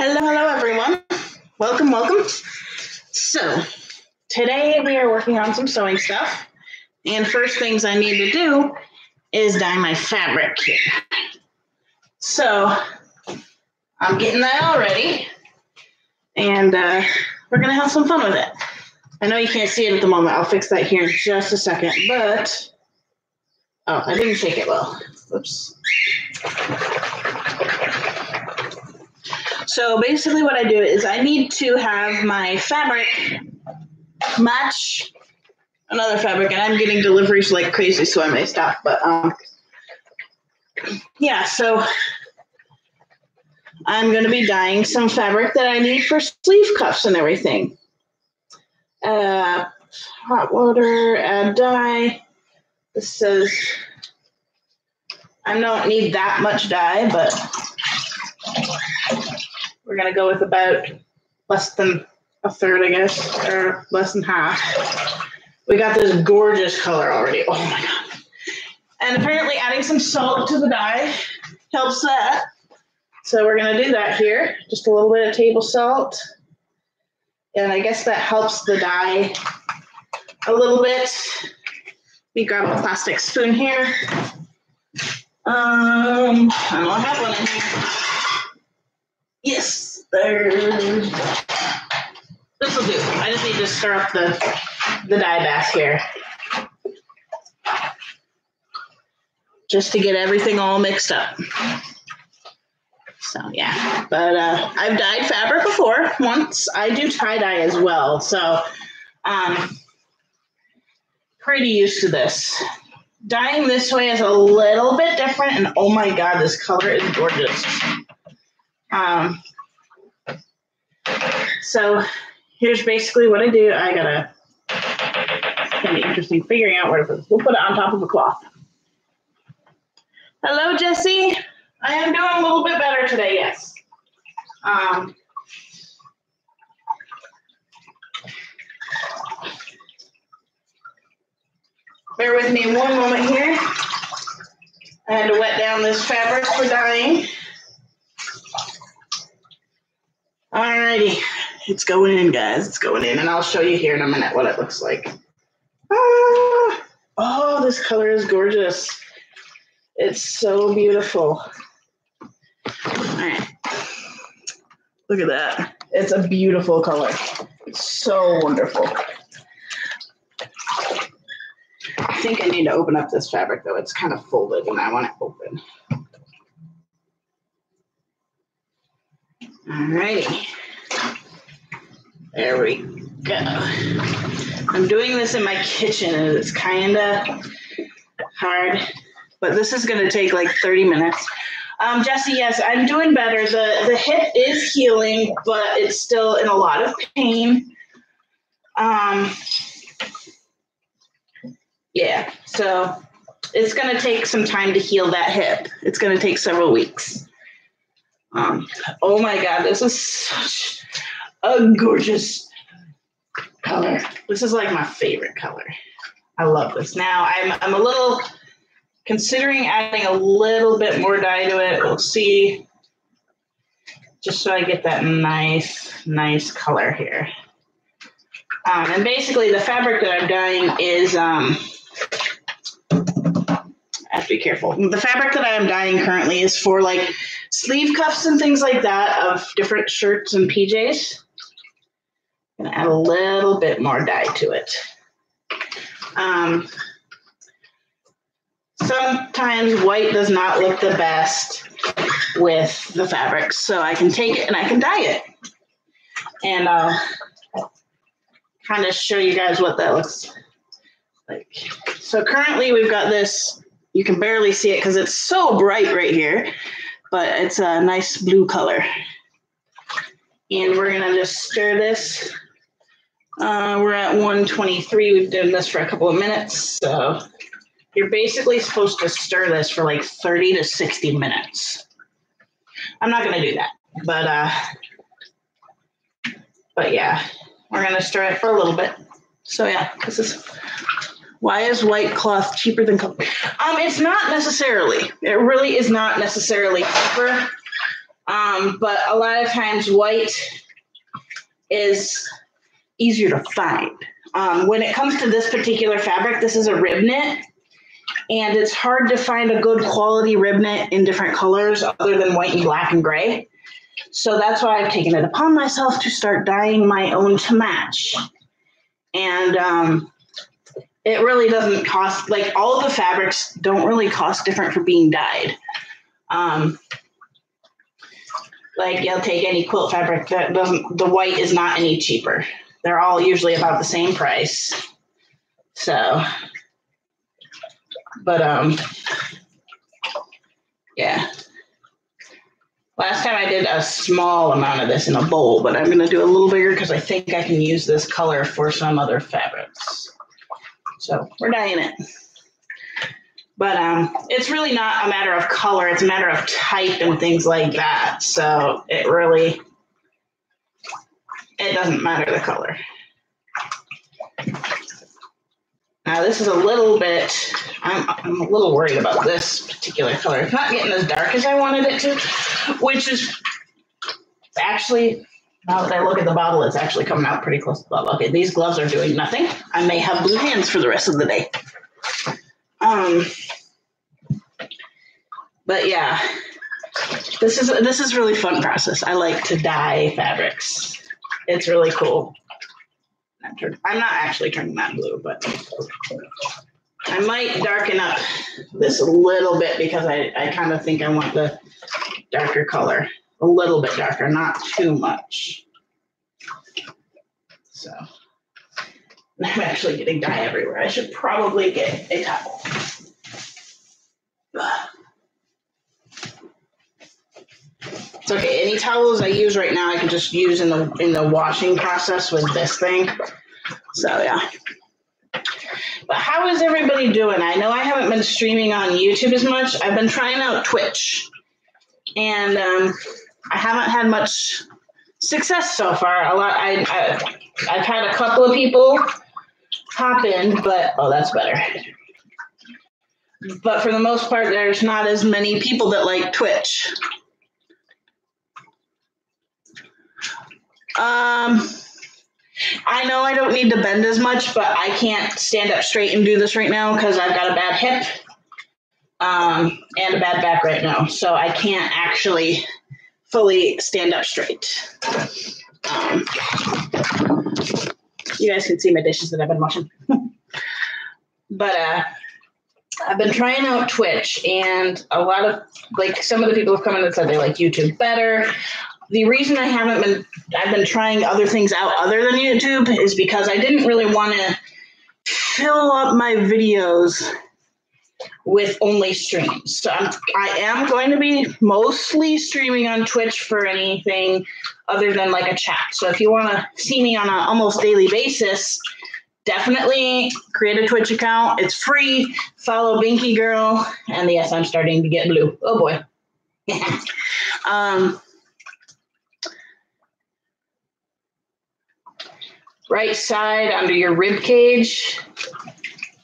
Hello everyone. Welcome. So today we are working on some sewing stuff, and first things I need to do is dye my fabric here. So I'm getting that all ready, and we're gonna have some fun with it. I know you can't see it at the moment. I'll fix that here in just a second, but I didn't shake it well. Oops. So basically what I do is I need to have my fabric match another fabric, and I'm getting deliveries like crazy, so I may stop. But yeah, so I'm going to be dyeing some fabric that I need for sleeve cuffs and everything. Hot water, add dye. This says I don't need that much dye, but we're going to go with about less than a third, I guess, or less than half. We got this gorgeous color already. Oh my God. And apparently adding some salt to the dye helps that. So we're going to do that here. Just a little bit of table salt. And I guess that helps the dye a little bit. Let me grab a plastic spoon here. I don't have one in here. Yes, there. This will do. I just need to stir up the dye bath here, just to get everything all mixed up. So yeah, but I've dyed fabric before. Once I do tie dye as well, so pretty used to this. Dyeing this way is a little bit different, and oh my God, this color is gorgeous. So here's basically what I do. It's gonna be interesting figuring out where to put this. We'll put it on top of a cloth. Hello, Jessie. I am doing a little bit better today, yes. Bear with me one moment here. I had to wet down this fabric for dyeing. Alrighty, it's going in, guys. It's going in, and I'll show you here in a minute what it looks like. Oh, this color is gorgeous. It's so beautiful. All right, look at that. It's a beautiful color. It's so wonderful. I think I need to open up this fabric, though. It's kind of folded, and I want it open. Alrighty. There we go. I'm doing this in my kitchen, and it's kind of hard, but this is going to take like 30 minutes. Jessie, yes, I'm doing better. The hip is healing, but it's still in a lot of pain. Yeah, so it's going to take some time to heal that hip. It's going to take several weeks. Oh my God, this is such a gorgeous color. This is like my favorite color. I love this. Now I'm a little considering adding a little bit more dye to it. We'll see, just so I get that nice color here. And basically the fabric that I'm dyeing is I have to be careful. The fabric that I am dyeing currently is for like sleeve cuffs and things like that of different shirts and PJs. I'm gonna add a little bit more dye to it. Sometimes white does not look the best with the fabric, so I can take it and I can dye it. And I'll kind of show you guys what that looks like. So currently we've got this, you can barely see it because it's so bright right here, but it's a nice blue color. And we're gonna just stir this. We're at 123. We've done this for a couple of minutes. So you're basically supposed to stir this for like 30 to 60 minutes. I'm not gonna do that, but yeah, we're gonna stir it for a little bit. So yeah, this is, why is white cloth cheaper than color? It's not necessarily. It really is not necessarily cheaper. But a lot of times white is easier to find. When it comes to this particular fabric, this is a rib knit, and it's hard to find a good quality rib knit in different colors other than white and black and gray. So that's why I've taken it upon myself to start dyeing my own to match. And it really doesn't cost, like all of the fabrics don't really cost different for being dyed. Like you'll take any quilt fabric that doesn't, the white is not any cheaper. They're all usually about the same price. So, but yeah. Last time I did a small amount of this in a bowl, but I'm going to do a little bigger because I think I can use this color for some other fabrics. So we're dyeing it. But it's really not a matter of color. It's a matter of type and things like that. So it really, it doesn't matter the color. Now this is a little bit, I'm a little worried about this particular color. It's not getting as dark as I wanted it to, which is actually, now that I look at the bottle, it's actually coming out pretty close to the bottle. Okay, these gloves are doing nothing. I may have blue hands for the rest of the day. But yeah, this is really fun process. I like to dye fabrics. It's really cool. I'm not actually turning that blue, but I might darken up this a little bit because I kind of think I want the darker color. A little bit darker, not too much. So I'm actually getting dye everywhere. I should probably get a towel. It's okay. Any towels I use right now, I can just use in the washing process with this thing. So yeah. But how is everybody doing? I know I haven't been streaming on YouTube as much. I've been trying out Twitch, and I haven't had much success so far. I've had a couple of people hop in, but oh, that's better. But for the most part, there's not as many people that like Twitch. I know I don't need to bend as much, but I can't stand up straight and do this right now because I've got a bad hip and a bad back right now. So I can't actually fully stand up straight. You guys can see my dishes that I've been washing. But I've been trying out Twitch, and a lot of, like, some of the people have come in and said they like YouTube better. The reason I've been trying other things out other than YouTube is because I didn't really want to fill up my videos with only streams. So I am going to be mostly streaming on Twitch for anything other than like a chat. So if you want to see me on an almost daily basis, definitely create a Twitch account. It's free. Follow Binky Girl. And yes, I'm starting to get blue. Oh boy. Right side under your rib cage.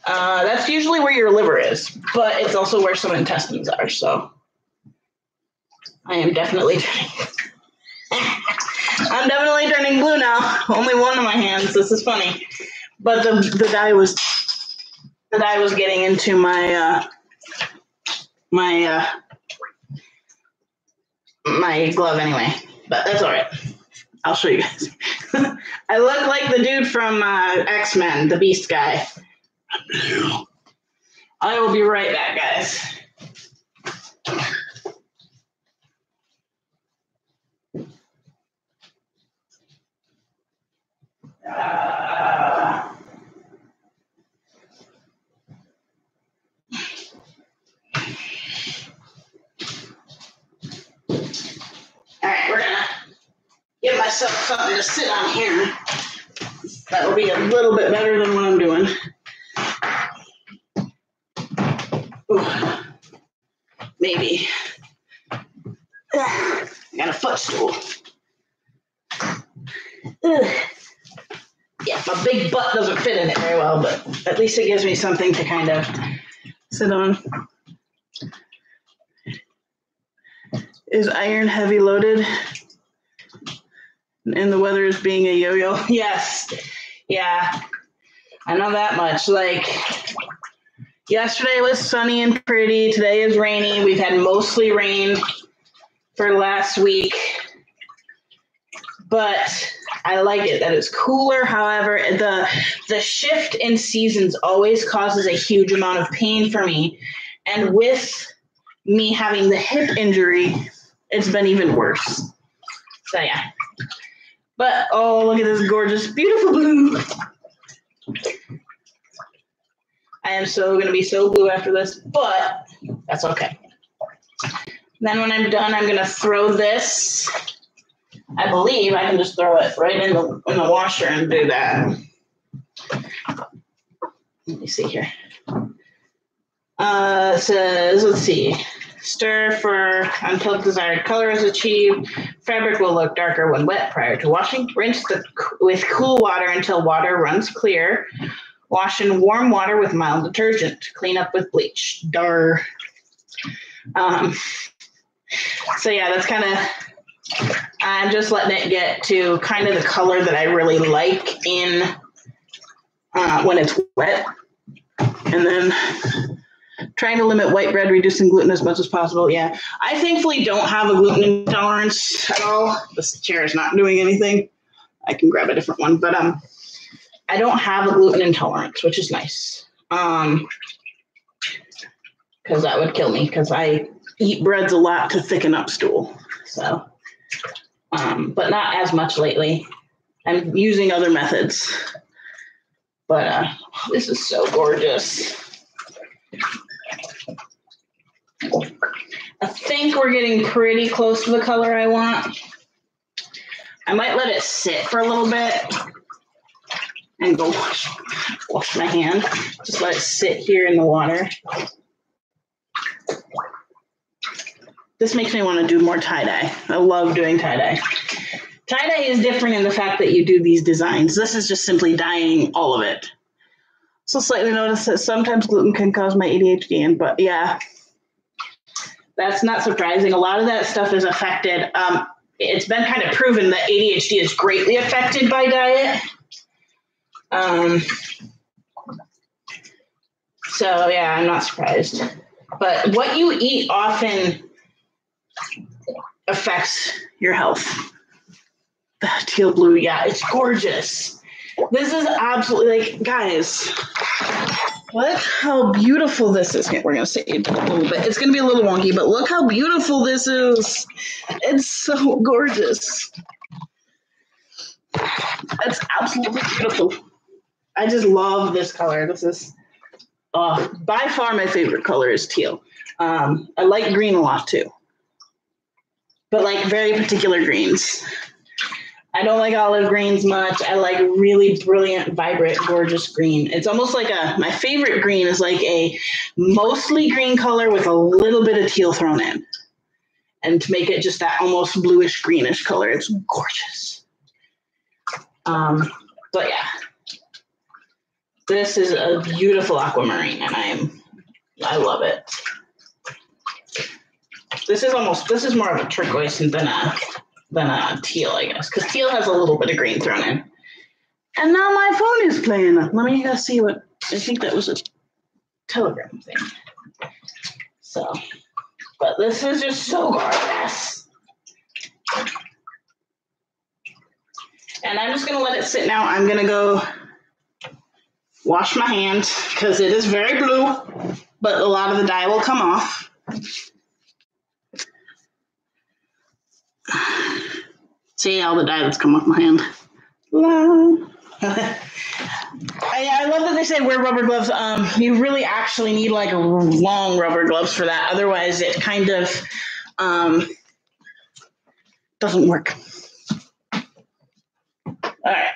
That's usually where your liver is, but it's also where some intestines are. So I am definitely turning blue now. Only one of my hands. This is funny, but the dye was getting into my my glove anyway. But that's all right. I'll show you guys. I look like the dude from X-Men, the Beast guy. I will be right back, guys. All right, we're gonna give myself something to sit on here. That will be a little bit better than what I'm doing. Ooh, maybe. I got a footstool. Yeah, my big butt doesn't fit in it very well, but at least it gives me something to kind of sit on. is iron heavy loaded. And the weather is being a yo-yo. Yes. Yeah. I know that much. Like, yesterday was sunny and pretty. Today is rainy. We've had mostly rain for last week. But I like it that it's cooler. However, the shift in seasons always causes a huge amount of pain for me. And with me having the hip injury, it's been even worse. So, yeah. But, oh, look at this gorgeous, beautiful blue. I am so going to be so blue after this, but that's okay. Then when I'm done, I'm going to throw this. I believe I can just throw it right in the washer and do that. Let me see here. It says, let's see. Stir for until desired color is achieved. Fabric will look darker when wet prior to washing. Rinse with cool water until water runs clear. Wash in warm water with mild detergent. Clean up with bleach. Dar. So yeah, that's kind of, I'm just letting it get to kind of the color that I really like in when it's wet. And then trying to limit white bread, reducing gluten as much as possible. Yeah, I thankfully don't have a gluten intolerance at all. This chair is not doing anything. I can grab a different one, but I don't have a gluten intolerance, which is nice. Because that would kill me, because I eat breads a lot to thicken up stool. So, but not as much lately. I'm using other methods. But this is so gorgeous. I think we're getting pretty close to the color I want. I might let it sit for a little bit and go wash my hand. Just let it sit here in the water. This makes me want to do more tie-dye. I love doing tie-dye. Tie-dye is different in the fact that you do these designs. This is just simply dyeing all of it. So slightly notice that sometimes gluten can cause my ADHD, but yeah, that's not surprising. A lot of that stuff is affected. It's been kind of proven that ADHD is greatly affected by diet. So yeah, I'm not surprised. But what you eat often affects your health. The teal blue, yeah, it's gorgeous. This is absolutely, like, guys, look how beautiful this is. We're going to say it a little bit. It's going to be a little wonky, but look how beautiful this is. It's so gorgeous. It's absolutely beautiful. I just love this color. This is by far my favorite color is teal. I like green a lot too, but like very particular greens. I don't like olive greens much. I like really brilliant, vibrant, gorgeous green. It's almost like my favorite green is like a mostly green color with a little bit of teal thrown in. And to make it just that almost bluish greenish color. It's gorgeous. But yeah. This is a beautiful aquamarine and I love it. This is more of a turquoise than a teal, I guess, because teal has a little bit of green thrown in. And now my phone is playing up. Let me see what, I think that was a Telegram thing. So, but this is just so gorgeous. And I'm just going to let it sit now. I'm going to go wash my hands because it is very blue, but a lot of the dye will come off. See all the dye that's come off my hand. I love that they say wear rubber gloves. You really actually need like long rubber gloves for that. Otherwise, it kind of doesn't work. All right,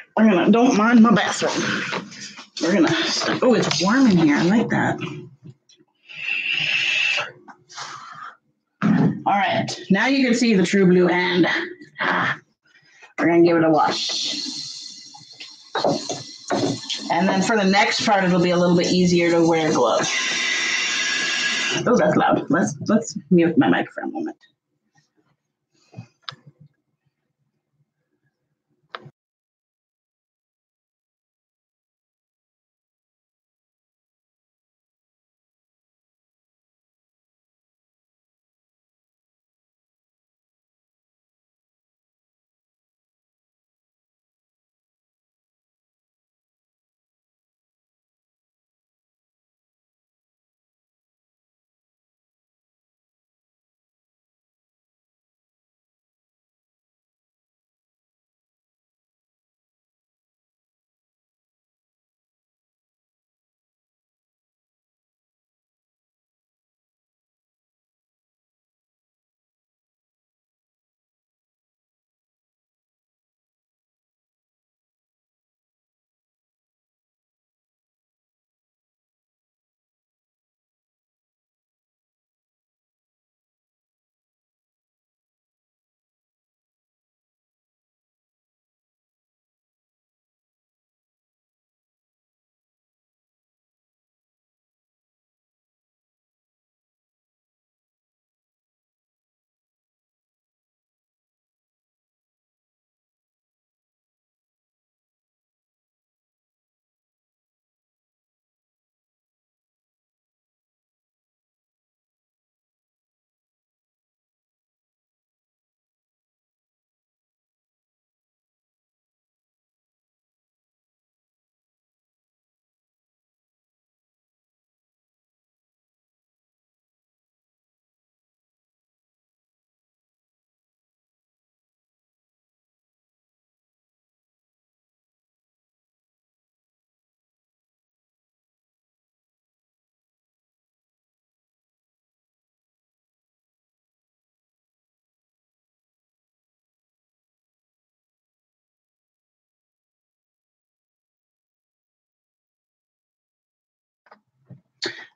don't mind my bathroom. We're gonna, oh, it's warm in here. I like that. All right, now you can see the true blue hand. We're gonna give it a wash. And then for the next part, it'll be a little bit easier to wear gloves. Oh, that's loud. Let's mute my mic for a moment.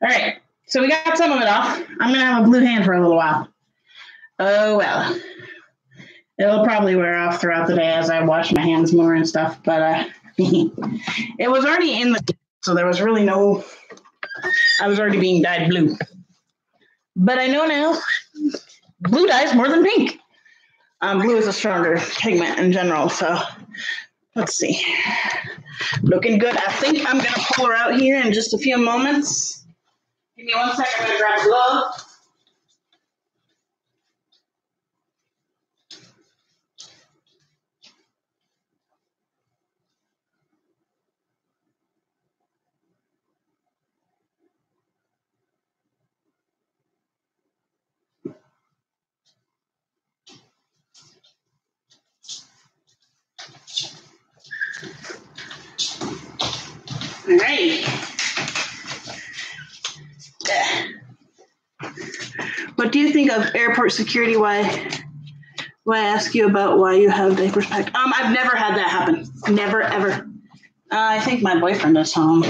All right. So we got some of it off. I'm going to have a blue hand for a little while. Oh, well. It'll probably wear off throughout the day as I wash my hands more and stuff. But it was already in the... So there was really no... I was already being dyed blue. But I know now blue dyes more than pink. Blue is a stronger pigment in general. So let's see. Looking good. I think I'm going to pull her out here in just a few moments. Give me 1 second. I'm going to grab a glove. All right. What do you think of airport security? Why I ask you about why you have diapers packed? I've never had that happen. Never, ever. I think my boyfriend is home.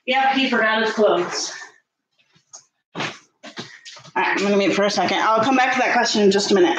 Yep, he forgot his clothes. All right, I'm going to mute for a second. I'll come back to that question in just a minute.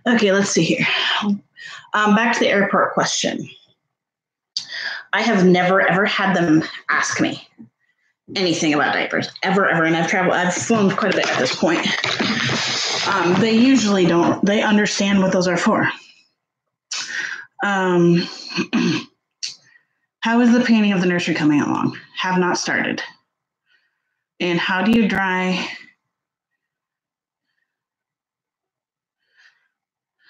Okay, let's see here. Back to the airport question. I have never, ever had them ask me anything about diapers, ever. And I've flown quite a bit at this point. They usually don't. They understand what those are for. How is the painting of the nursery coming along? Have not started. And how do you dry?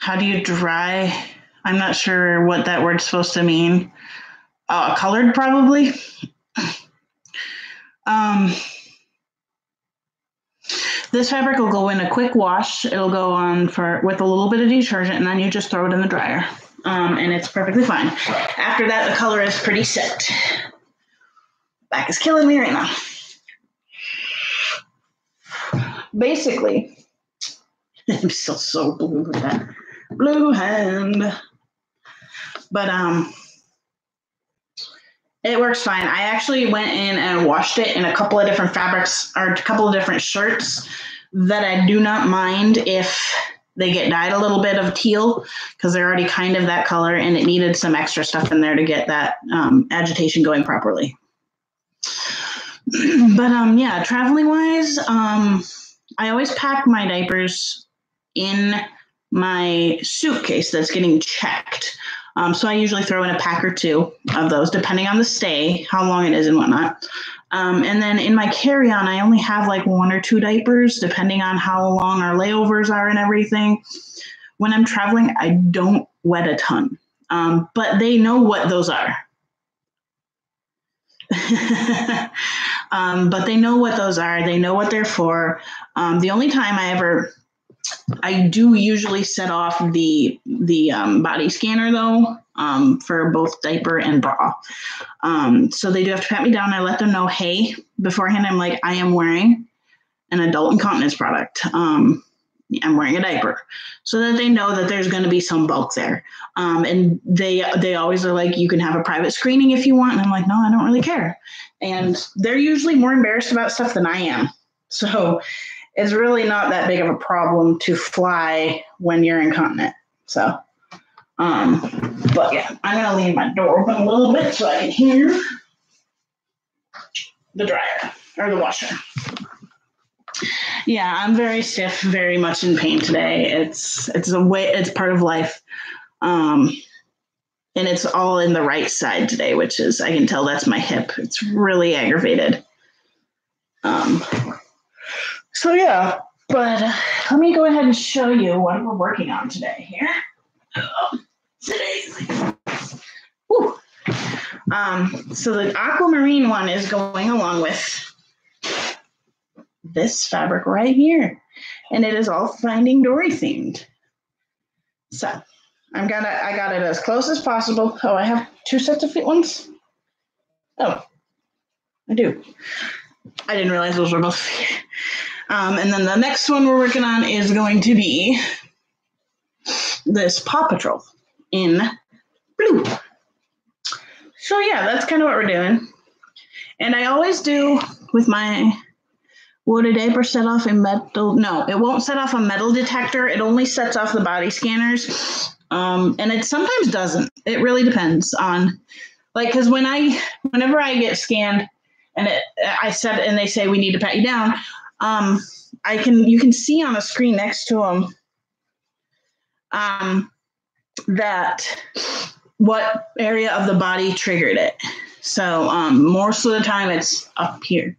I'm not sure what that word's supposed to mean. Colored, probably. This fabric will go in a quick wash. It'll go on with a little bit of detergent, and then you just throw it in the dryer. And it's perfectly fine. After that, the color is pretty set. Back is killing me right now. Basically, I'm still so blue with that blue hand. But it works fine. I actually went in and washed it in a couple of different fabrics or a couple of different shirts that I do not mind if they get dyed a little bit of teal because they're already kind of that color and it needed some extra stuff in there to get that agitation going properly. But yeah, traveling wise, I always pack my diapers in my suitcase that's getting checked. So I usually throw in a pack or two of those, depending on the stay, how long it is and whatnot. And then in my carry-on, I only have like 1 or 2 diapers, depending on how long our layovers are and everything. When I'm traveling, I don't wet a ton, but they know what those are. But they know what those are. They know what they're for. The only time I do usually set off the body scanner though, for both diaper and bra. So they do have to pat me down. I let them know, hey, beforehand, I'm like, I am wearing an adult incontinence product. I'm wearing a diaper so that they know that there's going to be some bulk there. And they always are like, you can have a private screening if you want. And I'm like, no, I don't really care. And they're usually more embarrassed about stuff than I am. So it's really not that big of a problem to fly when you're incontinent. So, but yeah, I'm going to leave my door open a little bit so I can hear the dryer or the washer. Yeah, I'm very stiff, very much in pain today. It's part of life. And it's all in the right side today, which is, I can tell that's my hip. It's really aggravated. So yeah, but let me go ahead and show you what we're working on today here. So the aquamarine one is going along with this fabric right here, and it is all Finding Dory themed. So I got it as close as possible. Oh, I have 2 sets of fit ones. Oh, I do. I didn't realize those were both. And then the next one we're working on is going to be this Paw Patrol in blue. So yeah, that's kind of what we're doing. And I always do with my, would a diaper set off a metal? No, it won't set off a metal detector. It only sets off the body scanners. And it sometimes doesn't. It really depends on, like, because whenever I get scanned and they say we need to pat you down, you can see on the screen next to them that what area of the body triggered it. So most of the time it's up here.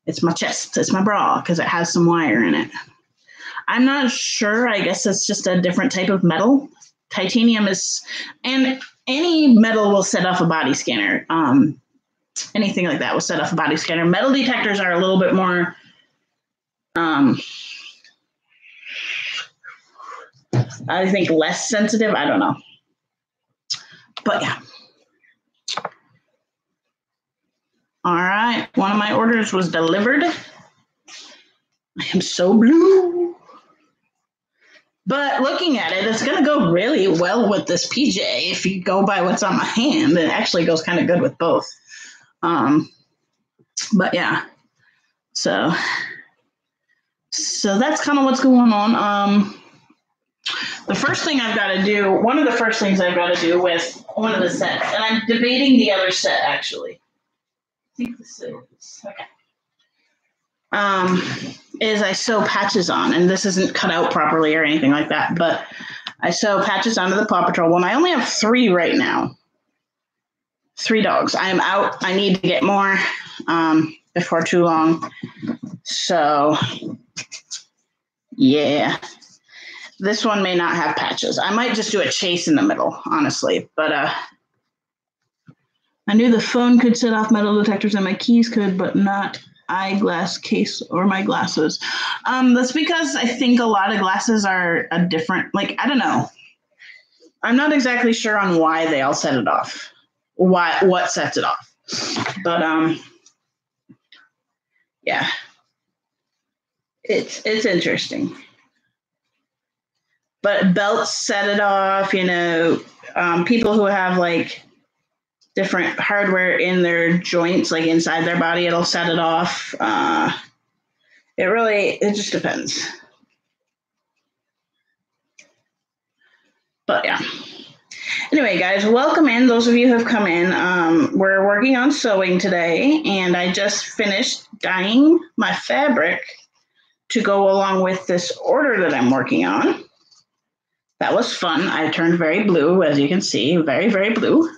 It's my chest. It's my bra because it has some wire in it. I'm not sure. I guess it's just a different type of metal. Titanium is, and any metal will set off a body scanner. Anything like that will set off a body scanner. Metal detectors are a little bit more I think less sensitive. I don't know. But yeah. All right. One of my orders was delivered. I am so blue. But looking at it, it's going to go really well with this PJ. If you go by what's on my hand, it actually goes kind of good with both. But yeah. So that's kind of what's going on. The first thing I've got to do, one of the first things I've got to do with one of the sets, and I'm debating the other set actually. I think this is, okay. Is I sew patches on, and this isn't cut out properly or anything like that, but I sew patches onto the Paw Patrol one. I only have 3 right now. 3 dogs. I am out. I need to get more before too long. So, yeah. This one may not have patches. I might just do a chase in the middle, honestly. But I knew the phone could set off metal detectors and my keys could, but not eyeglass case or my glasses. That's because I think a lot of glasses are a different, like, I don't know. I'm not exactly sure on why they all set it off. What sets it off. But yeah. It's interesting. But belts set it off, you know, people who have like different hardware in their joints, like inside their body, it'll set it off. It just depends. But yeah. Anyway, guys, welcome in. Those of you who have come in, we're working on sewing today, and I just finished dyeing my fabric to go along with this order that I'm working on. That was fun. I turned very blue, as you can see, very, very blue.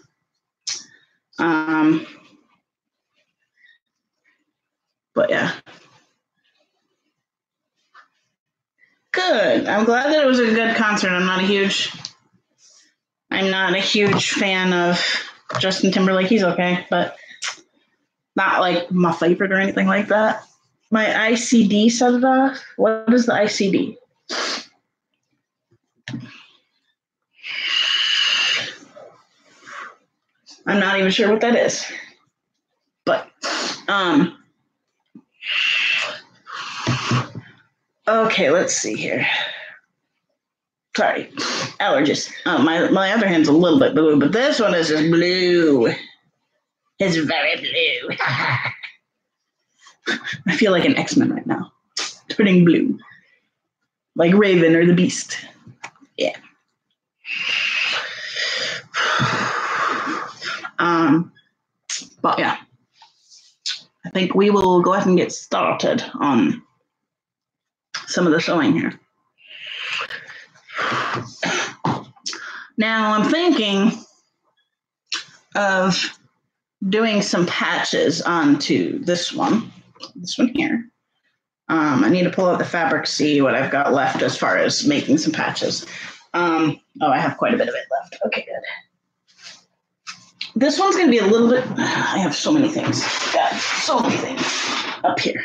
But yeah. Good. I'm glad that it was a good concert. I'm not a huge fan of Justin Timberlake. He's okay, but not like my favorite or anything like that. My ICD set it off. What is the ICD? I'm not even sure what that is. But okay, let's see here. Sorry, allergies. My other hand's a little bit blue, but this one is just blue. It's very blue. I feel like an X-Men right now. Turning blue. Like Raven or the Beast. Yeah. But yeah. I think we will go ahead and get started on some of the sewing here. Now I'm thinking of doing some patches onto this one here. I need to pull out the fabric, see what I've got left as far as making some patches. I have quite a bit of it left. Okay, good. This one's going to be a little bit, I have so many things. Got so many things up here.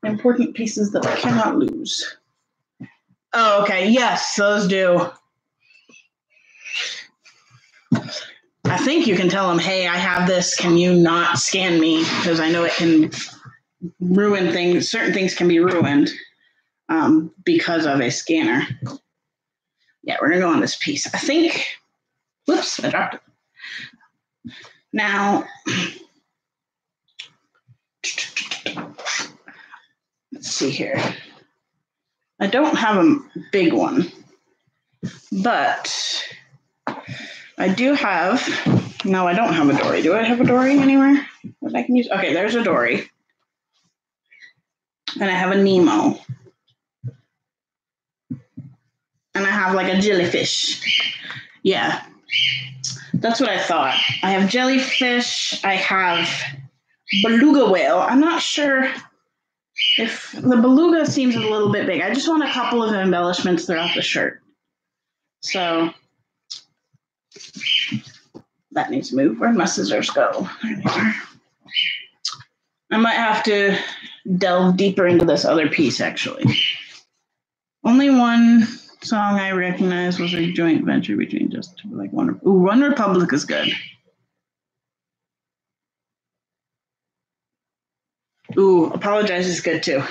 Important pieces that I cannot lose. Oh, okay. Yes, those do. I think you can tell them, hey, I have this. Can you not scan me? Because I know it can ruin things. Certain things can be ruined because of a scanner. Yeah, we're going to go on this piece. I think, whoops, I dropped it. Now, let's see here. I don't have a big one, but I do have, no, I don't have a dory. Do I have a dory anywhere that I can use? Okay, there's a dory. And I have a Nemo. And I have like a jellyfish. Yeah, that's what I thought. I have jellyfish. I have beluga whale. I'm not sure if the beluga seems a little bit big. I just want a couple of embellishments throughout the shirt. So that needs to move. Where'd my scissors go? There they are. I might have to delve deeper into this other piece, actually. Only one song I recognize was a joint venture between just like One. Ooh, One Republic is good. Ooh, Apologize is good too.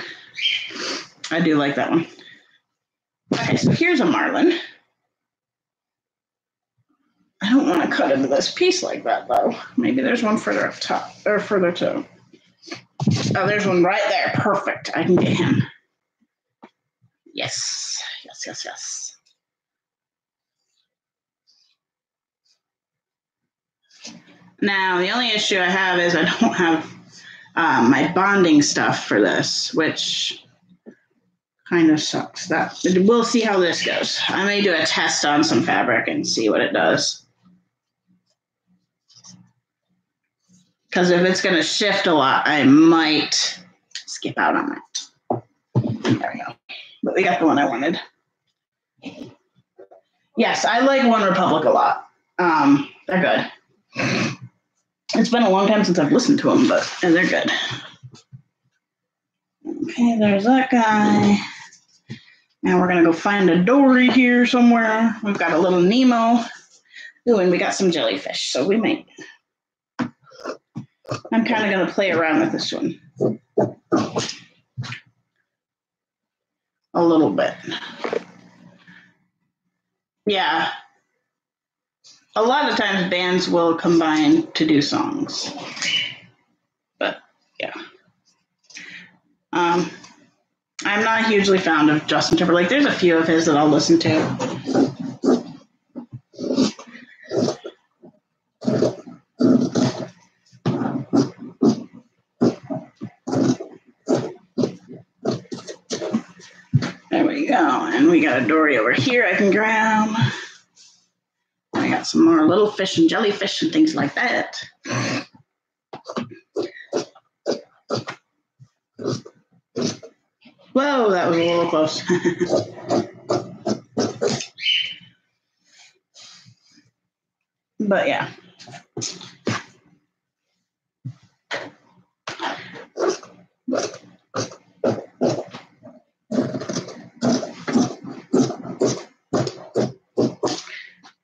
I do like that one. Okay, so here's a marlin. I don't want to cut into this piece like that though. Maybe there's one further up top or further to. Oh, there's one right there. Perfect. I can get him. Yes. Yes, yes, yes. Now, the only issue I have is I don't have my bonding stuff for this, which kind of sucks. We'll see how this goes. I may do a test on some fabric and see what it does. Because if it's going to shift a lot, I might skip out on it. There we go. But we got the one I wanted. Yes, I like One Republic a lot. They're good. It's been a long time since I've listened to them, and they're good. Okay, there's that guy. Now we're going to go find a Dory here somewhere. We've got a little Nemo. Ooh, and we got some jellyfish, so we might. I'm kind of going to play around with this one a little bit. Yeah. A lot of times bands will combine to do songs. But, yeah. I'm not hugely fond of Justin Timberlake. There's a few of his that I'll listen to. There we go. And we got a Dory over here I can grab. I got some more little fish and jellyfish and things like that. Whoa, that was a little close. But yeah.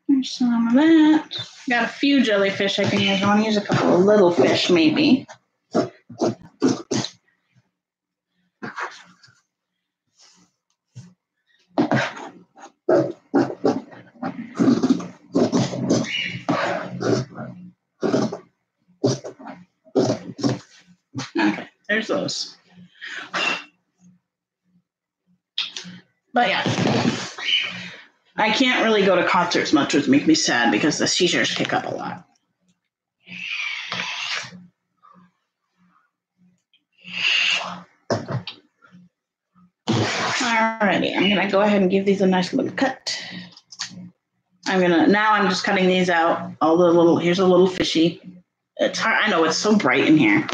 There's some of that. Got a few jellyfish I can use. I want to use a couple of little fish maybe. Okay, there's those. But yeah, I can't really go to concerts much, which makes me sad because the seizures kick up a lot. Alrighty, I'm gonna go ahead and give these a nice little cut. I'm just cutting these out. Here's a little fishy. It's hard. I know it's so bright in here,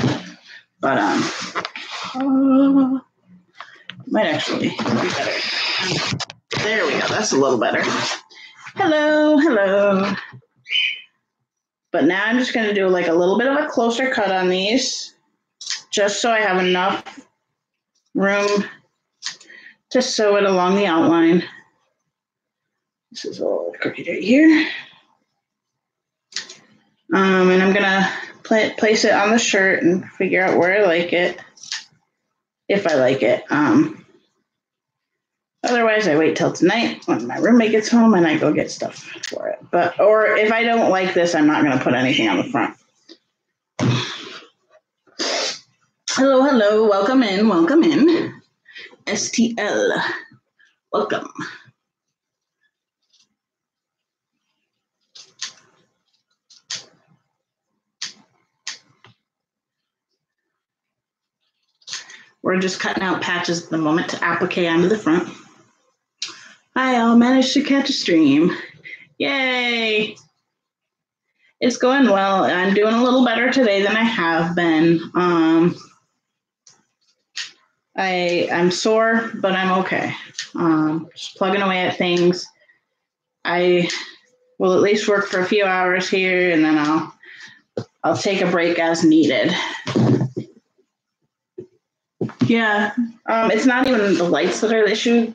but might actually be better. There we go. That's a little better. Hello. But now I'm just going to do like a little bit of a closer cut on these, just so I have enough room to sew it along the outline. This is a little crooked right here. And I'm going to place it on the shirt and figure out where I like it, if I like it. Otherwise, I wait till tonight when my roommate gets home and I go get stuff for it. Or if I don't like this, I'm not going to put anything on the front. Hello. Welcome in. STL. Welcome. We're just cutting out patches at the moment to applique onto the front. I all managed to catch a stream. Yay! It's going well. I'm doing a little better today than I have been. I'm sore, but I'm okay. Just plugging away at things. I will at least work for a few hours here, and then I'll take a break as needed. Yeah, it's not even the lights that are the issue,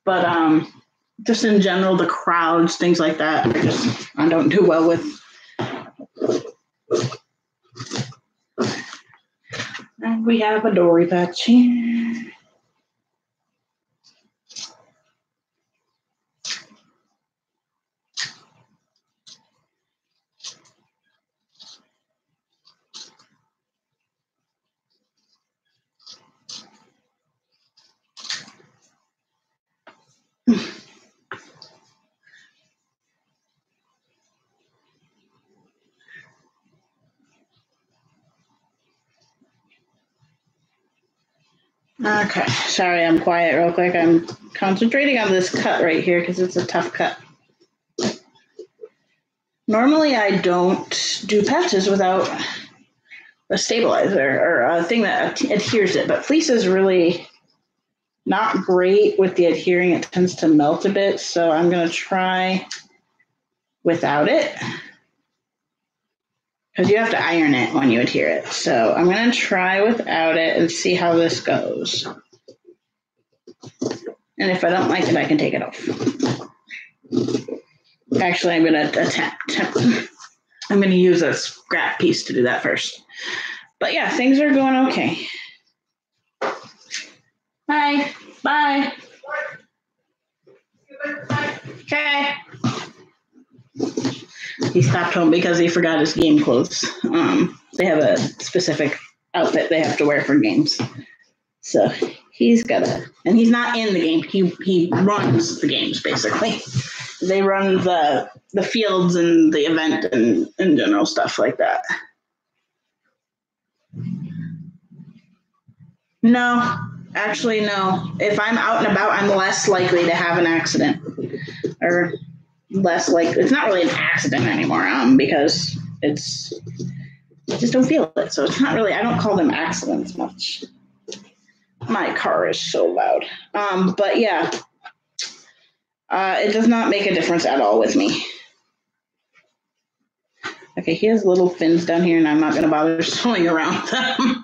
but just in general, the crowds, things like that, I don't do well with. And we have a Dory patch here. Okay, sorry, I'm quiet real quick. I'm concentrating on this cut right here because it's a tough cut. Normally, I don't do patches without a stabilizer or a thing that adheres it, but fleece is really not great with the adhering. It tends to melt a bit, so I'm going to try without it because you have to iron it when you adhere it. So I'm going to try without it and see how this goes. And if I don't like it, I can take it off. Actually, I'm going to attempt. I'm going to use a scrap piece to do that first. But yeah, things are going okay. Bye. Bye. Okay. He stopped home because he forgot his game clothes. They have a specific outfit they have to wear for games. So he's got and he's not in the game. He runs the games, basically. They run the fields and the event and general stuff like that. No, actually, no. If I'm out and about, I'm less likely to have an accident. Or less likely. It's not really an accident anymore because I just don't feel it. So it's not really, I don't call them accidents much. My car is so loud. But yeah, it does not make a difference at all with me. Okay, he has little fins down here, and I'm not going to bother sewing around them.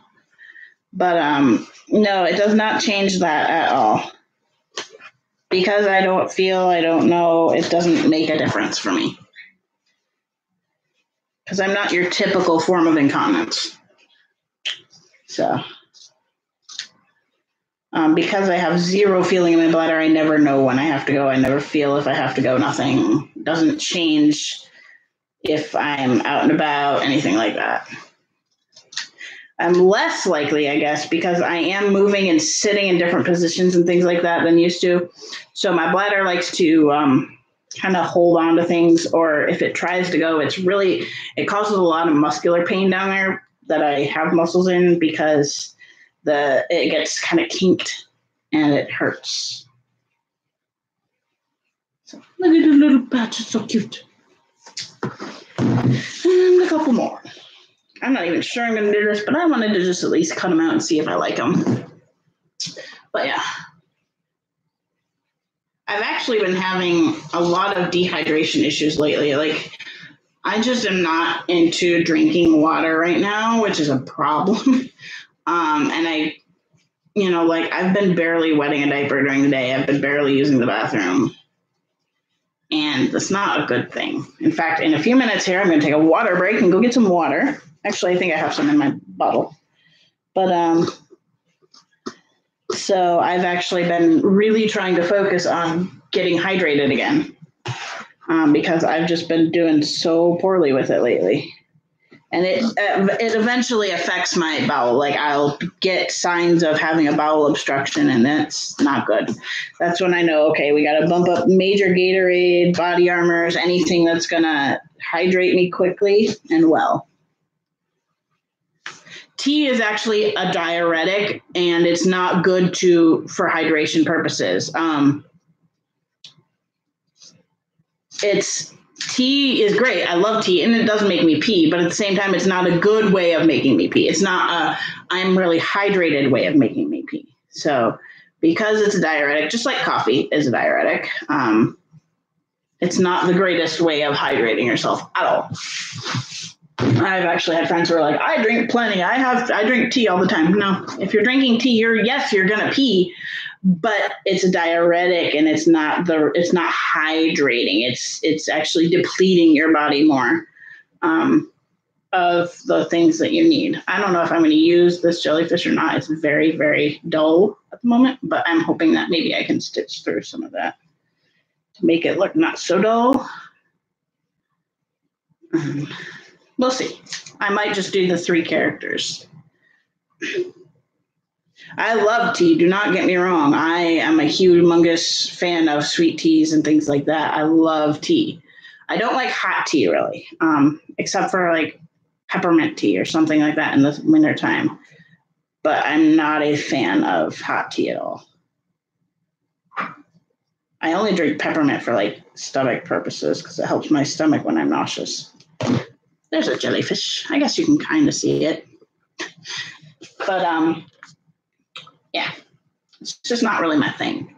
But no, it does not change that at all. Because I don't know, it doesn't make a difference for me. Because I'm not your typical form of incontinence. So, because I have zero feeling in my bladder, I never know when I have to go. I never feel if I have to go. Nothing doesn't change if I'm out and about, anything like that. I'm less likely, I guess, because I am moving and sitting in different positions and things like that than used to. So my bladder likes to kind of hold on to things, or if it tries to go, it causes a lot of muscular pain down there that I have muscles in because it gets kind of kinked and it hurts. So look at the little patch, it's so cute. And a couple more. I'm not even sure I'm going to do this, but I wanted to just at least cut them out and see if I like them. But yeah. I've actually been having a lot of dehydration issues lately. Like, I just am not into drinking water right now, which is a problem. And I've been barely wetting a diaper during the day. I've been barely using the bathroom. And that's not a good thing. In fact, in a few minutes here, I'm going to take a water break and go get some water. Actually, I think I have some in my bottle. But so I've actually been really trying to focus on getting hydrated again because I've just been doing so poorly with it lately. And it eventually affects my bowel. Like, I'll get signs of having a bowel obstruction, and that's not good. That's when I know, okay, we got to bump up major Gatorade, body armors, anything that's going to hydrate me quickly and well. Tea is actually a diuretic, and it's not good for hydration purposes. Tea is great. I love tea, and it does make me pee, but at the same time, it's not a good way of making me pee. It's not I'm really hydrated way of making me pee. So because it's a diuretic, just like coffee is a diuretic, it's not the greatest way of hydrating yourself at all. I've actually had friends who are like, I drink plenty. I drink tea all the time. No, if you're drinking tea, you're going to pee, but it's a diuretic and it's not hydrating. It's actually depleting your body more of the things that you need. I don't know if I'm going to use this jellyfish or not. It's very, very dull at the moment, but I'm hoping that maybe I can stitch through some of that to make it look not so dull. We'll see. I might just do the 3 characters. I love tea. Do not get me wrong. I am a humongous fan of sweet teas and things like that. I love tea. I don't like hot tea really, except for like peppermint tea or something like that in the wintertime. But I'm not a fan of hot tea at all. I only drink peppermint for like stomach purposes because it helps my stomach when I'm nauseous. There's a jellyfish. I guess you can kind of see it. But yeah, it's just not really my thing.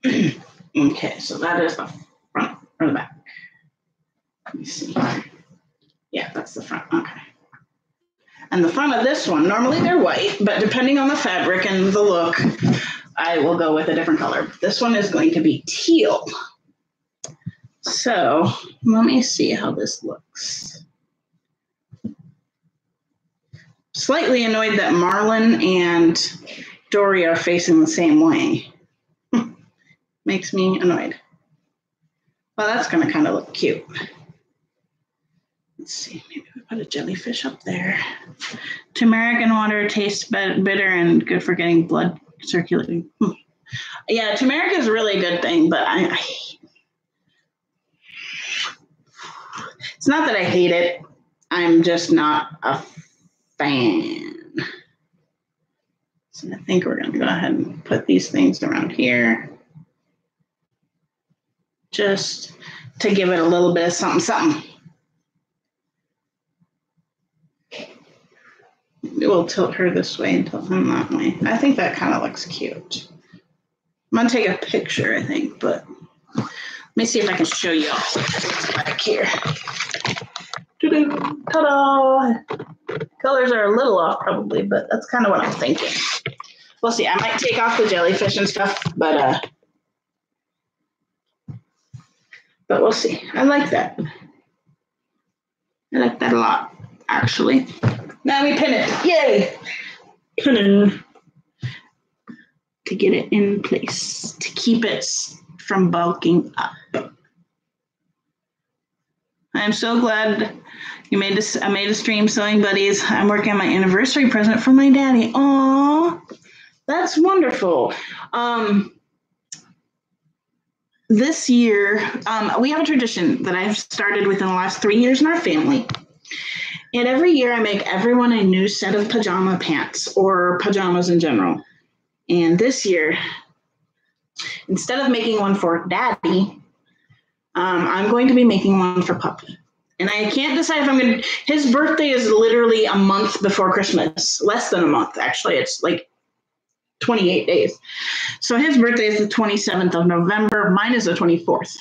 Okay, so that is the front or the back. Let me see. Yeah, that's the front. Okay. And the front of this one, normally they're white, but depending on the fabric and the look, I will go with a different color. This one is going to be teal. So let me see how this looks. Slightly annoyed that Marlin and Dory are facing the same way. Makes me annoyed. Well, that's going to kind of look cute. Let's see, maybe we put a jellyfish up there. Turmeric and water tastes bitter and good for getting blood circulating. Yeah, turmeric is really a good thing, but I it's not that I hate it. I'm just not a fan. So I think we're going to go ahead and put these things around here. Just to give it a little bit of something, something. We'll tilt her this way and tilt him that way. I think that kind of looks cute. I'm going to take a picture, I think, but let me see if I can show you all what this looks like here. Ta-da! Colors are a little off probably, but that's kind of what I'm thinking. We'll see. I might take off the jellyfish and stuff, but we'll see. I like that. I like that a lot, actually. Now we pin it. Yay! Pinning. To get it in place, to keep it from bulking up. I'm so glad you made this. I made a stream, Sewing Buddies. I'm working on my anniversary present for my daddy. Aww, that's wonderful. This year, we have a tradition that I've started within the last 3 years in our family. And every year I make everyone a new set of pajama pants or pajamas in general. And this year, instead of making one for Daddy, I'm going to be making one for Puppy. And I can't decide if I'm going to, his birthday is literally a month before Christmas. Less than a month, actually. It's like 28 days. So his birthday is the 27th of November. Mine is the 24th.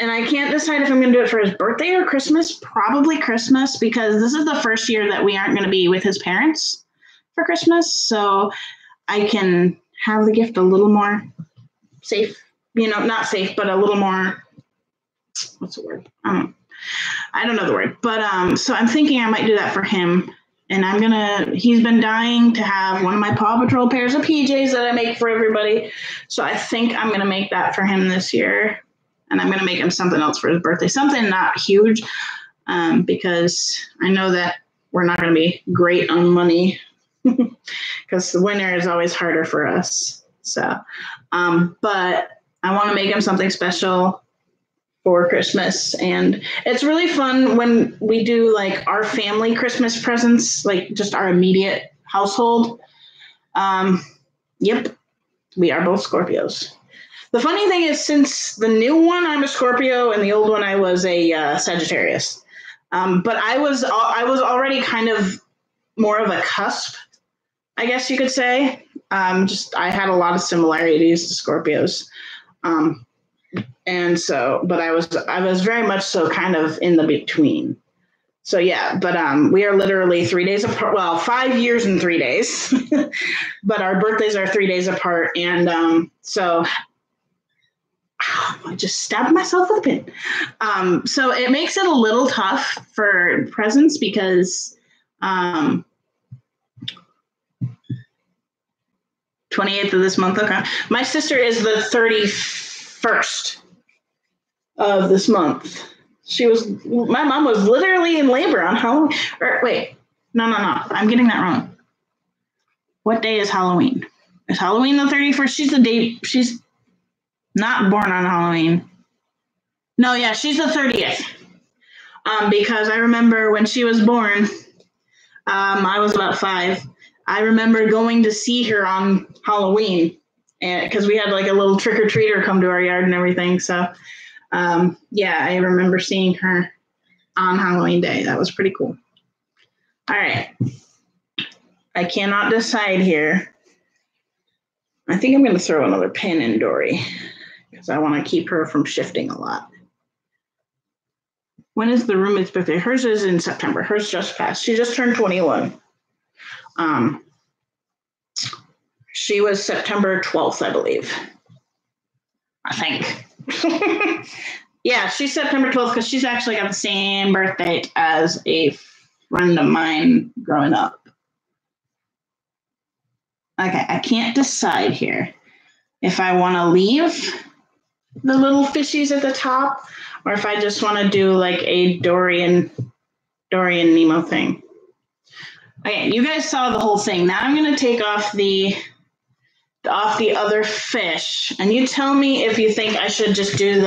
And I can't decide if I'm going to do it for his birthday or Christmas. Probably Christmas, because this is the first year that we aren't going to be with his parents for Christmas. So I can have the gift a little more safe. You know, not safe, but a little more, what's the word? I don't know the word. But so I'm thinking I might do that for him. And he's been dying to have one of my Paw Patrol pairs of PJs that I make for everybody. So I think I'm going to make that for him this year. And I'm going to make him something else for his birthday. Something not huge, because I know that we're not going to be great on money because the winter is always harder for us. So, but I want to make him something special for Christmas. And it's really fun when we do like our family Christmas presents, like just our immediate household. Yep, we are both Scorpios. The funny thing is, since the new one, I'm a Scorpio, and the old one, I was a Sagittarius. But I was already kind of more of a cusp, I guess you could say. I had a lot of similarities to Scorpios. And so, but I was very much so kind of in the between. So yeah, but we are literally 3 days apart. Well, 5 years and 3 days, but our birthdays are 3 days apart. And so I just stabbed myself with a pin. So it makes it a little tough for presents because 28th of this month. Okay. My sister is the 31st of this month. My mom was literally in labor on Halloween. Or wait, no. I'm getting that wrong. What day is Halloween? Is Halloween the 31st? She's not born on Halloween. No, yeah, she's the 30th. Because I remember when she was born, I was about 5. I remember going to see her on Halloween, and because we had like a little trick-or-treater come to our yard and everything. So, yeah, I remember seeing her on Halloween Day. That was pretty cool. All right. I cannot decide here. I think I'm going to throw another pin in Dory because I want to keep her from shifting a lot. When is the roommate's birthday? Hers is in September. Hers just passed. She just turned 21. She was September 12th, I believe. I think. Yeah, she's September 12th because she's actually got the same birth date as a friend of mine growing up. Okay, I can't decide here if I want to leave the little fishies at the top or if I just want to do like a Dory and Nemo thing. Okay, you guys saw the whole thing. Now I'm going to take off the other fish, and you tell me if you think I should just do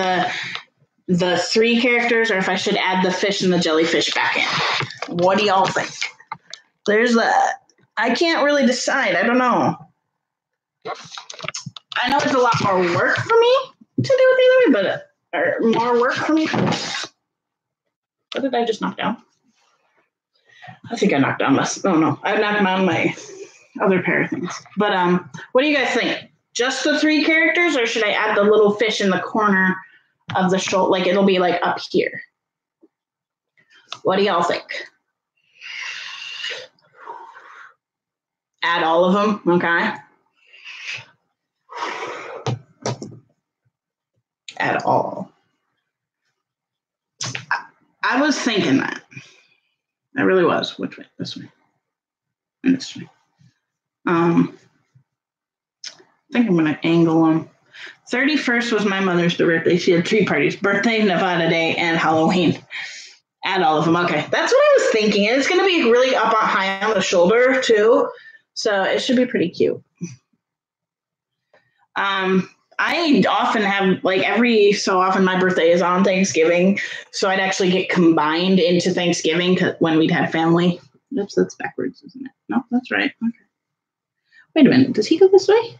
the 3 characters or if I should add the fish and the jellyfish back in. What do y'all think? There's that. I can't really decide. I don't know. I know it's a lot more work for me to do it the other way, or more work for me. What did I just knock down? I think I knocked down I knocked down my other pair of things. But what do you guys think? Just the 3 characters, or should I add the little fish in the corner of the shoulder? Like it'll be like up here. What do y'all think? Add all of them, okay? Add all. I was thinking that. I really was. Which way? This way. And this way. I think I'm going to angle them. 31st was my mother's birthday. She had 3 parties: birthday, Nevada Day, and Halloween. Add all of them. Okay, that's what I was thinking. And it's going to be really up on high on the shoulder too, so it should be pretty cute. I often have, like every so often, my birthday is on Thanksgiving, so I'd actually get combined into Thanksgiving when we'd have family. Oops, that's backwards, isn't it? No, that's right. Okay. Wait a minute. Does he go this way?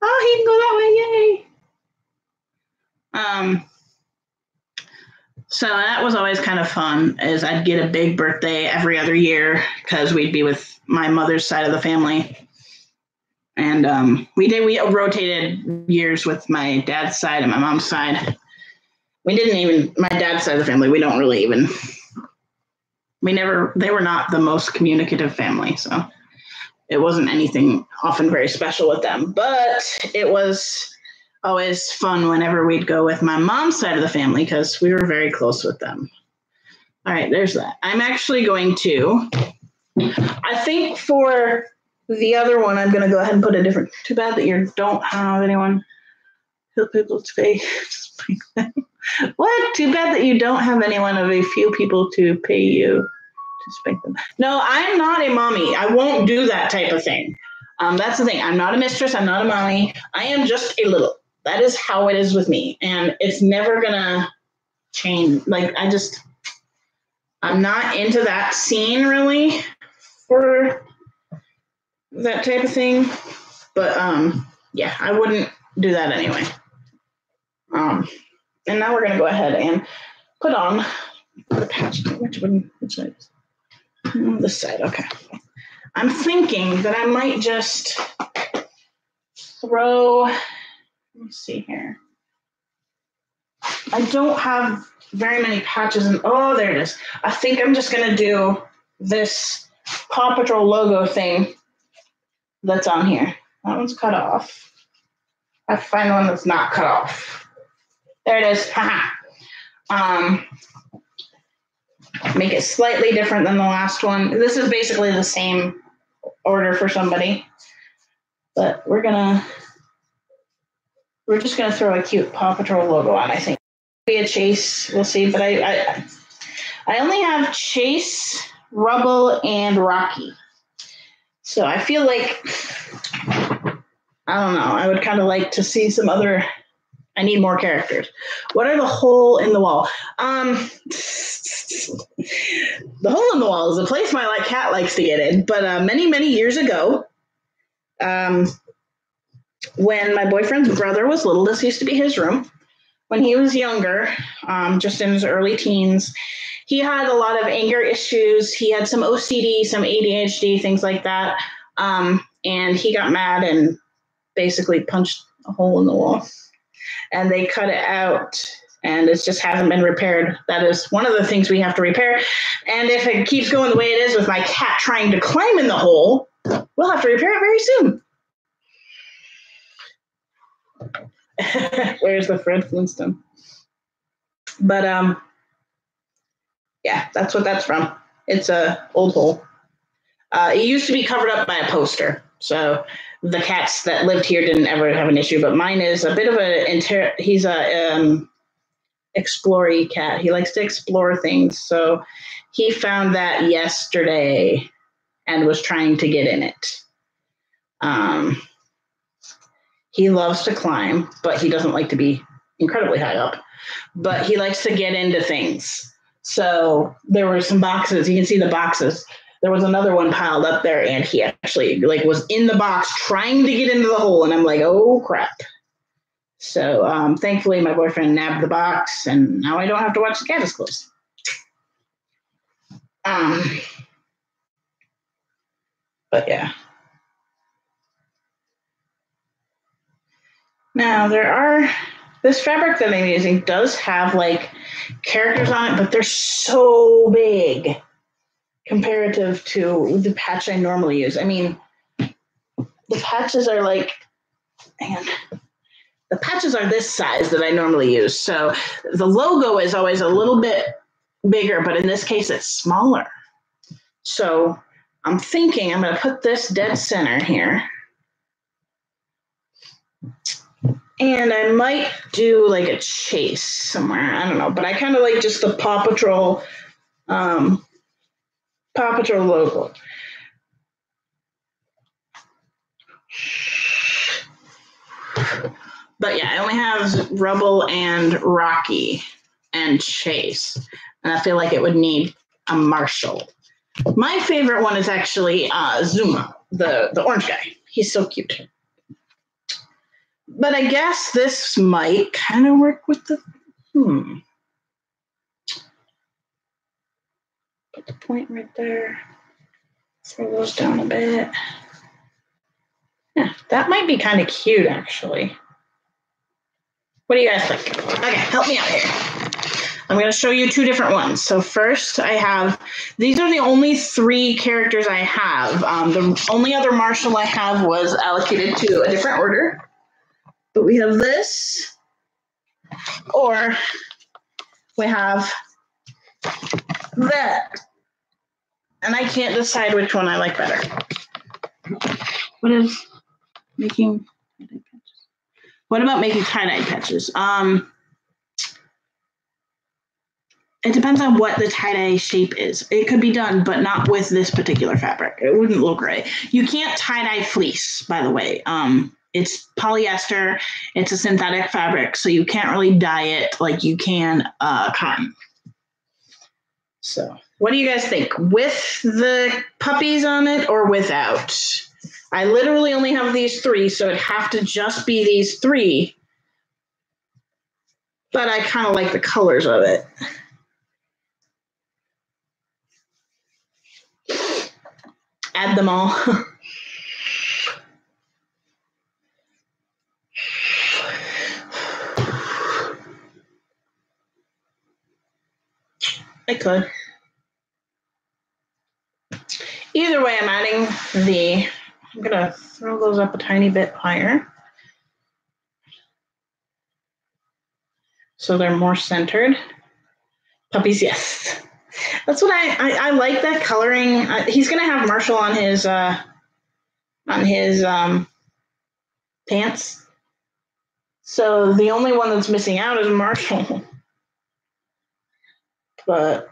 Oh, he can go that way. Yay. So that was always kind of fun, is I'd get a big birthday every other year because we'd be with my mother's side of the family. And we rotated years with my dad's side and my mom's side. My dad's side of the family, we don't really even, they were not the most communicative family, so it wasn't anything often very special with them. But it was always fun whenever we'd go with my mom's side of the family because we were very close with them. All right, there's that. I'm actually going to, I think for the other one, I'm going to go ahead and put a different. Too bad that you don't have anyone. Help people to pay. What? Too bad that you don't have anyone of a few people to pay you to spank them. No, I'm not a mommy. I won't do that type of thing. That's the thing. I'm not a mistress. I'm not a mommy. I am just a little. That is how it is with me. And it's never going to change. Like, I'm not into that scene really for that type of thing, but yeah, I wouldn't do that anyway. And now we're gonna go ahead and put on the patch. Which side? This side. Okay. I'm thinking that I might just throw. Let me see here. I don't have very many patches, and oh, there it is. I think I'm just gonna do this Paw Patrol logo thing that's on here. That one's cut off. I have to find one that's not cut off. There it is. Haha. Make it slightly different than the last one. This is basically the same order for somebody, but we're just gonna throw a cute Paw Patrol logo on. I think be a Chase. We'll see. But I only have Chase, Rubble, and Rocky. So I feel like I don't know. I would kind of like to see some other. I need more characters. What are the hole in the wall? The hole in the wall is a place my cat likes to get in. But many years ago, when my boyfriend's brother was little, this used to be his room. When he was younger, just in his early teens, he had a lot of anger issues. He had some OCD, some ADHD, things like that. And he got mad and basically punched a hole in the wall. And they cut it out, and it just hasn't been repaired. That is one of the things we have to repair. And if it keeps going the way it is with my cat trying to climb in the hole, we'll have to repair it very soon. Where's the Fred Flintstone? But yeah, that's what that's from. It's a old hole. It used to be covered up by a poster, so the cats that lived here didn't ever have an issue. But mine is a bit of he's a explorer cat. He likes to explore things, so he found that yesterday and was trying to get in it. He loves to climb, but he doesn't like to be incredibly high up. But he likes to get into things. So there were some boxes. You can see the boxes. There was another one piled up there, and he actually was in the box trying to get into the hole. And I'm like, oh, crap. So thankfully, my boyfriend nabbed the box, and now I don't have to watch the cat as close. But yeah. Now this fabric that I'm using does have characters on it, but they're so big comparative to the patch I normally use. I mean, the patches are the patches are this size that I normally use. So the logo is always a little bit bigger, but in this case, it's smaller. So I'm thinking I'm going to put this dead center here. And I might do a chase somewhere. I don't know, but I kind of like just the Paw Patrol logo. But yeah, I only have Rubble and Rocky and Chase. And I feel like it would need a Marshall. My favorite one is actually Zuma, the orange guy. He's so cute. But I guess this might kind of work with the, Put the point right there. Throw those down a bit. Yeah, that might be kind of cute, actually. What do you guys think? Okay, help me out here. I'm going to show you two different ones. So first I have, these are the only 3 characters I have. The only other Marshall I have was allocated to a different order. But we have this, or we have that. And I can't decide which one I like better. What is making tie-dye patches? What about making tie-dye patches? It depends on what the tie-dye shape is. It could be done, but not with this particular fabric. It wouldn't look right. You can't tie-dye fleece, by the way. It's polyester. It's a synthetic fabric, so you can't really dye it like you can cotton. So what do you guys think? With the puppies on it or without? I literally only have these 3, so it'd have to just be these 3. But I kind of like the colors of it. Add them all. I could. Either way, I'm adding I'm going to throw those up a tiny bit higher. So they're more centered. Puppies, yes. That's what I like that coloring. He's going to have Marshall on his pants. So the only one that's missing out is Marshall. But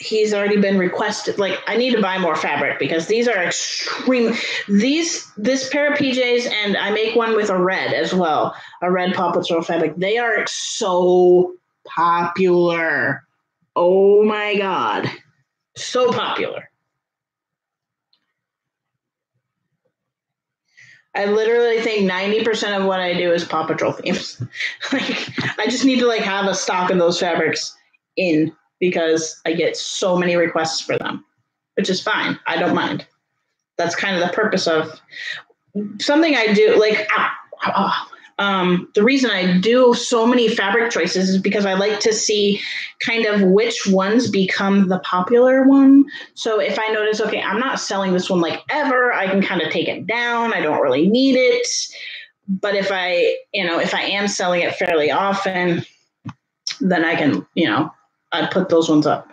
he's already been requested. Like, I need to buy more fabric because these are extreme. This pair of PJs, and I make one with a red as well, a red Paw Patrol fabric. They are so popular. Oh my God. So popular. I literally think 90% of what I do is Paw Patrol themes. Like, I just need to like have a stock of those fabrics in because I get so many requests for them, which is fine. I don't mind. That's kind of the purpose of something I do. Like, the reason I do so many fabric choices is because I like to see kind of which ones become the popular one. So if I notice, okay, I'm not selling this one like ever, I can kind of take it down. I don't really need it. But if I am selling it fairly often, then I can, I put those ones up.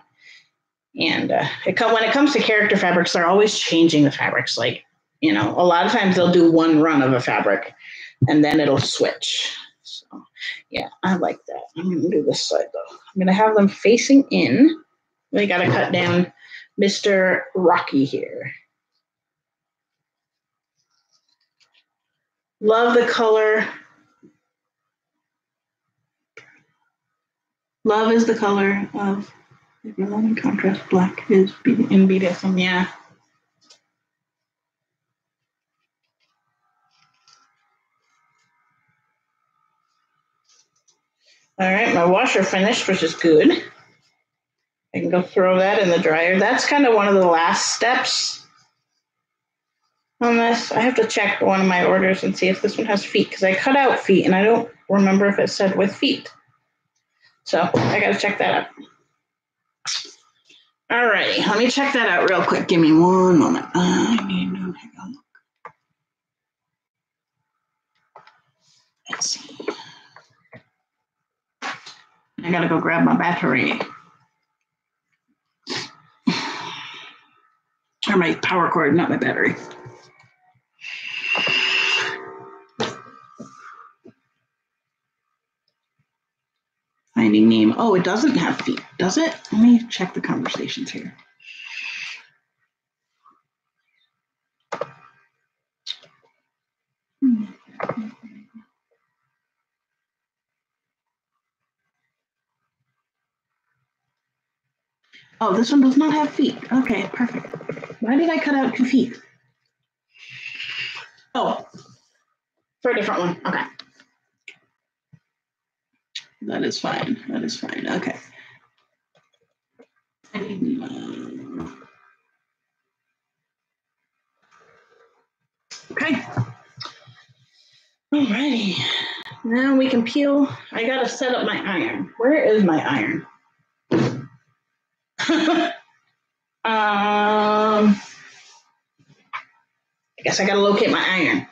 And when it comes to character fabrics, they're always changing the fabrics. Like, a lot of times they'll do one run of a fabric and then it'll switch. So, yeah, I like that. I'm going to do this side, though. I'm going to have them facing in. We got to cut down Mr. Rocky here. Love the color. Love is the color of in contrast. Black is in BDSM. Yeah. All right, my washer finished, which is good. I can go throw that in the dryer. That's kind of one of the last steps on this. I have to check one of my orders and see if this one has feet because I cut out feet and I don't remember if it said with feet. So I got to check that out. All right, let me check that out real quick. Give me one moment. Let's see. I got to go grab my battery. Or my power cord, not my battery. Finding name. Oh, it doesn't have feet, does it? Let me check the conversations here. Oh, this one does not have feet. Okay, perfect. Why did I cut out 2 feet? Oh, for a different one. Okay. That is fine. That is fine. Okay. Okay. Alrighty. Now we can peel. I gotta set up my iron. Where is my iron? I guess I gotta locate my iron.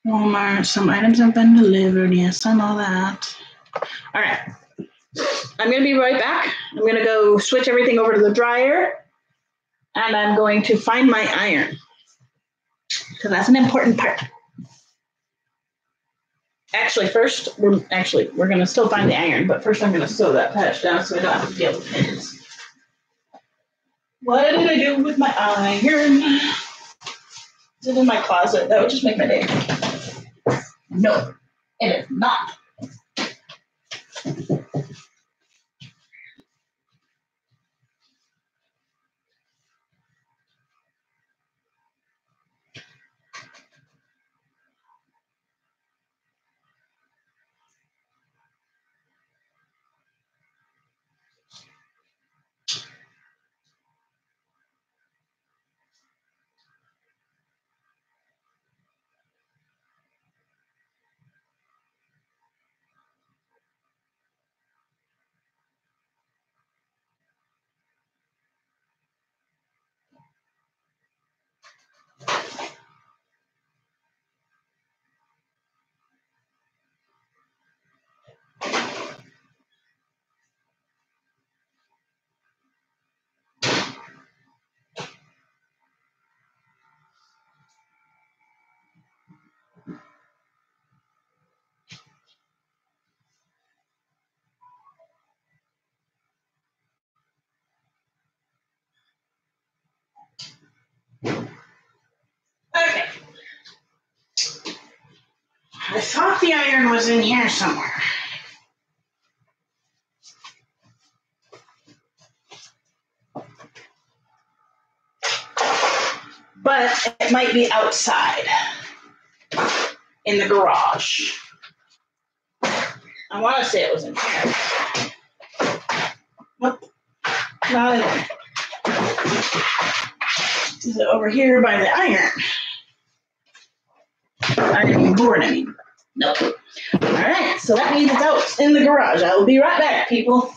Walmart, some items have been delivered. Yes, I know that. All right. I'm going to be right back. I'm going to go switch everything over to the dryer, and I'm going to find my iron because that's an important part. Actually, first, we're going to still find the iron, but first I'm going to sew that patch down so I don't have to deal with pins. What did I do with my iron? Is it in my closet? That would just make my day. No, it is not. I thought the iron was in here somewhere. But it might be outside in the garage. I want to say it was in here. Nope. Not in there. Is it over here by the iron? Iron board, I mean. Nope. All right, so that means it's out in the garage. I will be right back, people.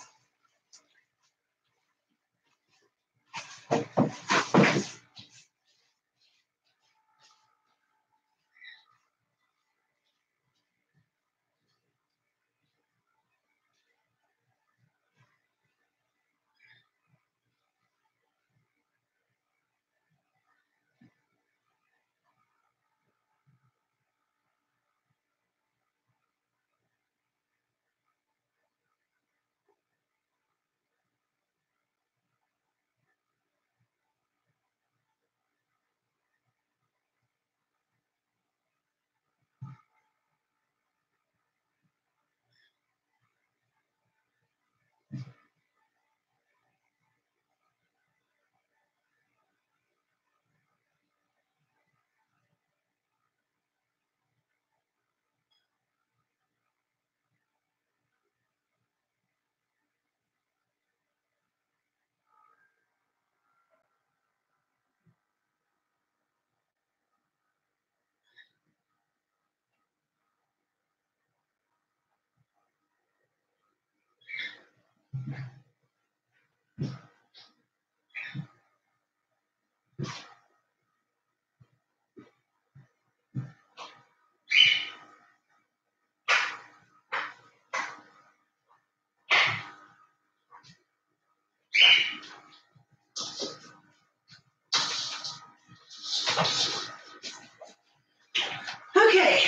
Okay,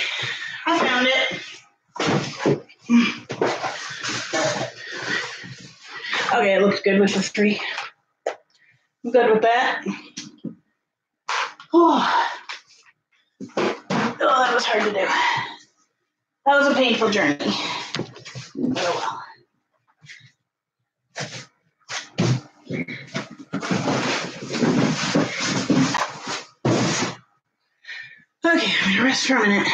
I found it. Okay, it looks good with the three. I'm good with that. Oh, that was hard to do. That was a painful journey. Oh well. Okay, I'm gonna rest for a minute.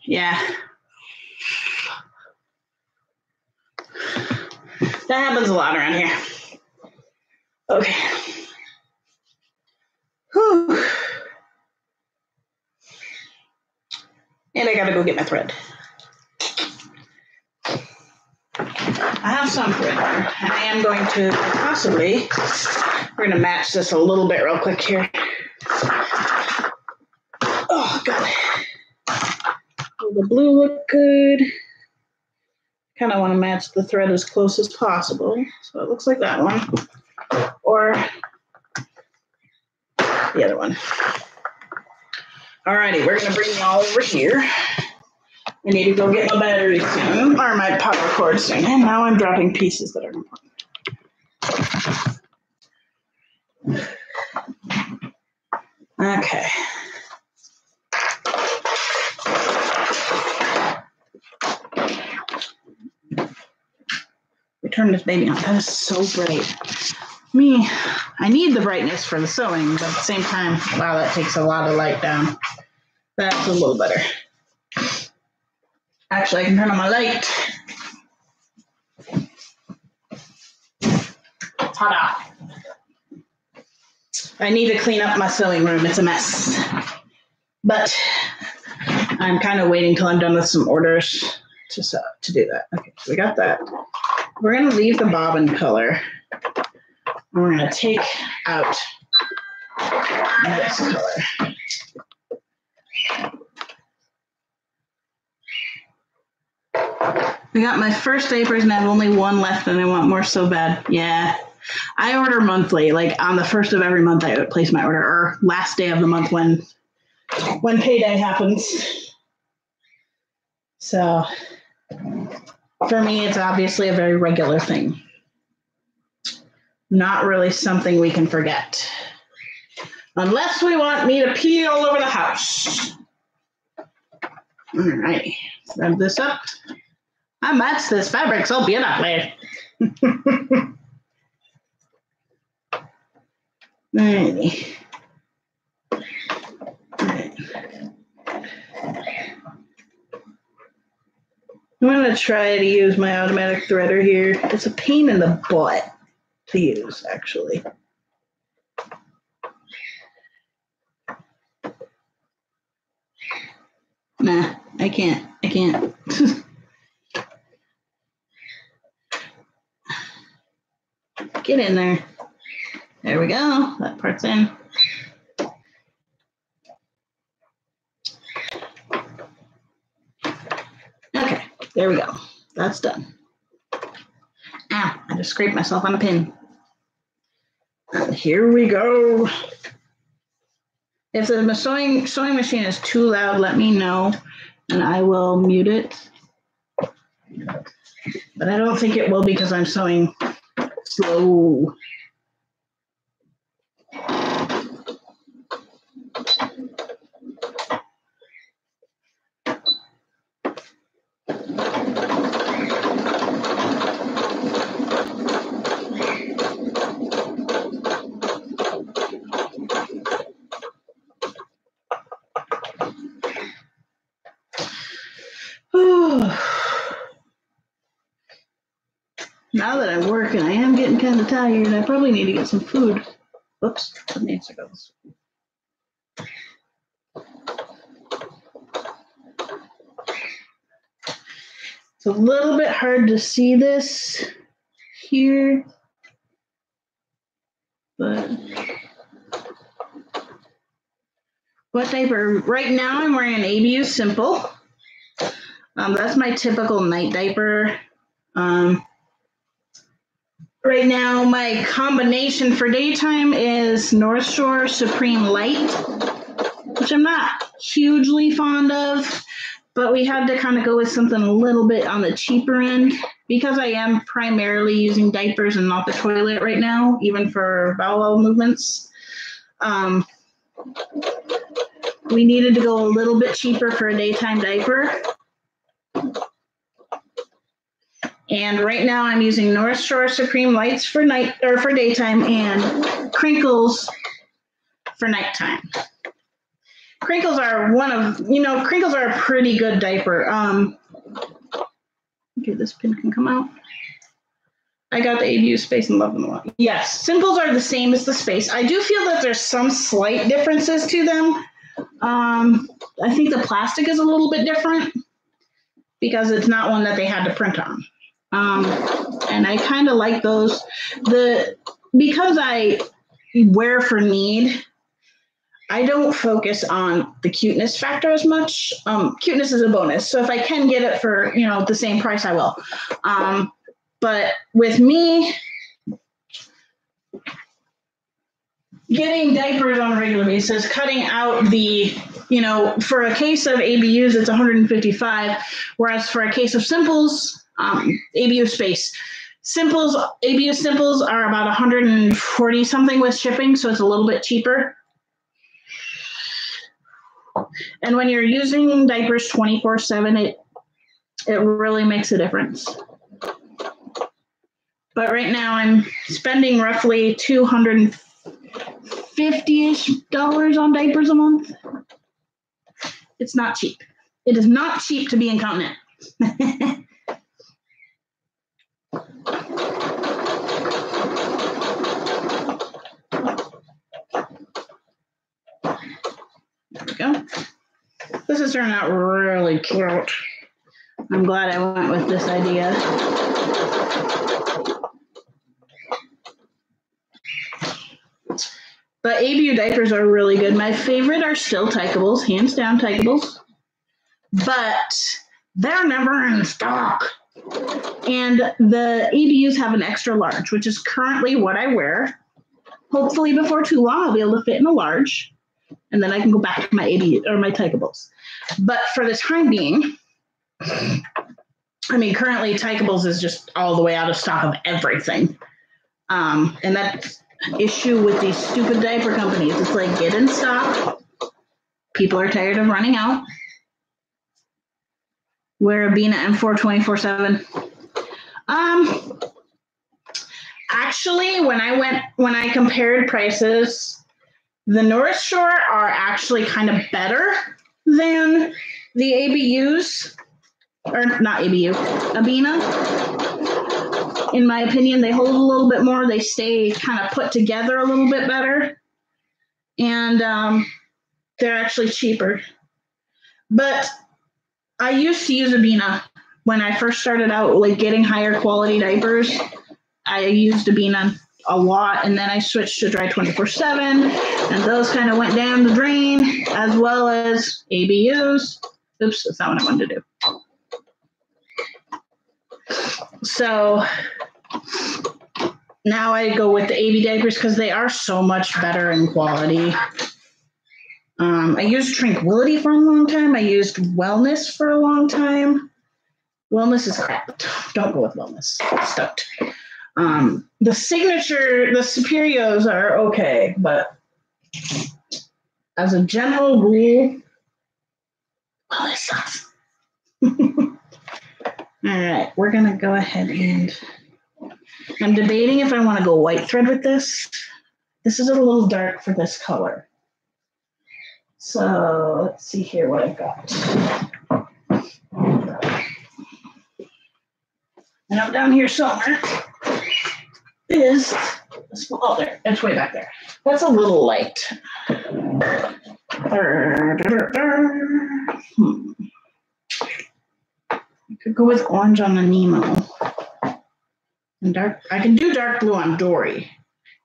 Yeah. That happens a lot around here. Okay. Whew. And I gotta go get my thread. I have some thread. I am going to possibly, we're gonna match this a little bit real quick here. Oh, God. Will the blue look good? Kind of want to match the thread as close as possible. So it looks like that one. Or the other one. Alrighty, we're going to bring y'all over here. I need to go get my battery soon, or my power cord soon. And now I'm dropping pieces that are important. Okay. We turn this baby on. That is so bright. I need the brightness for the sewing, but at the same time, wow, that takes a lot of light down. That's a little better. Actually, I can turn on my light. Ta-da. I need to clean up my sewing room. It's a mess. But I'm kind of waiting till I'm done with some orders to do that. Okay, so we got that. We're going to leave the bobbin color. And we're going to take out this color. I got my first aprons and I have only one left and I want more so bad. Yeah. I order monthly. Like on the first of every month I would place my order, or last day of the month when payday happens. So for me, it's obviously a very regular thing. Not really something we can forget. Unless we want me to pee all over the house. All right, grab this up. I match this fabric so beautifully. Alrighty. Alright. I'm going to try to use my automatic threader here. It's a pain in the butt to use, actually. Nah, I can't. Get in there. There we go. That part's in. Okay, there we go. That's done. Ow, I just scraped myself on a pin. And here we go. If the sewing machine is too loud, let me know, and I will mute it. But I don't think it will because I'm sewing slow. Now that I'm working, I am getting kind of tired. I probably need to get some food. Oops, let me answer those. It's a little bit hard to see this here, but what diaper? Right now I'm wearing an ABU Simple. That's my typical night diaper. Right now, my combination for daytime is North Shore Supreme Light, which I'm not hugely fond of, but we had to kind of go with something a little bit on the cheaper end because I am primarily using diapers and not the toilet right now, even for bowel movements. We needed to go a little bit cheaper for a daytime diaper. And right now I'm using North Shore Supreme Lights for night or for daytime and Crinkles for nighttime. Crinkles are Crinkles are a pretty good diaper. Okay, this pin can come out. I got the ABU Space and love them a lot. Yes, Simples are the same as the Space. I do feel that there's some slight differences to them. I think the plastic is a little bit different because it's not one that they had to print on. And I kind of like those. Because I wear for need, I don't focus on the cuteness factor as much. Cuteness is a bonus. So if I can get it for, the same price, I will. But with me, getting diapers on a regular basis, cutting out the, for a case of ABUs, it's $155, whereas for a case of Simples, ABU Space. ABU Simples are about $140 something with shipping, so it's a little bit cheaper. And when you're using diapers 24/7, it really makes a difference. But right now I'm spending roughly $250-ish on diapers a month. It's not cheap. It is not cheap to be incontinent. There we go. This is turning out really cute. I'm glad I went with this idea. But ABU diapers are really good. My favorite are still Tykeables, hands down Tykeables. But they're never in stock. And the ABUs have an extra large, which is currently what I wear. Hopefully before too long, I'll be able to fit in a large. And then I can go back to my ABU or my Tykeables. But for the time being, I mean, currently Tykables is just all the way out of stock of everything. And that's an issue with these stupid diaper companies. It's like, get in stock. People are tired of running out. Wear a Bina M4 24/7. Actually, when I compared prices, the North Shore are actually kind of better than the ABUs, or not ABU, Abina. In my opinion, they hold a little bit more. They stay kind of put together a little bit better, and they're actually cheaper. But I used to use Abina when I first started out, like getting higher quality diapers. I used Abina a lot, and then I switched to Dry 24/7, and those kind of went down the drain, as well as ABUs. Oops, that's not what I wanted to do. So now I go with the AB diapers because they are so much better in quality. I used Tranquility for a long time. I used Wellness for a long time. Wellness is crap. Don't go with Wellness. Don't. The Superiors are okay, but as a general rule, Wellness sucks. All right, we're going to go ahead and I'm debating if I want to go white thread with this. This is a little dark for this color. So let's see here what I've got. And up down here somewhere is this. Oh, there. It's way back there. That's a little light. I could go with orange on the Nemo. And dark. I can do dark blue on Dory.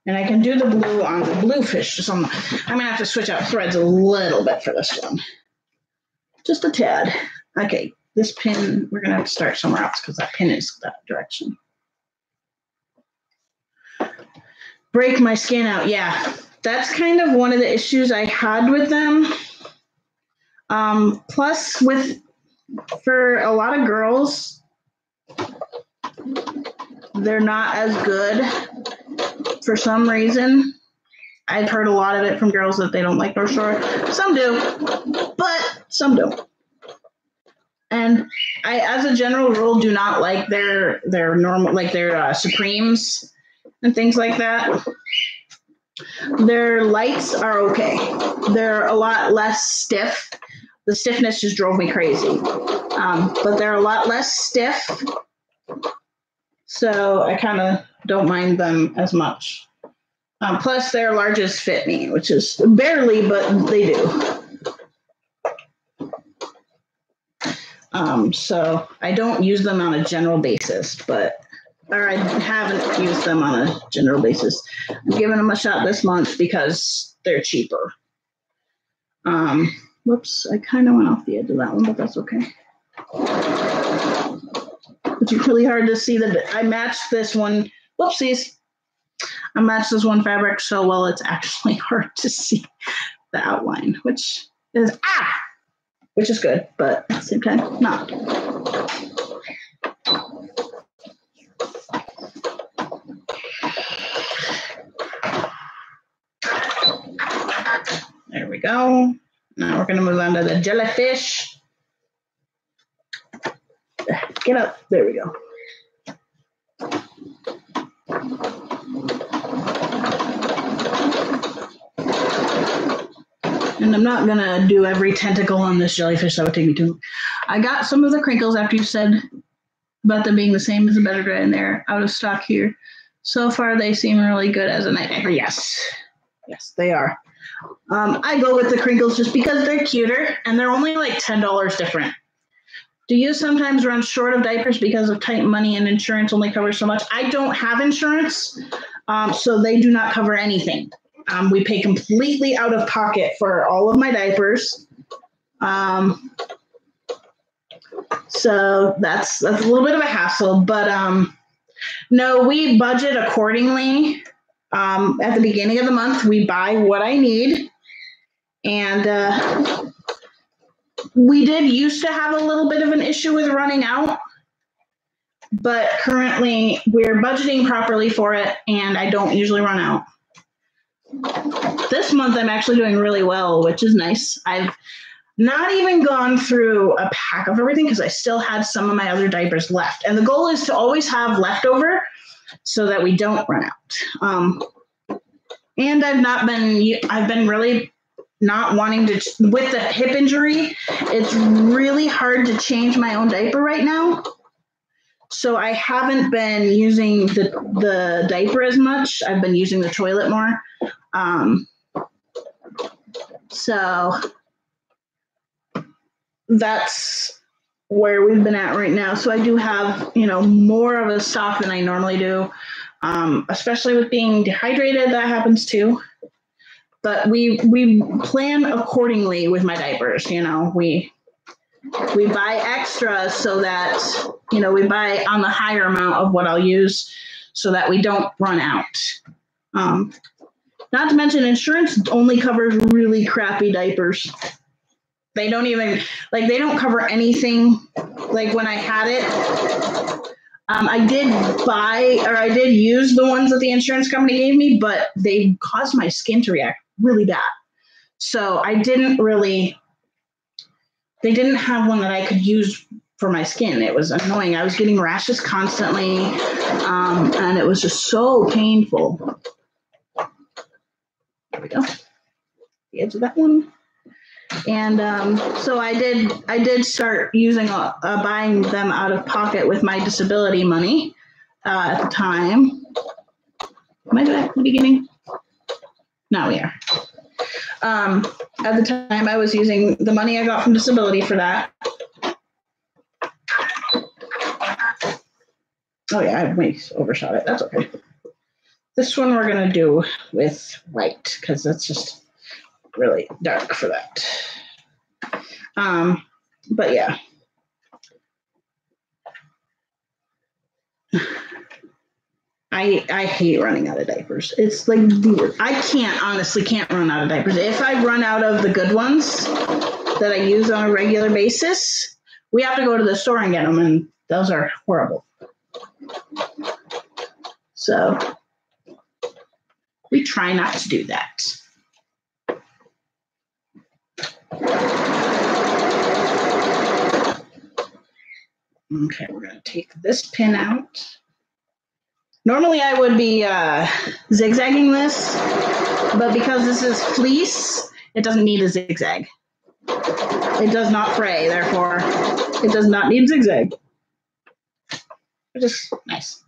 And I can do the blue on the Bluefish. I'm going to have to switch out threads a little bit for this one. Just a tad. Okay, this pin, we're going to have to start somewhere else because that pin is that direction. Break my skin out. Yeah, that's kind of one of the issues I had with them. Plus, for a lot of girls, they're not as good. For some reason, I've heard a lot of it from girls that they don't like North Shore. Some do, but some don't. And I, as a general rule, do not like their normal, like their Supremes and things like that. Their lights are okay. They're a lot less stiff. The stiffness just drove me crazy. But they're a lot less stiff. So I kind of don't mind them as much. Plus, their largest fit me, which is barely, but they do. So I don't use them on a general basis, or I haven't used them on a general basis. I'm giving them a shot this month because they're cheaper. Whoops, I kind of went off the edge of that one, but that's okay. It's really hard to see that I matched this one. Whoopsies. I matched this one fabric so well it's actually hard to see the outline, which is good, but at the same time, not. There we go. Now we're going to move on to the jellyfish. Get up. There we go. And I'm not going to do every tentacle on this jellyfish. That would take me too long. I got some of the crinkles after you said about them being the same as the Better Dry, and they're out of stock here. So far, they seem really good as a night diaper. Yes. Yes, they are. I go with the crinkles just because they're cuter, and they're only like $10 different. Do you sometimes run short of diapers because of tight money and insurance only covers so much? I don't have insurance, so they do not cover anything. We pay completely out of pocket for all of my diapers. So that's a little bit of a hassle, but no, we budget accordingly. At the beginning of the month, we buy what I need. And we did used to have a little bit of an issue with running out. but currently we're budgeting properly for it, and I don't usually run out. This month I'm actually doing really well, which is nice. I've not even gone through a pack of everything because I still had some of my other diapers left. And the goal is to always have leftover so that we don't run out. And I've been really not wanting to, with the hip injury, it's really hard to change my own diaper right now. So I haven't been using the diaper as much. I've been using the toilet more. So that's where we've been at right now. So I do have, more of a stock than I normally do, especially with being dehydrated. That happens too. But we plan accordingly with my diapers. We buy extra so that, we buy on the higher amount of what I'll use so that we don't run out. Not to mention insurance only covers really crappy diapers. They don't even, they don't cover anything. Like when I had it, I did use the ones that the insurance company gave me, but they caused my skin to react really bad. So they didn't have one that I could use for my skin. It was annoying. I was getting rashes constantly, and it was just so painful. There we go. The edge of that one. And so I did start using buying them out of pocket with my disability money at the time. Am I back at the beginning? No, we are. At the time, I was using the money I got from disability for that. Oh yeah, I way overshot it. That's okay. This one we're gonna do with white because that's just really dark for that. But yeah. I hate running out of diapers. It's like I honestly can't run out of diapers. If I run out of the good ones that I use on a regular basis, we have to go to the store and get them, and those are horrible. So we try not to do that. Okay, we're going to take this pin out. Normally I would be zigzagging this, but because this is fleece, it doesn't need a zigzag. It does not fray, therefore it does not need zigzag. Which is nice.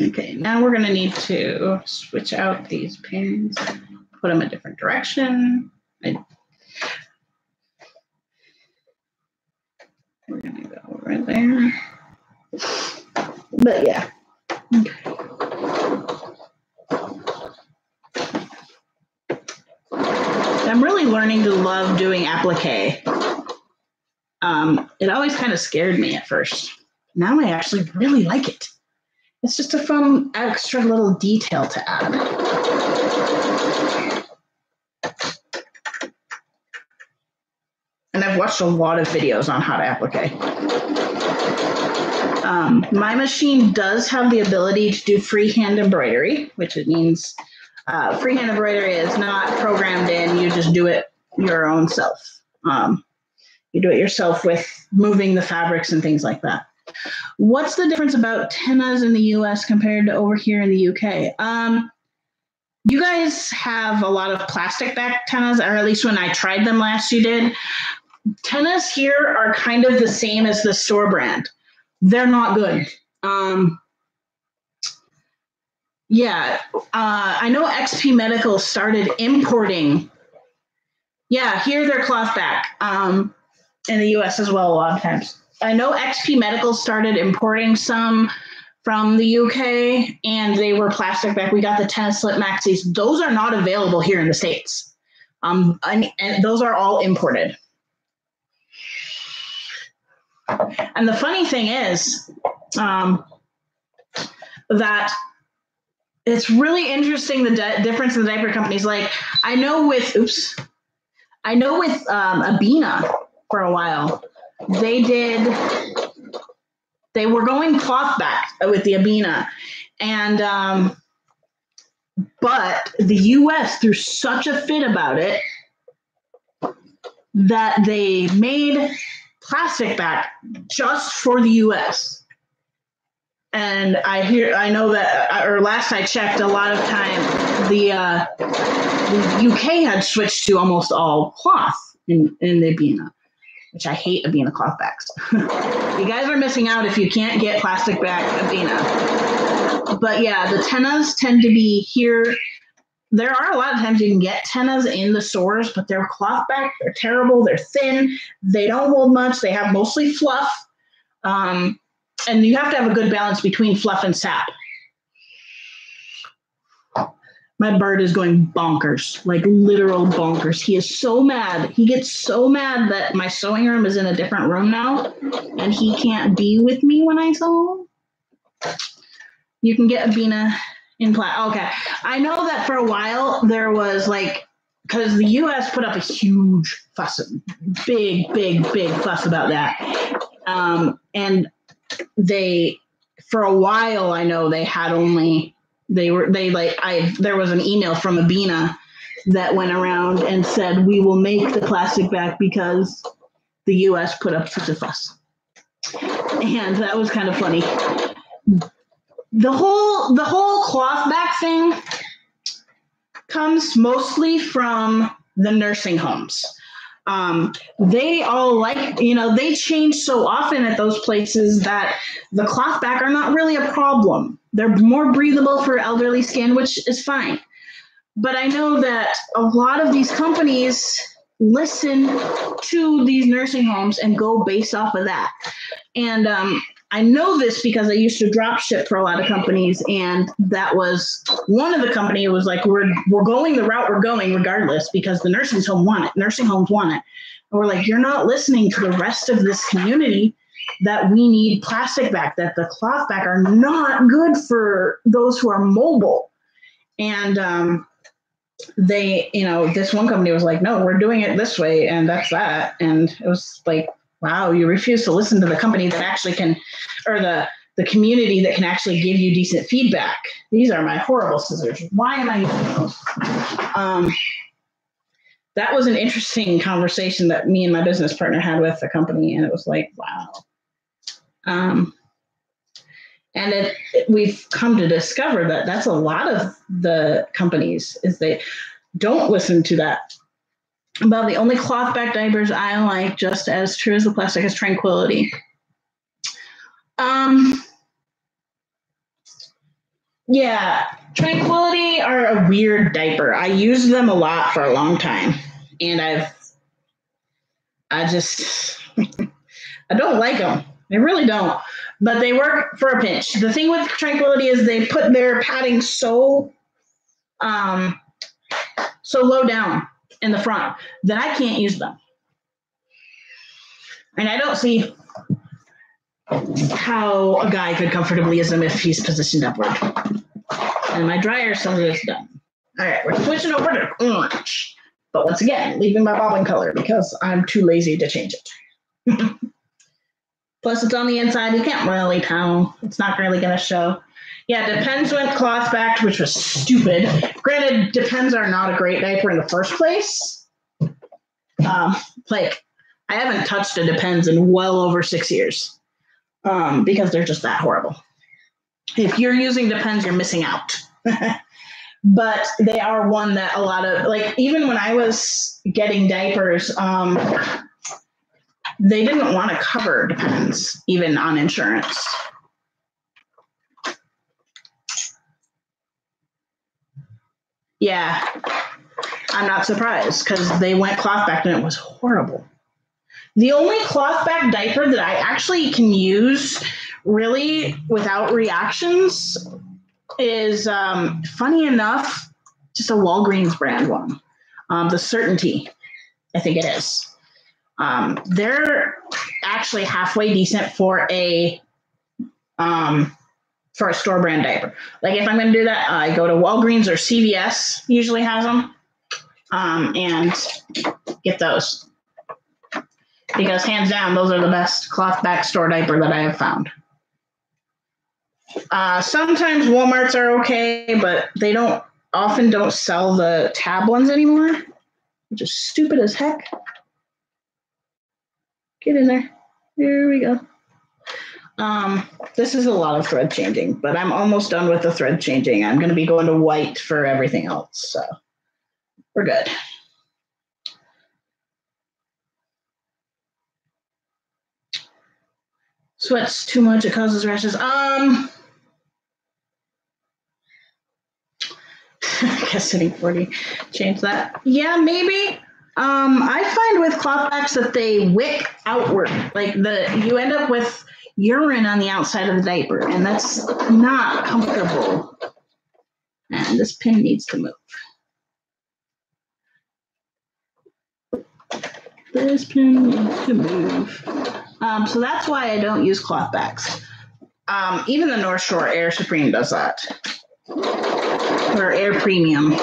Okay, now we're going to need to switch out these pins, put them a different direction. We're going to go right there. But yeah. Okay. I'm really learning to love doing applique. It always kind of scared me at first. Now I actually really like it. It's just a fun extra little detail to add. And I've watched a lot of videos on how to applique. My machine does have the ability to do freehand embroidery, which it means freehand embroidery is not programmed in. You just do it your own self. You do it yourself with moving the fabrics and things like that. What's the difference about tennas in the US compared to over here in the UK? You guys have a lot of plastic back tennas, or at least when I tried them last, you did. Tennas here are kind of the same as the store brand. They're not good. I know XP Medical started importing. Yeah, here they're cloth back in the US as well a lot of times. I know XP Medical started importing some from the UK, and they were plastic back. We got the tennis slip maxis. Those are not available here in the States. And those are all imported. And the funny thing is that it's really interesting the difference in the diaper companies. Like I know with Abina for a while, they were going cloth back with the Abina, and but the U.S. threw such a fit about it that they made plastic back just for the U.S. And I know that, or last I checked, a lot of time the UK had switched to almost all cloth in the Abina, which I hate Abina cloth backs. You guys are missing out if you can't get plastic back Abina. But yeah, the Tennas tend to be here. There are a lot of times you can get Tennas in the stores, but they're cloth back. They're terrible. They're thin. They don't hold much. They have mostly fluff. And you have to have a good balance between fluff and sap. My bird is going bonkers, like literal bonkers. He is so mad. He gets so mad that my sewing room is in a different room now, and he can't be with me when I sew. You can get Abina in plastic. Okay. I know that for a while there was like, because the U.S. put up a huge fuss, big fuss about that. And for a while, I know there was an email from Abina that went around and said, we will make the plastic back because the U.S. put up such a fuss. And that was kind of funny. The whole cloth back thing comes mostly from the nursing homes. They all they change so often at those places that the cloth back are not really a problem. They're more breathable for elderly skin, which is fine. But I know that a lot of these companies listen to these nursing homes and go based off of that. And I know this because I used to drop ship for a lot of companies, and that was one of the company was like, we're going the route we're going regardless because the nursing homes want it. And we're like, you're not listening to the rest of this community that we need plastic back, that the cloth back are not good for those who are mobile. And this one company was like, no, we're doing it this way, and that's that. And it was like, wow, you refuse to listen to the company that actually can, or the community that can actually give you decent feedback. These are my horrible scissors. Why am I using those? That was an interesting conversation that me and my business partner had with the company, and it was like, wow. And we've come to discover that that's a lot of the companies is they don't listen to that. About the only cloth back diapers I like, just as true as the plastic, is Tranquility. Yeah, Tranquility are a weird diaper. I used them a lot for a long time, and I just I don't like them. I really don't, but they work for a pinch. The thing with Tranquility is they put their padding so low down in the front that I can't use them. And I don't see how a guy could comfortably use them if he's positioned upward. And my dryer cells is done. All right, we're switching over to orange. But once again, leaving my bobbin color because I'm too lazy to change it. Plus, it's on the inside. You can't really tell. It's not really going to show. Yeah, Depends went cloth backed, which was stupid. Granted, Depends are not a great diaper in the first place. I haven't touched a Depends in well over 6 years because they're just that horrible. If you're using Depends, you're missing out. But they are one that a lot of, even when I was getting diapers, they didn't want to cover Depends, even on insurance. Yeah, I'm not surprised because they went cloth back and it was horrible. The only cloth back diaper that I actually can use really without reactions is, funny enough, just a Walgreens brand one. The Certainty, I think it is. They're actually halfway decent for a for a store brand diaper. Like if I'm going to do that, I go to Walgreens or CVS, usually has them, and get those. Because hands down, those are the best cloth back store diaper that I have found. Sometimes Walmarts are okay, but they often don't sell the tab ones anymore, which is stupid as heck. Get in there. There we go. This is a lot of thread changing, but I'm almost done with the thread changing. I'm going to be going to white for everything else, so we're good. Sweats too much, it causes rashes. I guess sitting 40, change that. Yeah, maybe. I find with cloth backs that they wick outward. Like you end up with urine on the outside of the diaper, and that's not comfortable. And this pin needs to move. This pin needs to move. So that's why I don't use cloth backs. Even the North Shore Air Supreme does that. Or Air Premium.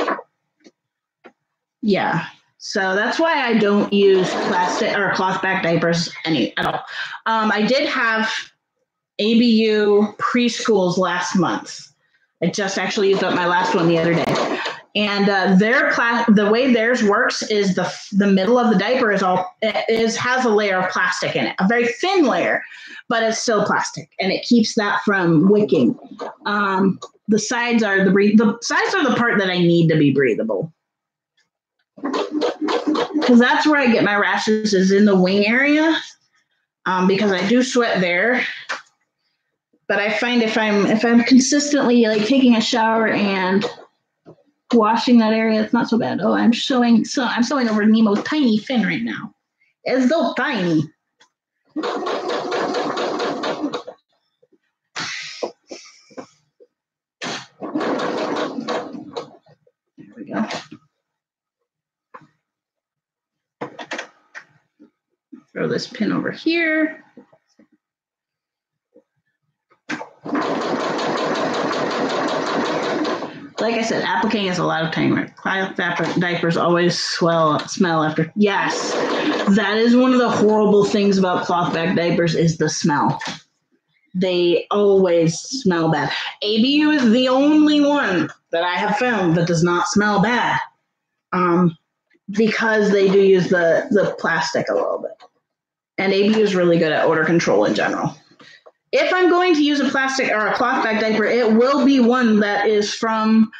Yeah. So that's why I don't use plastic or cloth back diapers at all. I did have ABU preschools last month. I just actually used up my last one the other day. And the way theirs works is the middle of the diaper has a layer of plastic in it, a very thin layer, but it's still plastic, and it keeps that from wicking. The sides are the part that I need to be breathable. Because that's where I get my rashes, is in the wing area, because I do sweat there. But I find if I'm consistently like taking a shower and washing that area, it's not so bad. Oh, I'm showing over Nemo's tiny fin right now. It's so tiny. There we go. Throw this pin over here. Like I said, appliquing is a lot of time. Cloth diapers always smell after. Yes, that is one of the horrible things about cloth back diapers is the smell. They always smell bad. ABU is the only one that I have found that does not smell bad, because they do use the plastic a little bit. And ABU is really good at odor control in general. If I'm going to use a plastic or a cloth back diaper, it will be one that is from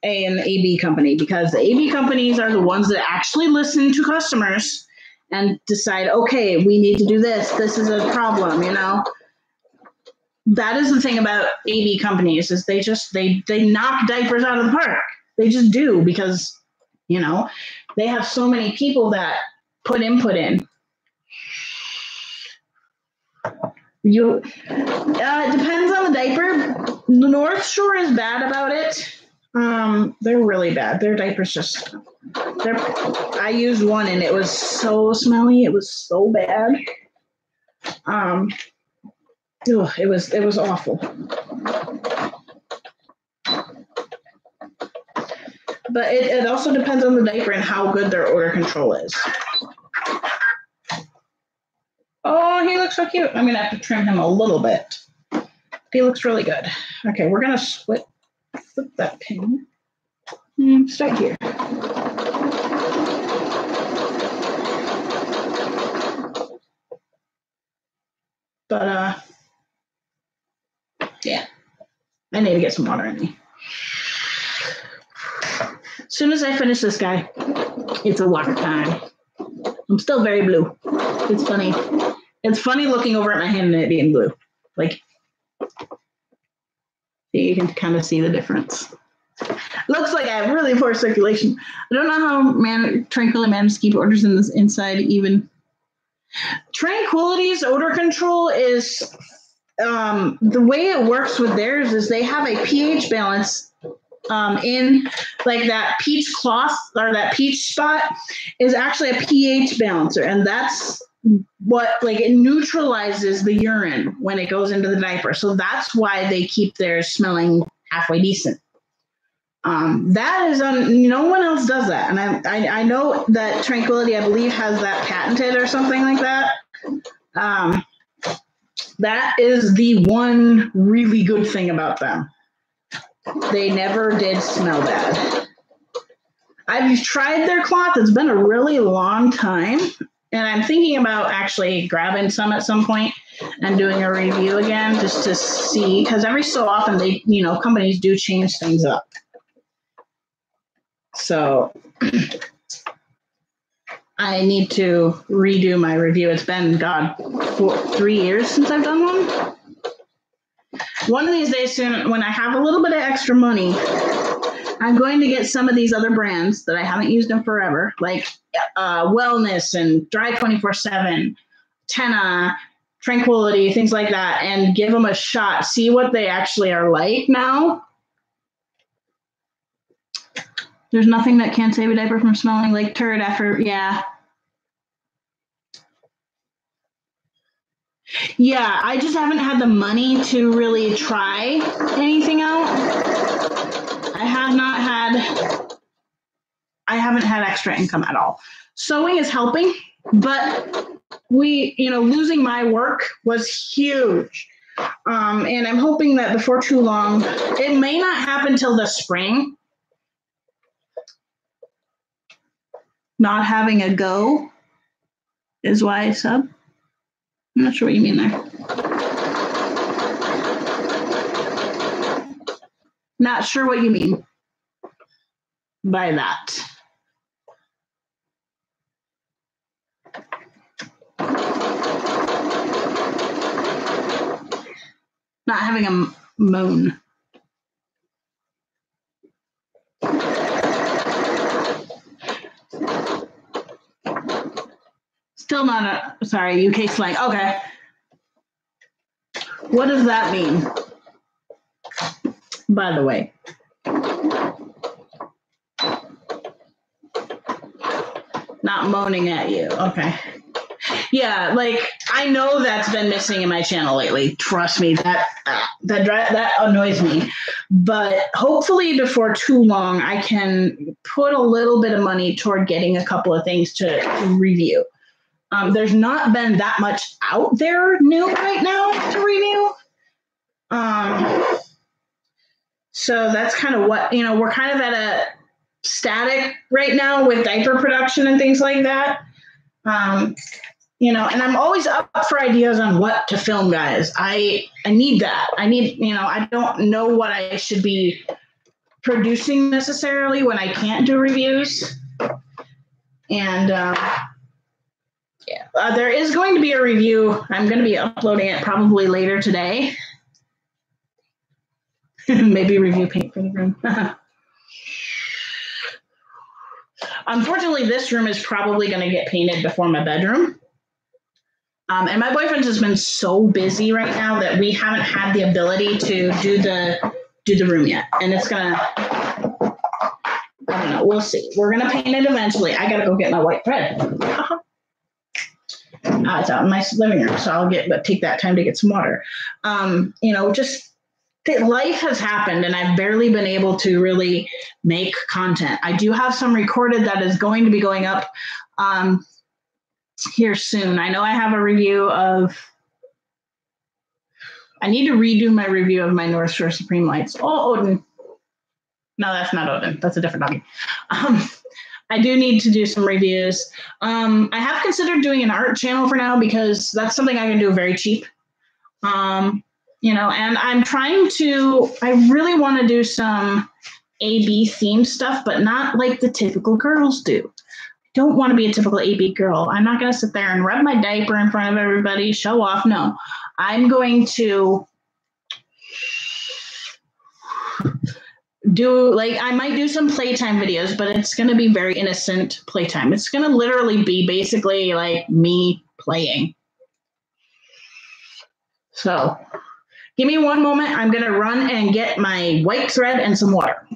an AB company, because the AB companies are the ones that actually listen to customers and decide, okay, we need to do this. This is a problem, you know. That is the thing about AB companies, is they knock diapers out of the park. They just do, because, you know, they have so many people that put input in. It depends on the diaper. The North Shore is bad about it. They're really bad. Their diapers I used one and it was so smelly. It was so bad. It was awful. But it also depends on the diaper and how good their odor control is. Oh, he looks so cute. I'm going to have to trim him a little bit. He looks really good. Okay, we're going to flip that pin. Start here. But, yeah. I need to get some water in me. As soon as I finish this guy, it's a water time. I'm still very blue. It's funny. It's funny looking over at my hand and it being blue. Like, you can kind of see the difference. Looks like I have really poor circulation. I don't know how Tranquility managed to keep odors in this inside even. Tranquility's odor control is, the way it works with theirs is they have a pH balance in like that peach cloth or that peach spot is actually a pH balancer, and that's it neutralizes the urine when it goes into the diaper. So that's why they keep theirs smelling halfway decent. That is no one else does that, and I know that Tranquility, I believe, has that patented or something like that. That is the one really good thing about them. They never did smell bad. I've tried their cloth. It's been a really long time, and I'm thinking about actually grabbing some at some point and doing a review again just to see, because every so often they, companies do change things up. So I need to redo my review. It's been, 3 years since I've done one. One of these days soon, when I have a little bit of extra money, I'm going to get some of these other brands that I haven't used in forever, like Wellness and Dry 24/7, Tenna, Tranquility, things like that, and give them a shot. See what they actually are like now. There's nothing that can save a diaper from smelling like turd after, yeah. Yeah, I just haven't had the money to really try anything out. I haven't had extra income at all. Sewing is helping, but losing my work was huge. And I'm hoping that before too long, it may not happen till the spring. Not having a go is why I sub. I'm not sure what you mean there. Not sure what you mean by that. Not having a moan. Still not sorry, UK slang. Okay. What does that mean? By the way. Not moaning at you. Okay. Yeah, I know that's been missing in my channel lately. Trust me, that annoys me. But hopefully before too long, I can put a little bit of money toward getting a couple of things to review. There's not been that much out there new right now to review. So that's kind of what, we're kind of at a static right now with diaper production and things like that. And I'm always up for ideas on what to film, guys. I need that. I don't know what I should be producing necessarily when I can't do reviews. And there is going to be a review. I'm going to be uploading it probably later today. Maybe review paint for the room. Unfortunately, this room is probably going to get painted before my bedroom. And my boyfriend has been so busy right now that we haven't had the ability to do the room yet. And it's going to, I don't know, we'll see. We're going to paint it eventually. I got to go get my white thread. It's out in my living room, so I'll take that time to get some water. Life has happened, and I've barely been able to really make content. I do have some recorded that is going to be going up here soon. I know I have a review of, I need to redo my review of my North Shore Supreme Lights. Oh, Odin. No, that's not Odin. That's a different doggy. I do need to do some reviews. I have considered doing an art channel for now because that's something I can do very cheap. And I'm I really want to do some AB themed stuff, but not like the typical girls do. I don't want to be a typical AB girl. I'm not going to sit there and rub my diaper in front of everybody, show off. No, I'm going to I might do some playtime videos, but it's going to be very innocent playtime. It's going to literally be basically like me playing. So give me one moment. I'm going to run and get my white thread and some water,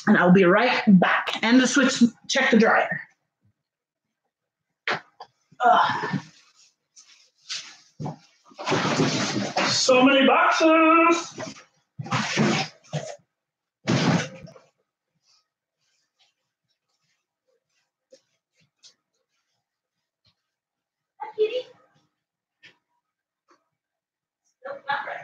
and I'll be right back. And check the dryer. So many boxes. Hi, kitty. Nope, not right.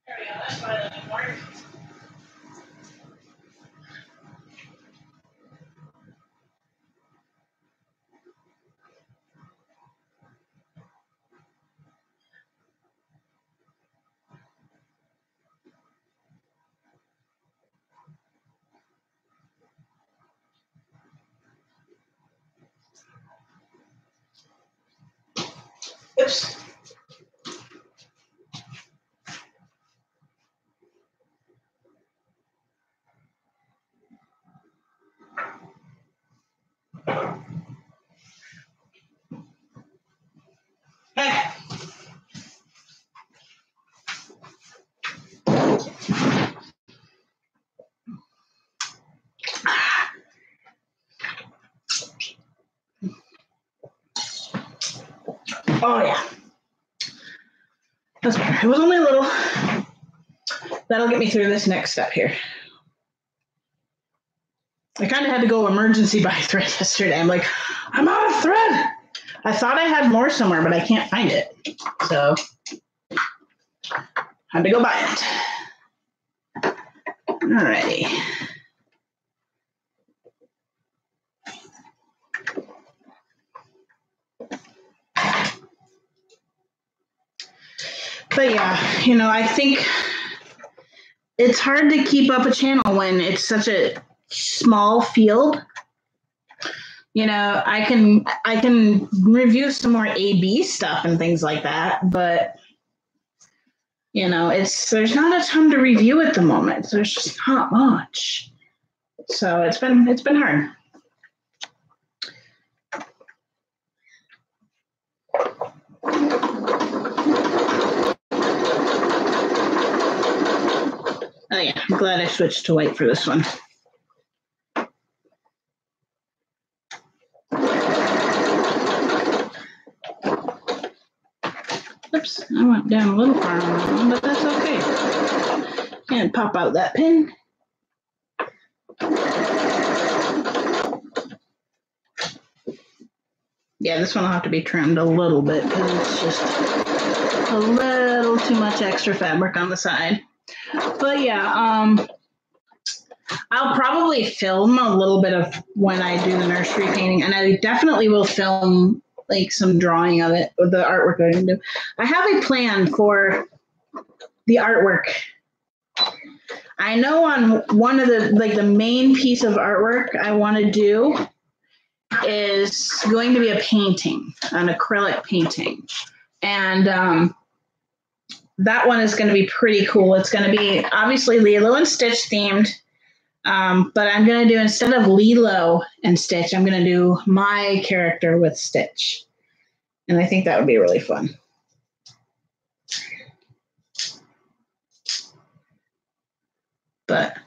There we go. That's why that didn't work. Oops. Hey. Oh yeah. That's better. It was only a little. That'll get me through this next step here. I kind of had to go emergency buy thread yesterday. I'm like, I'm out of thread. I thought I had more somewhere, but I can't find it. So, had to go buy it. Alrighty. But yeah, you know, I think it's hard to keep up a channel when it's such a small field. You know, I can review some more A/B stuff and things like that, but you know, there's not a ton to review at the moment. There's just not much. So it's been hard. Oh yeah, I'm glad I switched to white for this one. Oops, I went down a little far on that one, but that's okay. And pop out that pin. Yeah, this one will have to be trimmed a little bit because it's just a little too much extra fabric on the side. But yeah, I'll probably film a little bit of when I do the nursery painting, and I definitely will film like some drawing of it, with the artwork I'm going to do. I have a plan for the artwork. I know on one of the main piece of artwork I want to do is going to be a painting, an acrylic painting. And that one is going to be pretty cool. It's going to be obviously Lilo and Stitch themed. But I'm going to do, instead of Lilo and Stitch, I'm going to do my character with Stitch. And I think that would be really fun. But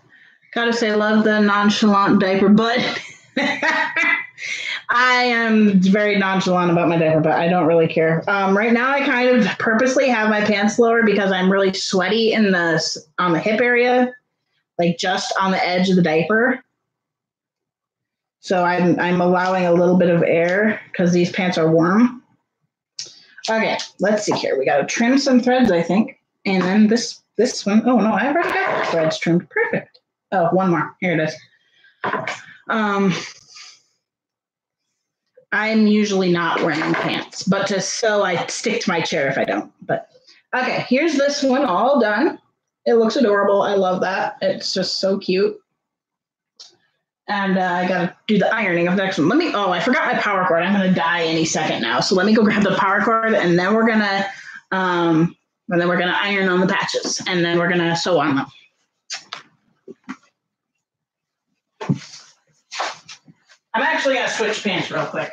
gotta say, love the nonchalant diaper butt. I am very nonchalant about my diaper butt. I don't really care. Right now, I kind of purposely have my pants lower because I'm really sweaty on the hip area, like just on the edge of the diaper. So I'm allowing a little bit of air because these pants are warm. Okay, let's see here. We got to trim some threads, I think. And then this one, oh no, I already got threads trimmed. Perfect. Oh, one more. Here it is. I'm usually not wearing pants, but to sew, I stick to my chair if I don't. But okay, here's this one all done. It looks adorable. I love that. It's just so cute. And I gotta do the ironing of the next one. I forgot my power cord. I'm gonna die any second now. So let me go grab the power cord, and then we're gonna iron on the patches, and then we're gonna sew on them. I'm actually gonna switch pants real quick.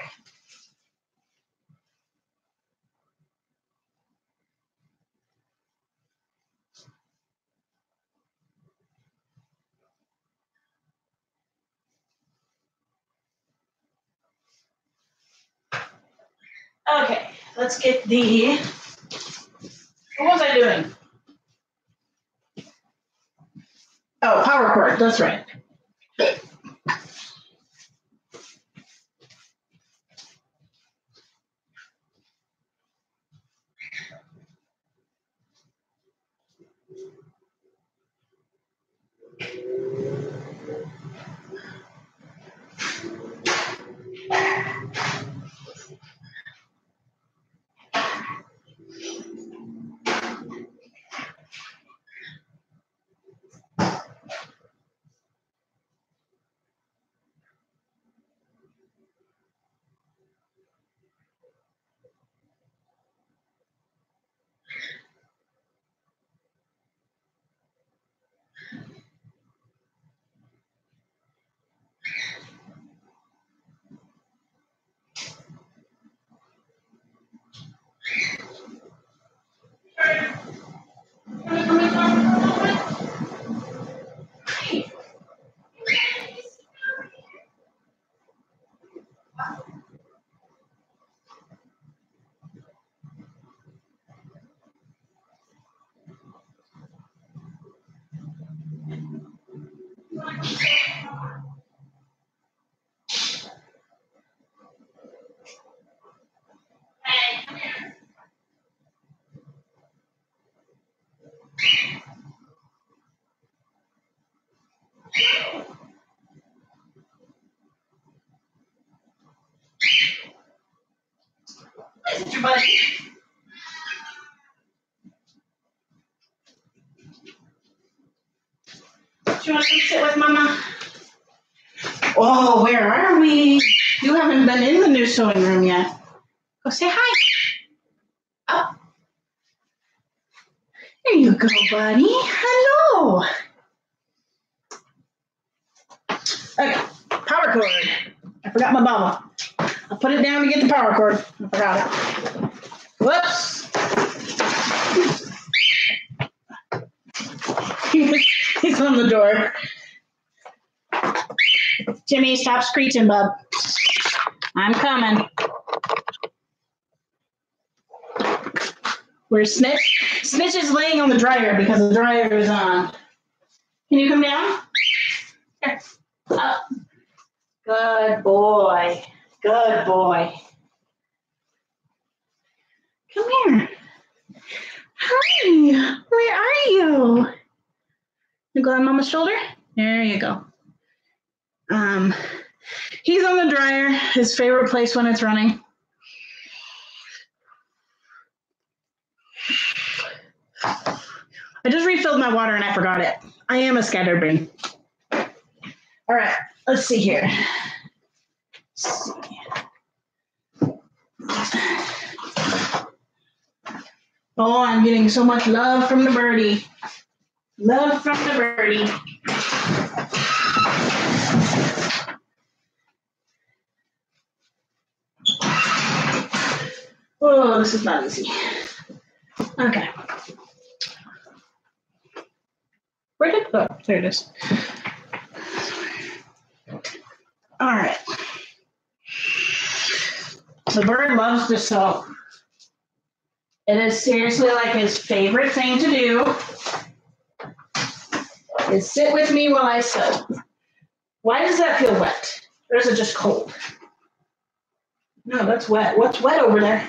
Okay, let's get the, what was I doing? Oh, power cord, that's right. Is your buddy? Do you want to come sit with Mama? Oh, where are we? You haven't been in the new sewing room yet. Go say hi. Oh, there you go, buddy. Hello. Okay, power cord. I forgot my bottle. I put it down to get the power cord. I forgot it. Whoops. He's on the door. Jimmy, stop screeching, bub. I'm coming. Where's Snitch? Snitch is laying on the dryer because the dryer is on. Can you come down? Here. Up. Good boy. Good boy. Come here. Hi. Where are you? You go on Mama's shoulder? There you go. He's on the dryer, his favorite place when it's running. I just refilled my water and I forgot it. I am a scatterbrain. All right, let's see here. Oh, I'm getting so much love from the birdie. Love from the birdie. Oh, this is not easy. Okay. Where did it go? There it is. All right. The bird loves to sew. It is seriously like his favorite thing to do is sit with me while I sew. Why does that feel wet? Or is it just cold? No, that's wet. What's wet over there?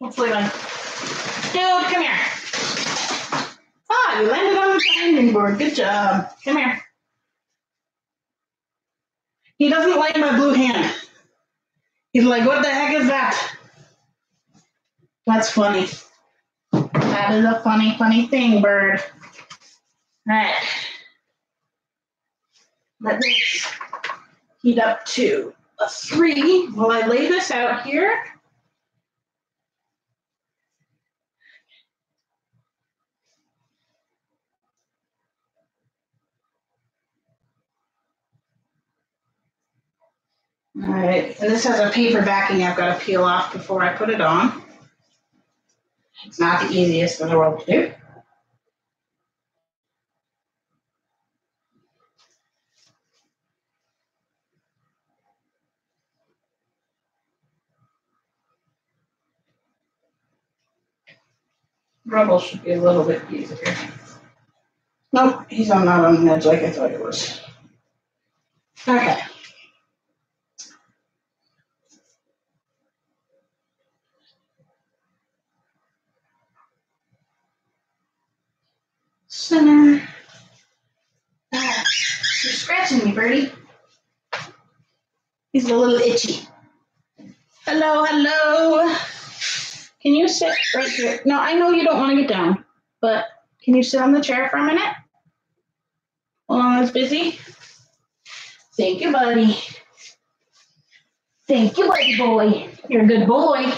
Hopefully my... Dude, come here. Ah, you landed on the binding board. Good job. Come here. He doesn't like my blue hand. He's like, what the heck is that? That's funny. That is a funny, funny thing, bird. All right. Let this heat up to a 3 while I lay this out here. All right, and this has a paper backing I've got to peel off before I put it on. It's not the easiest in the world to do. Rubble should be a little bit easier. Nope, he's not on the edge like I thought it was. Okay. Center. Ah, you're scratching me, Birdie. He's a little itchy. Hello, hello. Can you sit right here? No, I know you don't want to get down, but can you sit on the chair for a minute? While I was busy? Thank you, buddy. Thank you, buddy boy. You're a good boy.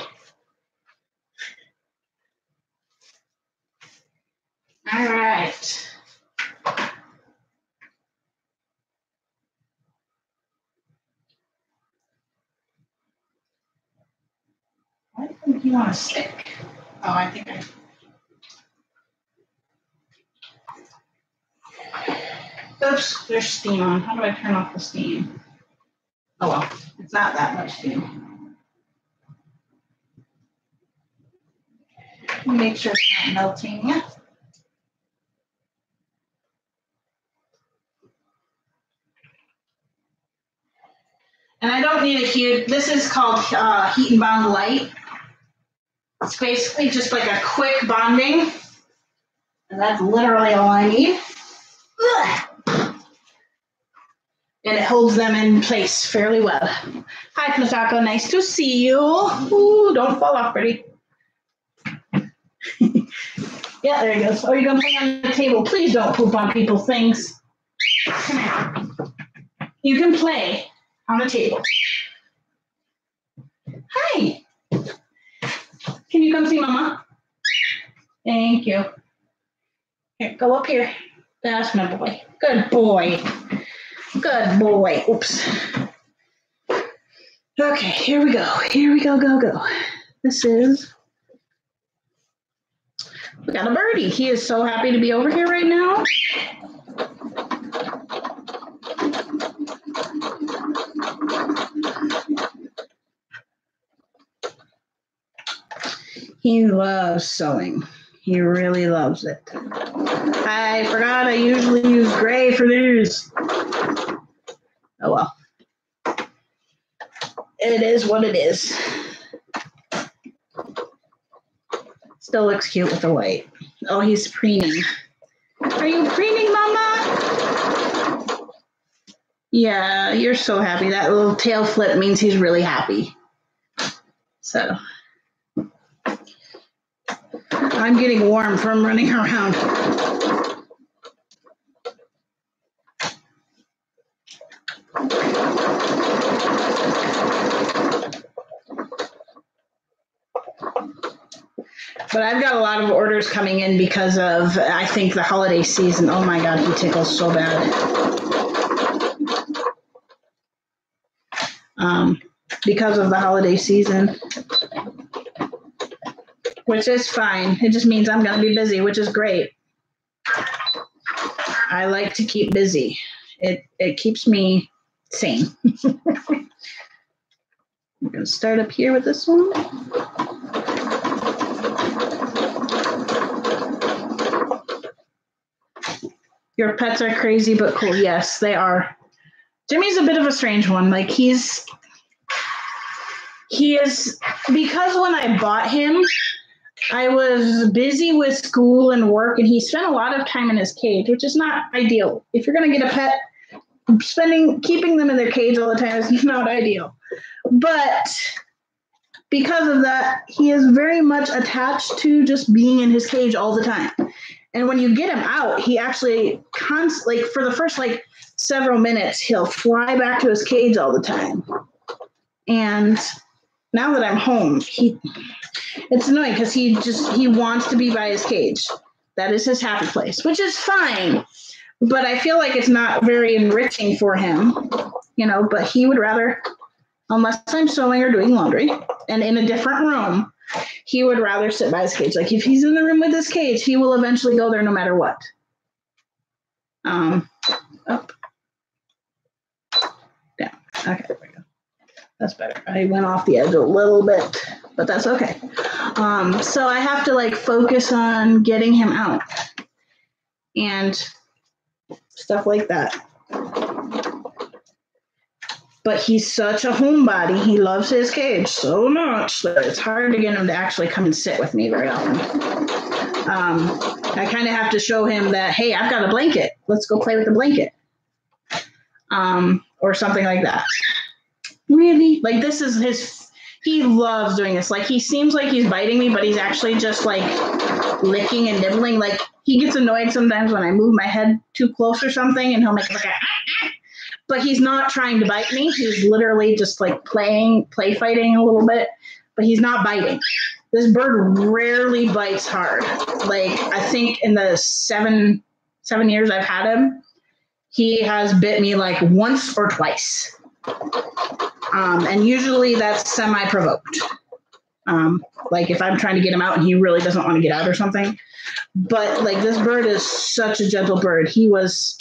All right. I think you want a stick. Oh, I think I. Oops, there's steam on. How do I turn off the steam? Oh well, it's not that much steam. Make sure it's not melting. And I don't need a huge, this is called Heat and Bond Light. It's basically just like a quick bonding. And that's literally all I need. Ugh. And it holds them in place fairly well. Hi, Platako, nice to see you. Ooh, don't fall off, Birdie. Yeah, there he goes. Oh, you're going to play on the table. Please don't poop on people's things. Come here. You can play on the table. Hi. Can you come see Mama? Thank you. Here, go up here. That's my boy. Good boy. Good boy. Oops. Okay, here we go. Here we go, go. This is, we got a birdie. He is so happy to be over here right now. He loves sewing. He really loves it. I forgot I usually use gray for these. Oh well. It is what it is. Still looks cute with the white. Oh, he's preening. Are you preening, Mama? Yeah, you're so happy. That little tail flip means he's really happy. So I'm getting warm from running around. But I've got a lot of orders coming in because of, I think, the holiday season. Oh my God, he tickles so bad. Because of the holiday season. Which is fine. It just means I'm going to be busy, which is great. I like to keep busy. It keeps me sane. I'm going to start up here with this one. Your pets are crazy but cool. Yes, they are. Jimmy's a bit of a strange one. Like he is, because when I bought him, I was busy with school and work, and he spent a lot of time in his cage, which is not ideal. If you're going to get a pet, keeping them in their cage all the time is not ideal. But because of that, he is very much attached to just being in his cage all the time. And when you get him out, he actually for the first several minutes, he'll fly back to his cage all the time. And now that I'm home, it's annoying because he wants to be by his cage. That is his happy place, which is fine. But I feel like it's not very enriching for him, but he would rather, unless I'm sewing or doing laundry and in a different room, he would rather sit by his cage. Like if he's in the room with his cage, he will eventually go there no matter what. Up. Down. Okay, there we go. That's better. I went off the edge a little bit, but that's okay. So I have to like focus on getting him out and stuff like that. But he's such a homebody. He loves his cage so much that it's hard to get him to actually come and sit with me very often. I kind of have to show him that, hey, I've got a blanket. Let's go play with the blanket. Or something like that. Really? Like this is he loves doing this. Like he seems like he's biting me, but he's actually just like licking and nibbling. Like he gets annoyed sometimes when I move my head too close or something, and he'll make like a but he's not trying to bite me. He's literally just like play fighting a little bit, but he's not biting. This bird rarely bites hard. Like I think in the seven years I've had him, he has bit me like once or twice. And usually that's semi-provoked. Like if I'm trying to get him out and he really doesn't want to get out or something. But like this bird is such a gentle bird. He was,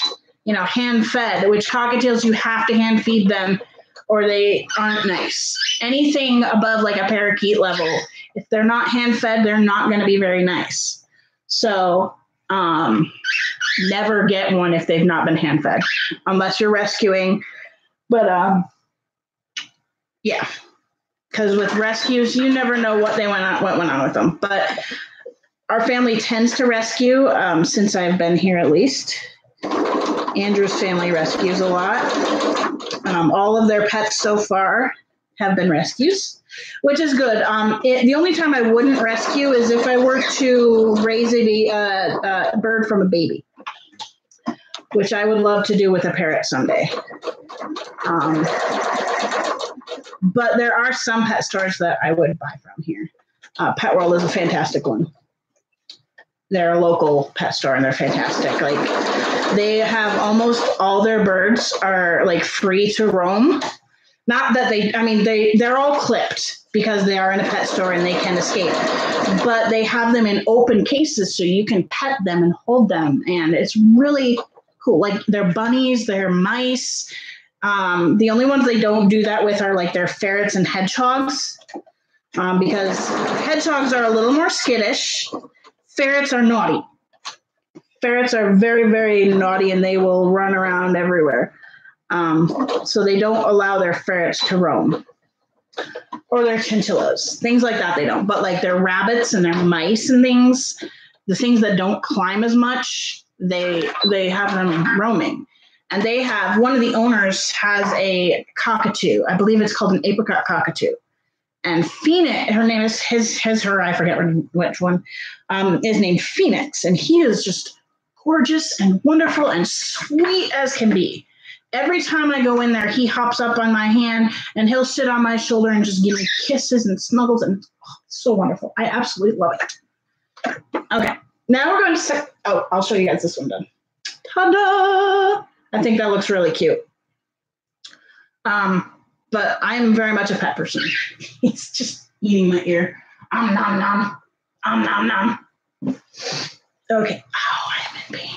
hand fed, which cockatiels you have to hand feed them or they aren't nice. Anything above like a parakeet level, if they're not hand fed, they're not going to be very nice. So never get one if they've not been hand fed, unless you're rescuing. But yeah, because with rescues, you never know what went on with them. But our family tends to rescue since I've been here at least. Andrew's family rescues a lot. All of their pets so far have been rescues, which is good. The only time I wouldn't rescue is if I were to raise a bird from a baby, which I would love to do with a parrot someday. But there are some pet stores that I would buy from here. Pet World is a fantastic one. They're a local pet store and they're fantastic. Like they have almost all their birds are like free to roam. Not that they're all clipped because they are in a pet store and they can escape. But they have them in open cases so you can pet them and hold them. And it's really cool. Like they're bunnies, they're mice. The only ones they don't do that with are like their ferrets and hedgehogs. Because hedgehogs are a little more skittish. Ferrets are naughty. Ferrets are very, very naughty and they will run around everywhere. So they don't allow their ferrets to roam. Or their chinchillas. Things like that they don't. But like their rabbits and their mice and things, the things that don't climb as much, they have them roaming. And they have, one of the owners has a cockatoo. I believe it's called an apricot cockatoo. And Phoenix, her name is her, I forget which one, is named Phoenix. And he is just gorgeous and wonderful and sweet as can be. Every time I go in there, he hops up on my hand and he'll sit on my shoulder and just give me kisses and snuggles. And it's so wonderful. I absolutely love it. Okay, now we're going to I'll show you guys this one done. Ta-da! I think that looks really cute. But I'm very much a pet person. He's just eating my ear. Nom nom. Nom nom. Okay. Oh, I'm in pain.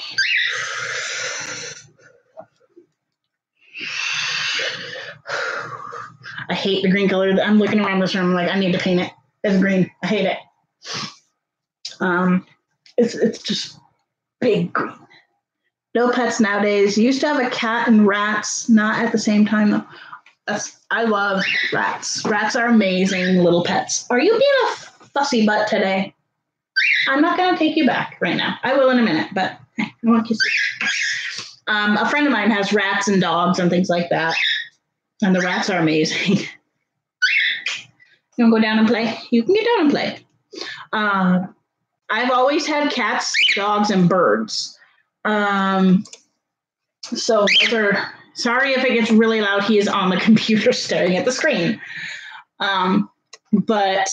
I hate the green color. I'm looking around this room like I need to paint it. It's green. I hate it. It's just big green. No pets nowadays. Used to have a cat and rats, not at the same time though. I love rats. Rats are amazing little pets. Are you being a fussy butt today? I'm not going to take you back right now. I will in a minute, but I want to kiss you. A friend of mine has rats and dogs and things like that. And the rats are amazing. You want to go down and play? You can get down and play. I've always had cats, dogs, and birds. So those are... Sorry if it gets really loud. He is on the computer staring at the screen. But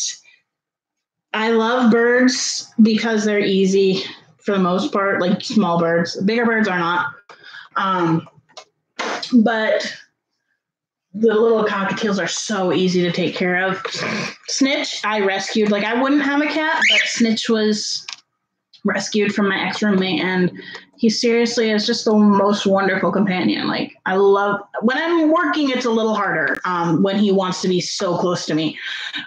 I love birds because they're easy for the most part, like small birds. Bigger birds are not. But the little cockatiels are so easy to take care of. Snitch, I rescued. Like I wouldn't have a cat, but Snitch was rescued from my ex-roommate, and he seriously is just the most wonderful companion. Like, I love when I'm working, it's a little harder when he wants to be so close to me,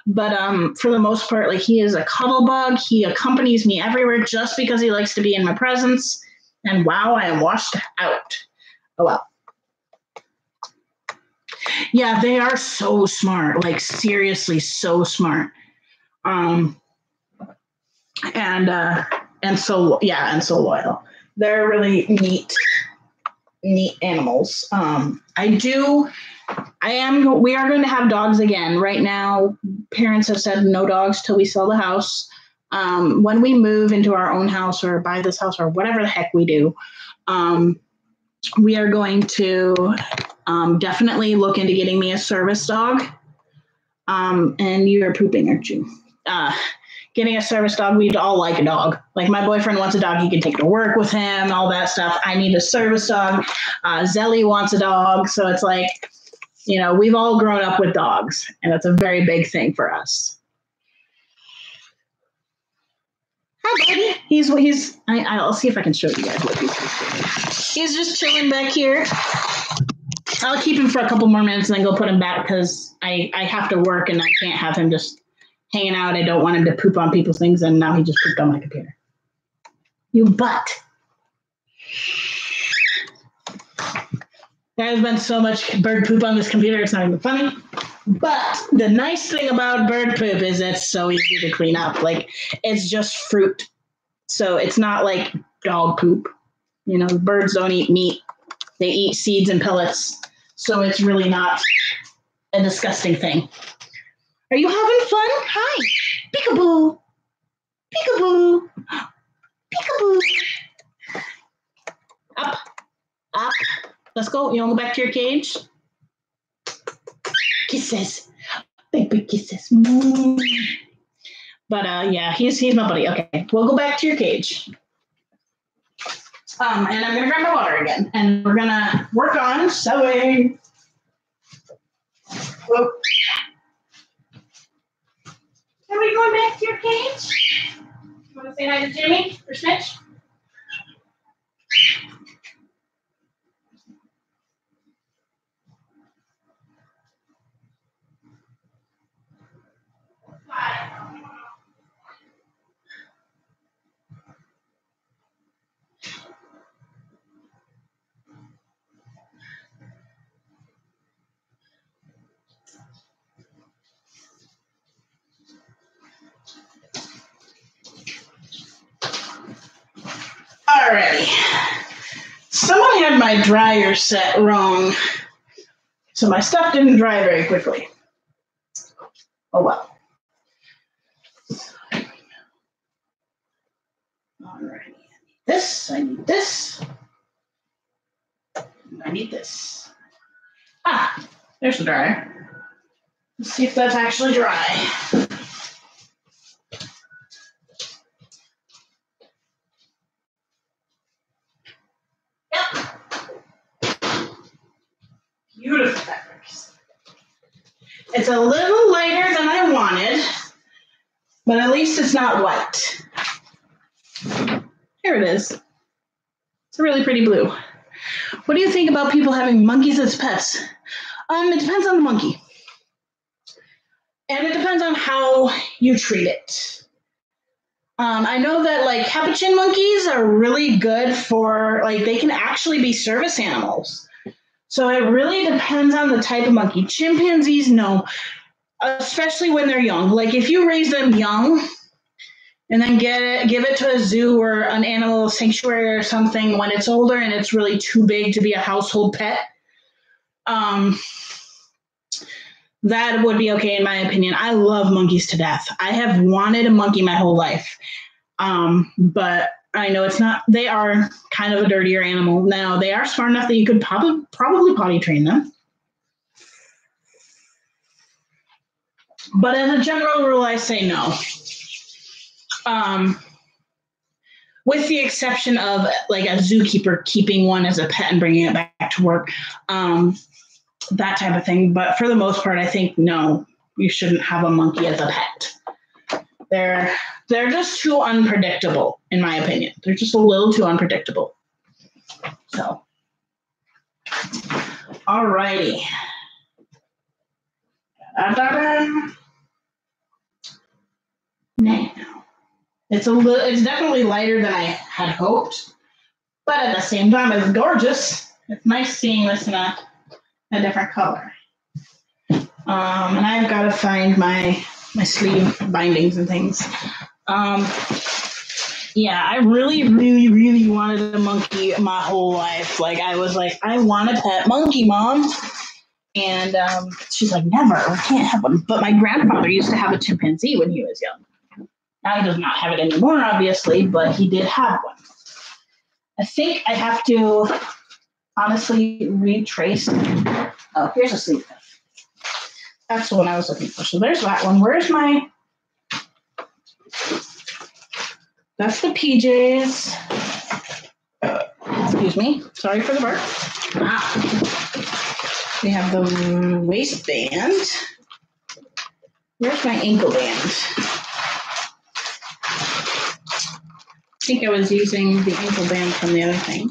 but for the most part, like, he is a cuddle bug. He accompanies me everywhere just because he likes to be in my presence. And wow, I am washed out. Oh well. Yeah, they are so smart, like seriously so smart. And so loyal. They're really neat animals. We are going to have dogs again. Right now, parents have said no dogs till we sell the house. When we move into our own house or buy this house or whatever the heck we do, we are going to definitely look into getting me a service dog. And you are pooping, aren't you? Getting a service dog, we'd all like a dog. Like, my boyfriend wants a dog he can take to work with him, all that stuff. I need a service dog. Zelly wants a dog. So it's like, you know, we've all grown up with dogs, and that's a very big thing for us. Hi, buddy. I'll see if I can show you guys what he's doing. He's just chilling back here. I'll keep him for a couple more minutes and then go put him back because I have to work and I can't have him just hanging out. I don't want him to poop on people's things, and now he just pooped on my computer. You butt. There's been so much bird poop on this computer, it's not even funny. But the nice thing about bird poop is it's so easy to clean up. Like, it's just fruit. So it's not like dog poop. You know, birds don't eat meat. They eat seeds and pellets. So it's really not a disgusting thing. Are you having fun? Hi. Peekaboo. Peekaboo. Peekaboo. Up. Up. Let's go. You want to go back to your cage? Kisses. Baby kisses. But yeah, he's my buddy. Okay. We'll go back to your cage. And I'm going to grab my water again. And we're going to work on sewing. Whoa. Are we going back to your cage? You want to say hi to Jimmy or Snitch? Alrighty. Someone had my dryer set wrong, so my stuff didn't dry very quickly. Oh well. Alrighty. I need this. I need this. Ah, there's the dryer. Let's see if that's actually dry. Beautiful fabrics. It's a little lighter than I wanted, but at least it's not white. Here it is. It's a really pretty blue. What do you think about people having monkeys as pets? It depends on the monkey. And it depends on how you treat it. I know that like capuchin monkeys are really good for, like, they can actually be service animals. So it really depends on the type of monkey. Chimpanzees, no, especially when they're young. Like, if you raise them young and then give it to a zoo or an animal sanctuary or something when it's older and it's really too big to be a household pet, that would be okay in my opinion. I love monkeys to death. I have wanted a monkey my whole life. But I know it's not, they are kind of a dirtier animal. Now, they are smart enough that you could probably potty train them. But as a general rule, I say no. With the exception of like a zookeeper keeping one as a pet and bringing it back to work, that type of thing. But for the most part, I think no, you shouldn't have a monkey as a pet. The they're just too unpredictable, in my opinion. They're just a little too unpredictable. So, alrighty. Now, it's definitely lighter than I had hoped, but at the same time, it's gorgeous. It's nice seeing this in a different color. And I've got to find my sleeve bindings and things. Yeah, I really, really, really wanted a monkey my whole life. Like, I was like, I want a pet monkey, Mom. And she's like, never, we can't have one. But my grandfather used to have a chimpanzee when he was young. Now he does not have it anymore, obviously, but he did have one. I think I have to honestly retrace. Oh, here's a sleeve. That's the one I was looking for. So there's that one. Where's my... That's the PJs. Excuse me. Sorry for the burp. We have the waistband. Where's my ankle band? I think I was using the ankle band from the other thing.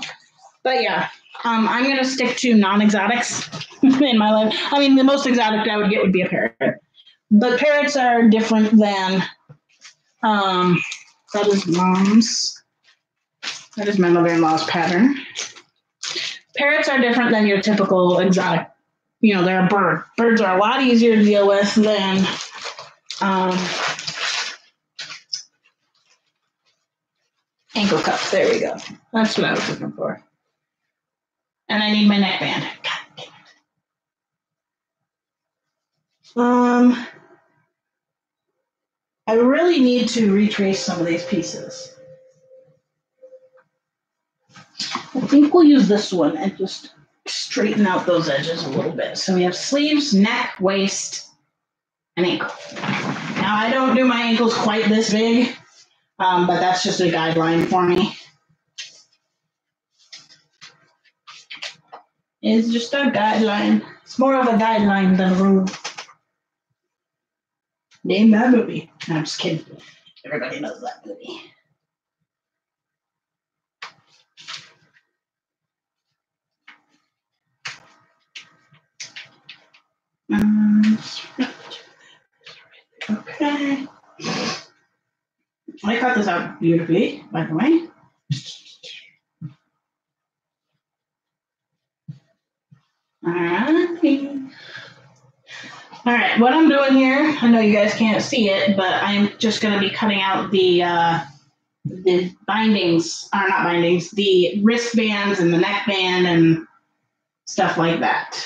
But yeah, I'm going to stick to non-exotics in my life. I mean, the most exotic I would get would be a parrot. But parrots are different than... that is Mom's. That is my mother-in-law's pattern. Parrots are different than your typical exotic. You know, they're a bird. Birds are a lot easier to deal with than ankle cuffs. There we go. That's what I was looking for. And I need my neckband. God damn it. I really need to retrace some of these pieces. I think we'll use this one and just straighten out those edges a little bit. So we have sleeves, neck, waist, and ankle. Now, I don't do my ankles quite this big, but that's just a guideline for me. It's just a guideline. It's more of a guideline than a rule. Name that movie. No, I'm just kidding. Everybody knows that movie. Okay. I cut this out beautifully, by the way. All right, what I'm doing here, I know you guys can't see it, but I'm just going to be cutting out the bindings, or not bindings, the wristbands and the neckband and stuff like that.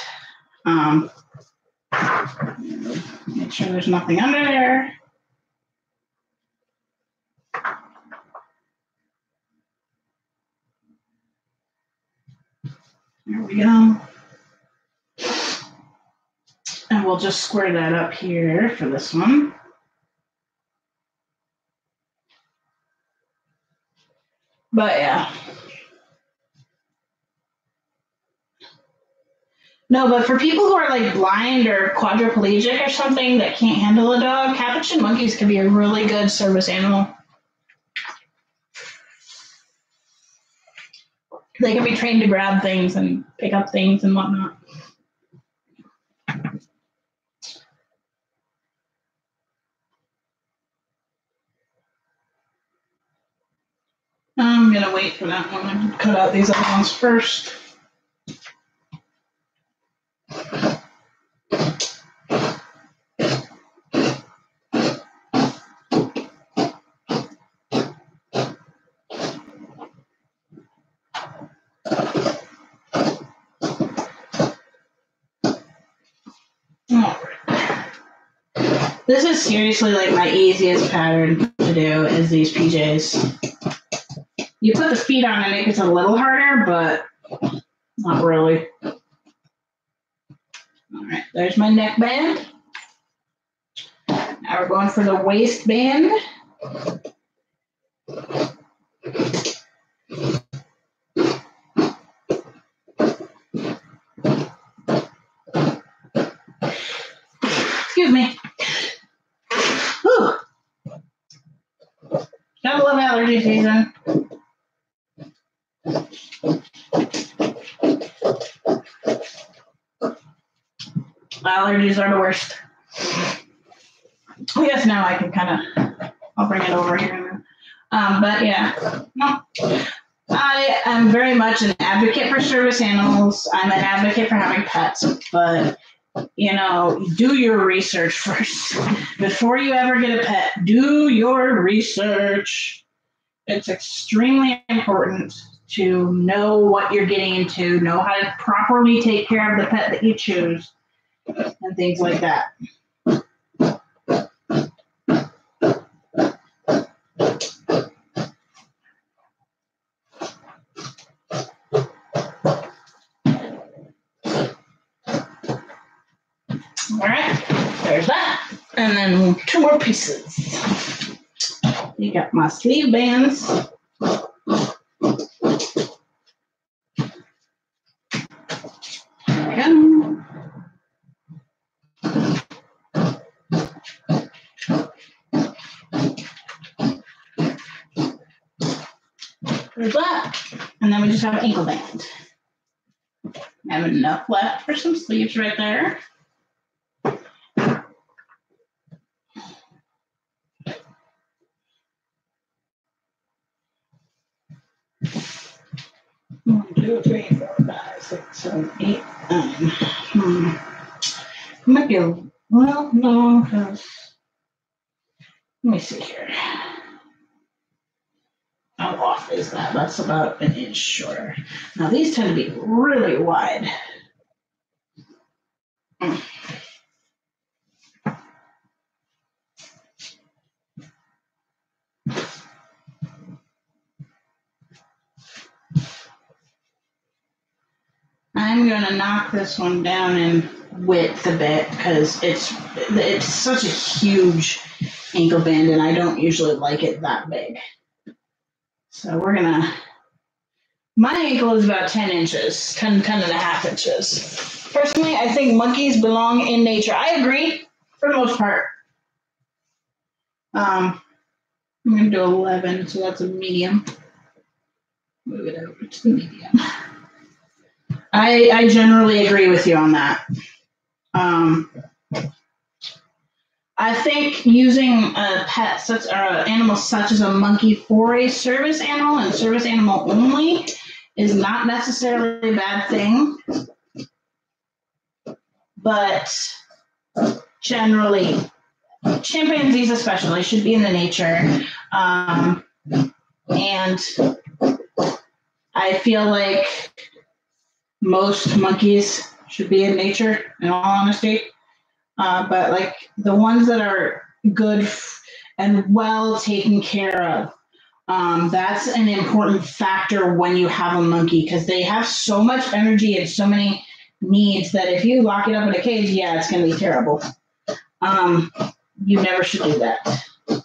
Make sure there's nothing under there. There we go. And we'll just square that up here for this one. But yeah. No, but for people who are like blind or quadriplegic or something that can't handle a dog, capuchin monkeys can be a really good service animal. They can be trained to grab things and pick up things and whatnot. I'm going to wait for that one and cut out these other ones first. This is seriously like my easiest pattern to do is these PJs. You put the feet on and it gets a little harder, but not really. All right, there's my neckband. Now we're going for the waistband. Excuse me. Whew. allergy season. Allergies are the worst. I guess now I can I'll bring it over here. But yeah, no. I am very much an advocate for service animals. I'm an advocate for having pets, but do your research first. Before you ever get a pet, do your research. It's extremely important to know what you're getting into, know how to properly take care of the pet that you choose, and things like that. All right, there's that. And then 2 more pieces. You got my sleeve bands. There we go. There's that. And then we just have an ankle band. I have enough left for some sleeves right there. One, 2, 3, 4, 5, 6, 7, 8, 9. Might be no, because let me see here. How off is that? That's about an inch shorter. Now these tend to be really wide. I'm going to knock this one down in width a bit because it's such a huge ankle band and I don't usually like it that big. So we're going to, my ankle is about 10 inches, 10 and a half inches. Personally, I think monkeys belong in nature. I agree for the most part. I'm going to do 11, so that's a medium. Move it over to the medium. I generally agree with you on that. I think using a pet such or an animal such as a monkey for a service animal and service animal only is not necessarily a bad thing. But generally, chimpanzees especially should be in the nature. And I feel like most monkeys should be in nature, in all honesty. But like the ones that are good and well taken care of, that's an important factor when you have a monkey because they have so much energy and so many needs that if you lock it up in a cage, yeah, it's going to be terrible. You never should do that,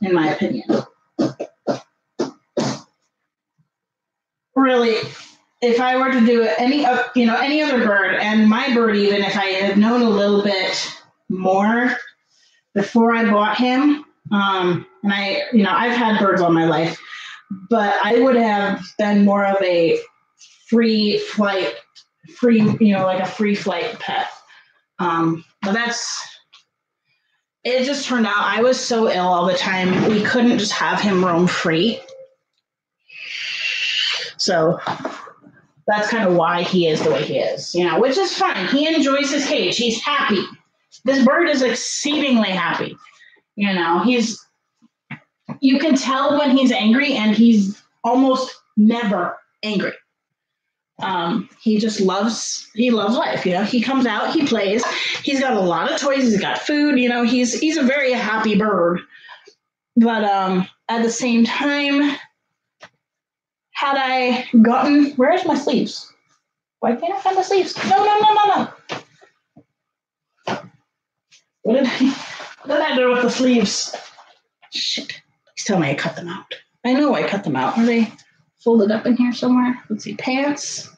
in my opinion. Really, if I were to do any other bird, and my bird, even if I had known a little bit more before I bought him, and I've had birds all my life, but I would have been more of a free flight pet. But it just turned out I was so ill all the time, we couldn't just have him roam free. So that's kind of why he is the way he is, which is fine. He enjoys his cage. He's happy. This bird is exceedingly happy. You can tell when he's angry, and he's almost never angry. He just loves life. He comes out, he plays. He's got a lot of toys. He's got food. He's a very happy bird. But at the same time, had I gotten, where's my sleeves? Why can't I find the sleeves? No. What did I do with the sleeves? Shit. Please tell me I cut them out. I know I cut them out. Are they folded up in here somewhere? Let's see. Pants.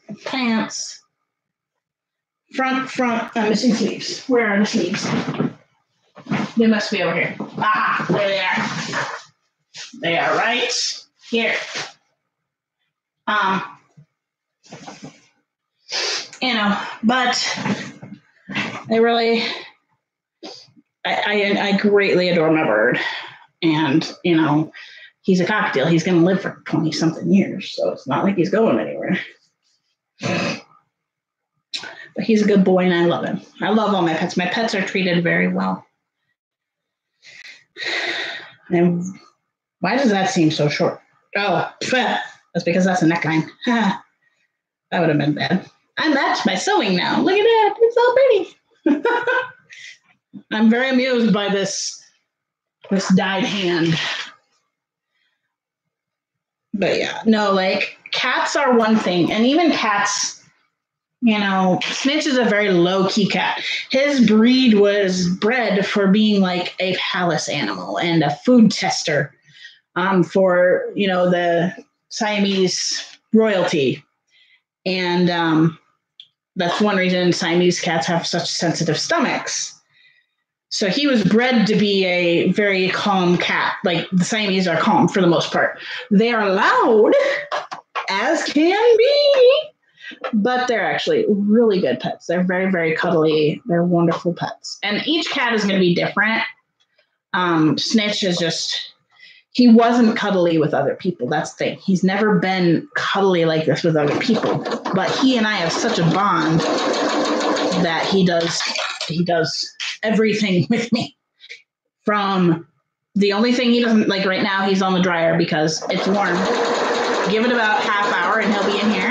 Front. I'm missing sleeves. Where are the sleeves? They must be over here. Ah, there they are. They are right here. You know, but they really, I greatly adore my bird. And, you know, he's a cockatiel. He's going to live for 20-something years, so it's not like he's going anywhere. But he's a good boy, and I love him. I love all my pets. My pets are treated very well. And why does that seem so short? Oh, that's because that's a neckline. That would have been bad. I'm at my sewing now. Look at that. It's all pretty. I'm very amused by this dyed hand. But yeah, no, like cats are one thing. And even cats, you know, Snitch is a very low-key cat. His breed was bred for being like a palace animal and a food tester for, you know, the Siamese royalty. And that's one reason Siamese cats have such sensitive stomachs. So he was bred to be a very calm cat. Like the Siamese are calm for the most part. They are loud as can be, but they're actually really good pets. They're very, very cuddly. They're wonderful pets. And each cat is going to be different. Snitch is just, he wasn't cuddly with other people. That's the thing. He's never been cuddly like this with other people. But he and I have such a bond that he does everything with me. From the only thing he doesn't like right now, he's on the dryer because it's warm. Give it about half hour and he'll be in here.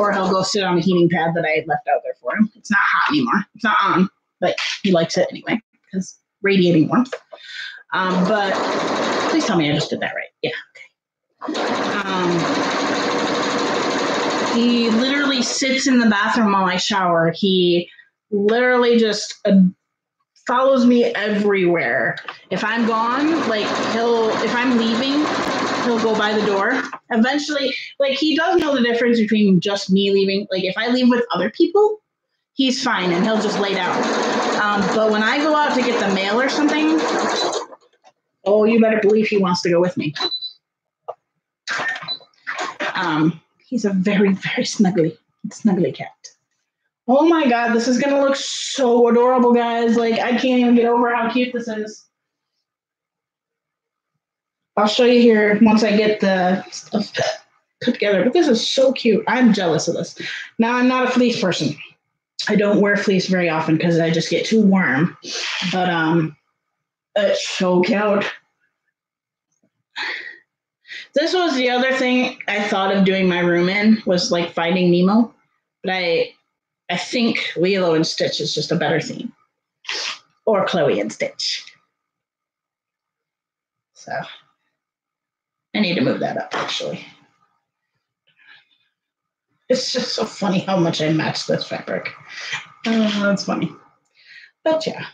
Or he'll go sit on the heating pad that I left out there for him. It's not hot anymore. It's not on, but he likes it anyway because radiating warmth. But please tell me I just did that right. Yeah. Okay. He literally sits in the bathroom while I shower. He literally just follows me everywhere. If I'm gone, like if I'm leaving, he'll go by the door. Eventually, like he does know the difference between just me leaving. Like if I leave with other people, he's fine and he'll just lay down. But when I go out to get the mail or something, oh, you better believe he wants to go with me. He's a very, very snuggly cat. Oh my God, this is going to look so adorable, guys. Like, I can't even get over how cute this is. I'll show you here once I get the stuff put together. But this is so cute. I'm jealous of this. Now, I'm not a fleece person. I don't wear fleece very often because I just get too warm. But it's so cute. This was the other thing I thought of doing my room in, was like Finding Nemo. But I think Lilo and Stitch is just a better theme. Or Chloe and Stitch. So I need to move that up, actually. It's just so funny how much I match this fabric. That's funny. But yeah.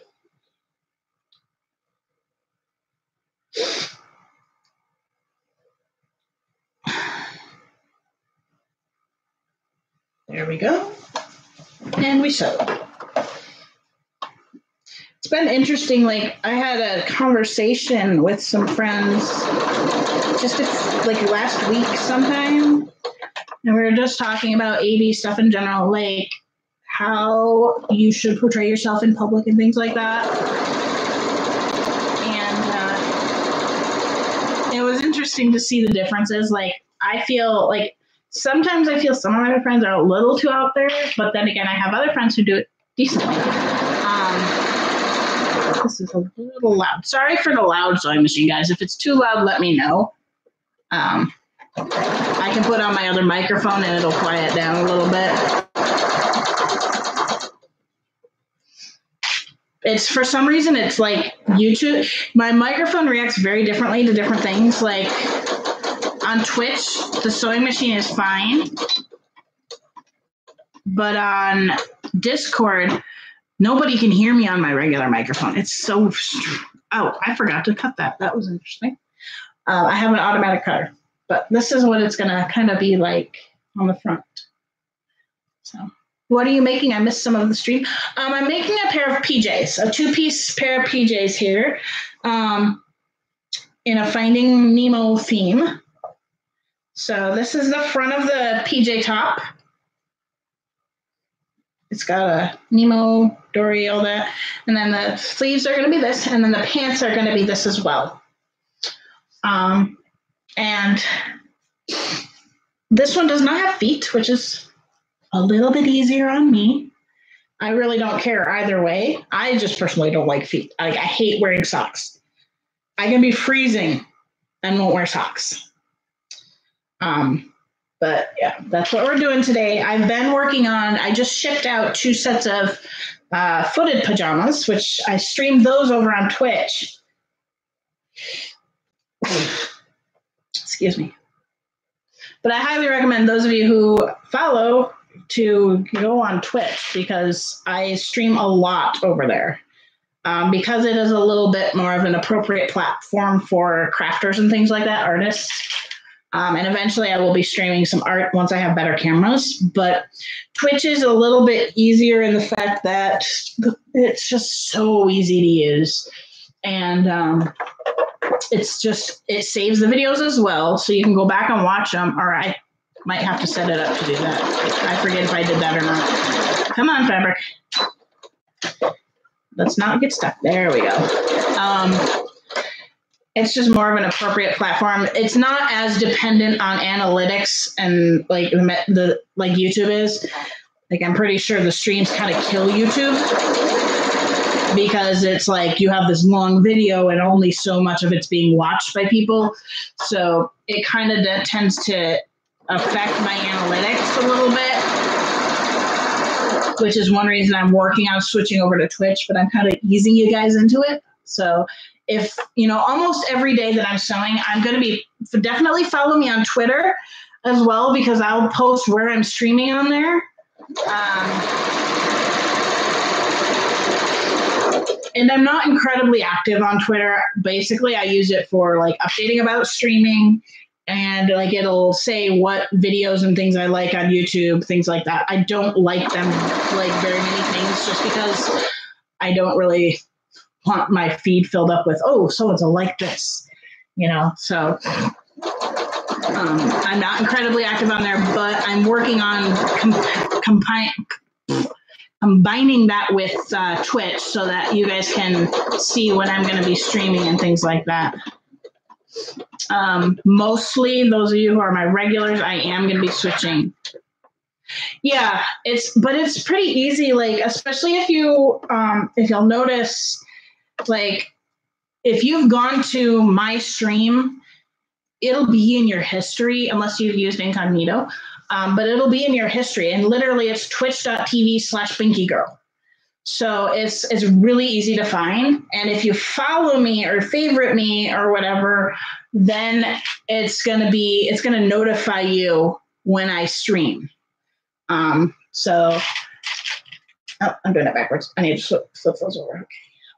There we go. And we sew. It's been interesting. Like, I had a conversation with some friends just like last week sometime. And we were just talking about AD stuff in general, like how you should portray yourself in public and things like that. And it was interesting to see the differences. Like, I feel like sometimes I feel some of my friends are a little too out there, but then again, I have other friends who do it decently. This is a little loud. Sorry for the loud sewing machine, guys. If it's too loud, let me know. I can put on my other microphone and it'll quiet down a little bit. It's for some reason, it's like YouTube. My microphone reacts very differently to different things. Like on Twitch, the sewing machine is fine. But on Discord, nobody can hear me on my regular microphone. It's so, oh, I forgot to cut that. That was interesting. I have an automatic cutter, but this is what it's going to kind of be like on the front. So what are you making? I missed some of the stream. I'm making a pair of PJs, a two-piece pair of PJs here. in a Finding Nemo theme. So this is the front of the PJ top. It's got a Nemo, Dory, all that. And then the sleeves are going to be this, and then the pants are going to be this as well. And this one does not have feet, which is a little bit easier on me. I really don't care either way. I just personally don't like feet. I hate wearing socks. I can be freezing and won't wear socks. But yeah, that's what we're doing today. I've been working on, I just shipped out 2 sets of footed pajamas, which I streamed those over on Twitch. Excuse me. But I highly recommend those of you who follow to go on Twitch because I stream a lot over there. Because it is a little bit more of an appropriate platform for crafters and things like that, artists. And eventually I will be streaming some art once I have better cameras. But Twitch is a little bit easier in the fact that it's just so easy to use. And it saves the videos as well. So you can go back and watch them. Or I might have to set it up to do that. I forget if I did that or not. Come on, fabric. Let's not get stuck. There we go. It's just more of an appropriate platform. It's not as dependent on analytics and like YouTube is. Like I'm pretty sure the streams kind of kill YouTube because it's like you have this long video and only so much of it's being watched by people. So it kind of tends to affect my analytics a little bit, which is one reason I'm working on switching over to Twitch, but I'm kind of easing you guys into it. So if, almost every day that I'm sewing, I'm going to be definitely follow me on Twitter as well, because I'll post where I'm streaming on there. And I'm not incredibly active on Twitter. Basically, I use it for like updating about streaming and like it'll say what videos and things I like on YouTube, things like that. I don't like them like very many things just because I don't really want my feed filled up with, oh, so-and-so like this, so I'm not incredibly active on there, but I'm working on combining that with Twitch so that you guys can see when I'm going to be streaming and things like that. Mostly those of you who are my regulars, I am going to be switching. Yeah, it's pretty easy, like, especially if you'll notice, like, if you've gone to my stream, it'll be in your history, unless you've used incognito, but it'll be in your history. And literally it's twitch.tv/BinkyGirl. So it's really easy to find. And if you follow me or favorite me or whatever, then it's going to notify you when I stream. I'm doing it backwards. I need to flip those over.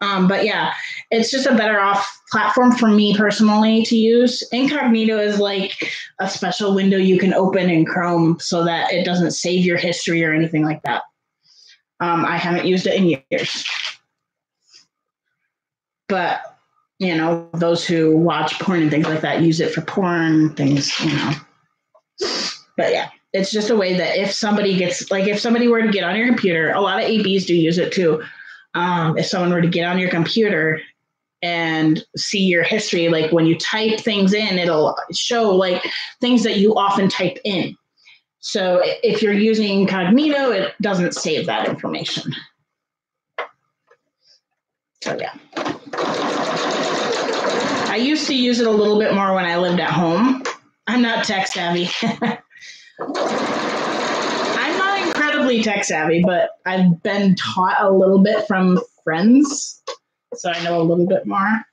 But yeah, it's just a better off platform for me personally to use. Incognito is like a special window you can open in Chrome so that it doesn't save your history or anything like that. I haven't used it in years. But, those who watch porn and things like that use it for porn things, But yeah, it's just a way that if somebody were to get on your computer, a lot of ABs do use it too. If someone were to get on your computer and see your history, like when you type things in, it'll show like things that you often type in. So if you're using incognito, it doesn't save that information. So yeah. I used to use it a little bit more when I lived at home. I'm not tech savvy. I'm not incredibly tech savvy, but I've been taught a little bit from friends, so I know a little bit more.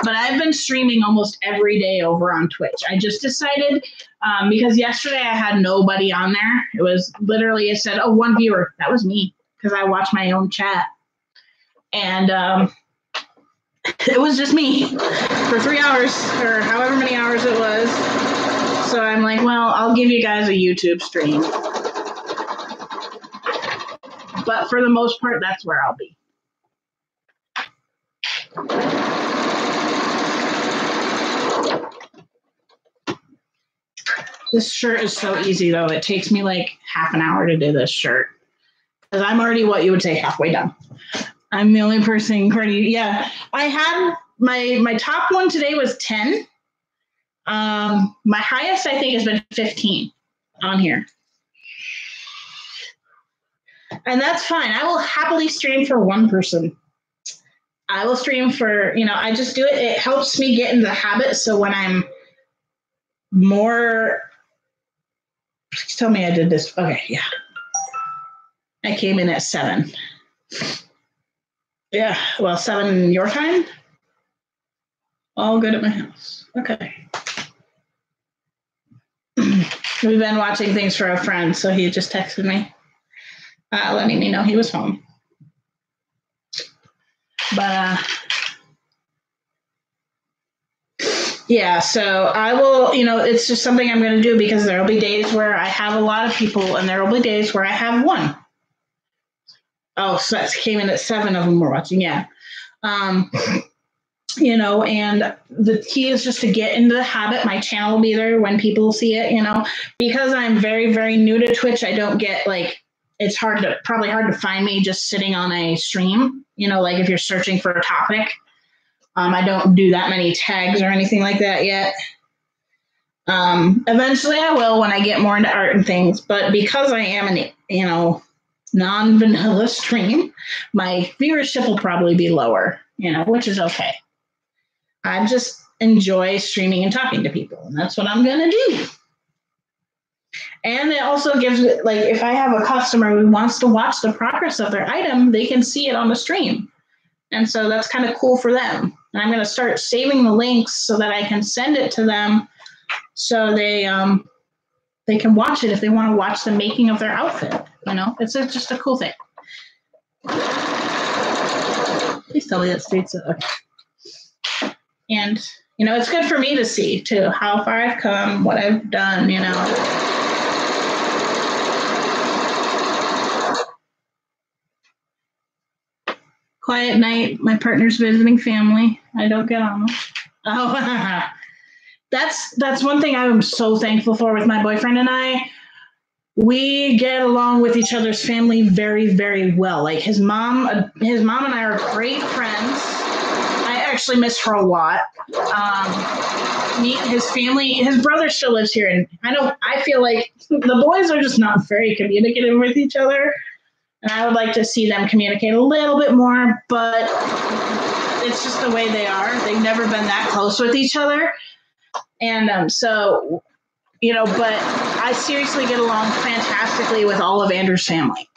But I've been streaming almost every day over on Twitch. I just decided, because yesterday I had nobody on there. It was literally, it said, oh, 1 viewer. That was me, because I watch my own chat. And it was just me for 3 hours, or however many hours it was. So I'm like, well, I'll give you guys a YouTube stream. but for the most part, that's where I'll be. This shirt is so easy, though. It takes me like half an hour to do this shirt because I'm already what you would say halfway done. I'm the only person ready. Yeah, I had my top one today was 10. My highest, I think, has been 15 on here. And that's fine. I will happily stream for one person. I will stream for, I just do it. It helps me get in the habit. So when I'm more, please tell me I did this. Okay, yeah. I came in at 7. Yeah, well, 7 your time? All good at my house. Okay. We've been watching things for a friend, so he just texted me, letting me know he was home. But, yeah, so I will, it's just something I'm going to do because there will be days where I have a lot of people and there will be days where I have one. Oh, so that came in at 7 of them we're watching, yeah. And the key is just to get into the habit. My channel will be there when people see it, because I'm very, very new to Twitch. I don't get it's probably hard to find me just sitting on a stream, like if you're searching for a topic. I don't do that many tags or anything like that yet. Eventually I will when I get more into art and things, but because I am an, non-vanilla stream, my viewership will probably be lower, which is okay. I just enjoy streaming and talking to people, and that's what I'm going to do. And it also gives, if I have a customer who wants to watch the progress of their item, they can see it on the stream. And so that's kind of cool for them. And I'm going to start saving the links so that I can send it to them so they can watch it if they want to watch the making of their outfit. It's just a cool thing. Please tell me that states it. Okay. And, it's good for me to see, too, how far I've come, what I've done, Quiet night. My partner's visiting family. I don't get on them. Oh, that's one thing I'm so thankful for with my boyfriend and I. We get along with each other's family very, very well. His mom and I are great friends. I actually miss her a lot. His family, his brother still lives here, and I feel like the boys are just not very communicative with each other. And I would like to see them communicate a little bit more, but it's just the way they are. They've never been that close with each other. And so, but I seriously get along fantastically with all of Andrew's family.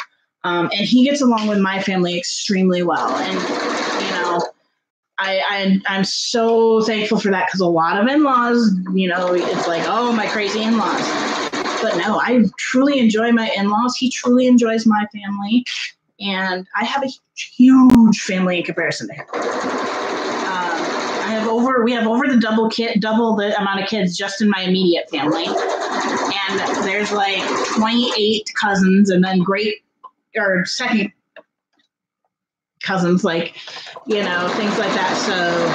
And he gets along with my family extremely well. And, I'm so thankful for that because a lot of in-laws, it's like, oh, my crazy in-laws. But no, I truly enjoy my in-laws. He truly enjoys my family. And I have a huge family in comparison to him. We have over the double the amount of kids just in my immediate family. And there's 28 cousins and then second cousins, things like that. So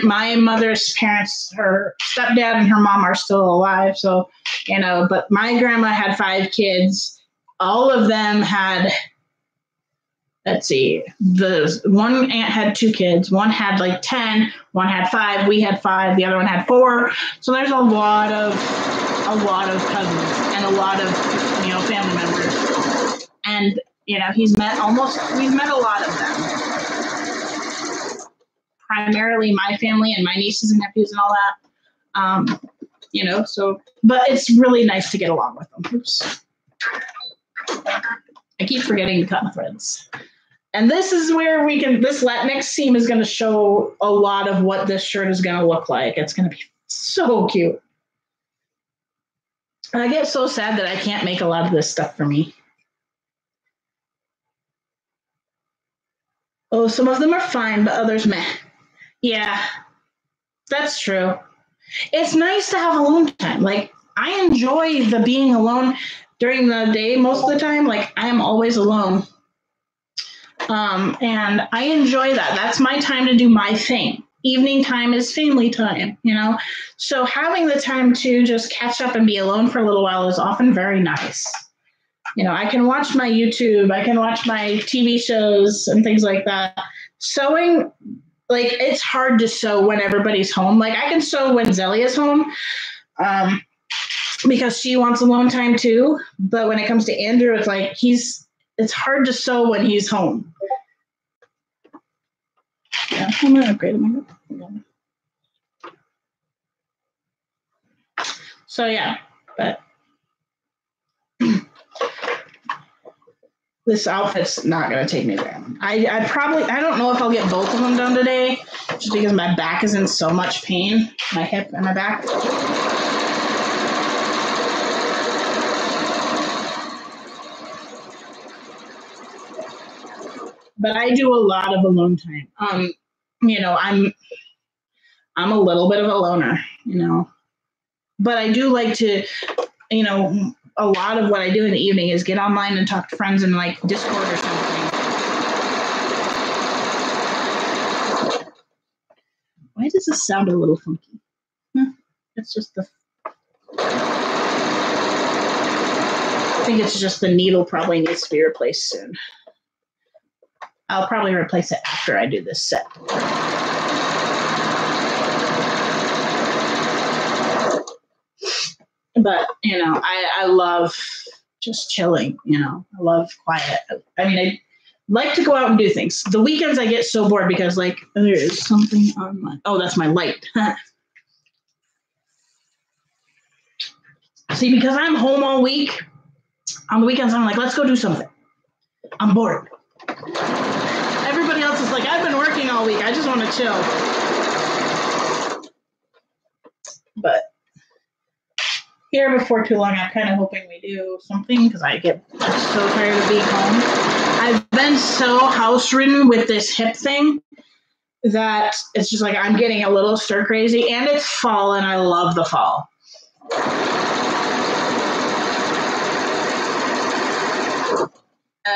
my mother's parents, her stepdad and her mom are still alive. So, but my grandma had 5 kids. All of them had, let's see, the one aunt had 2 kids. One had 10, one had 5, we had 5, the other one had 4. So there's a lot of cousins and a lot of, family members. And, he's met a lot of them. Primarily my family and my nieces and nephews and all that. So, but it's really nice to get along with them. Oops. I keep forgetting to cut my threads. And this is where this Latinx seam is going to show a lot of what this shirt is going to look like. It's going to be so cute. And I get so sad that I can't make a lot of this stuff for me. Oh, some of them are fine, but others meh. Yeah, that's true. It's nice to have alone time. I enjoy the being alone. during the day, most of the time, like I am always alone. And I enjoy that. That's my time to do my thing. Evening time is family time, you know? So having the time to just catch up and be alone for a little while is often very nice. You know, I can watch my YouTube, I can watch my TV shows and things like that. Sewing, like, it's hard to sew when everybody's home. Like, I can sew when Zelly is home because she wants alone time too. But when it comes to Andrew, it's like it's hard to sew when he's home. Yeah, I'm going to upgrade him. So, yeah, but this outfit's not going to take me there. I don't know if I'll get both of them done today, just because my back is in so much pain, my hip and my back. But I do a lot of alone time. You know, I'm a little bit of a loner, you know, but I do like to, you know, a lot of what I do in the evening is get online and talk to friends in like Discord or something. Why does this sound a little funky? It's just I think it's just the needle probably needs to be replaced soon. I'll probably replace it after I do this set. But, you know, I love just chilling, you know. I love quiet. I mean, I like to go out and do things. The weekends I get so bored because, like, there is something on my... Oh, that's my light. See, because I'm home all week, on the weekends I'm like, let's go do something. I'm bored. Everybody else is like, I've been working all week. I just want to chill. But here before too long, I'm kind of hoping we do something because I get so tired of being home. I've been so house-ridden with this hip thing that it's just like I'm getting a little stir crazy, and it's fall, and I love the fall.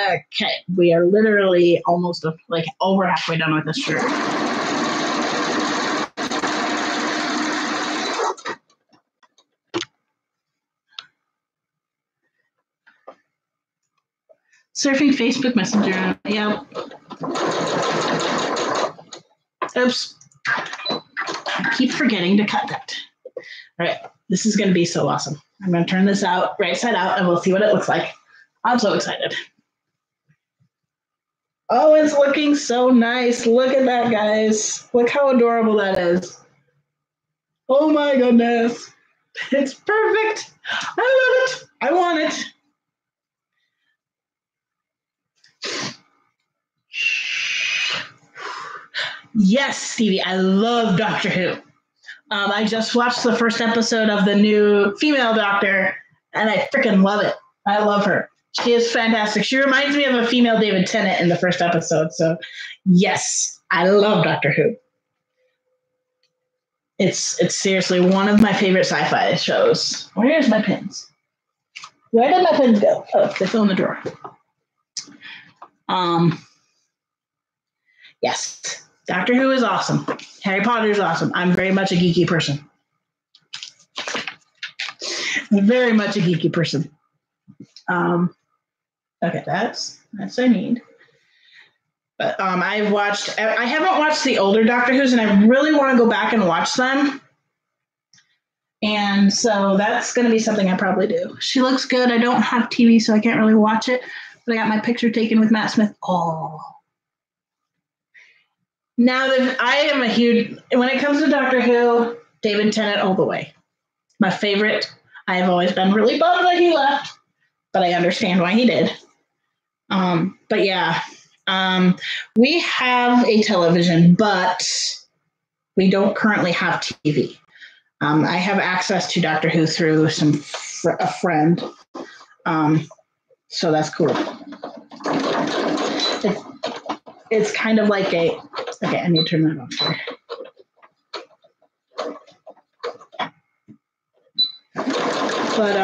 Okay, we are literally almost like over halfway done with this shirt. Surfing Facebook Messenger. Yep. Oops. I keep forgetting to cut that. All right, this is going to be so awesome. I'm going to turn this out right side out, and we'll see what it looks like. I'm so excited. Oh, it's looking so nice. Look at that, guys. Look how adorable that is. Oh my goodness. It's perfect. I love it. I want it. Yes, Stevie, I love Doctor Who. I just watched the first episode of the new female Doctor, and I freaking love it. I love her. She is fantastic. She reminds me of a female David Tennant in the first episode. So, yes, I love Doctor Who. It's seriously one of my favorite sci-fi shows. Where's my pins? Where did my pins go? Oh, they fell in the drawer. Yes, Doctor Who is awesome. Harry Potter is awesome. I'm very much a geeky person. Very much a geeky person. Okay, that's I need. But I haven't watched the older Doctor Who's, and I really want to go back and watch them. And so that's going to be something I probably do. She looks good. I don't have TV, so I can't really watch it. But I got my picture taken with Matt Smith. Oh. Now that I am a huge, when it comes to Doctor Who, David Tennant all the way. My favorite. I have always been really bummed that he left, but I understand why he did. But yeah, we have a television, but we don't currently have TV. I have access to Doctor Who through a friend. So that's cool. It's kind of like okay, I need to turn that off here. But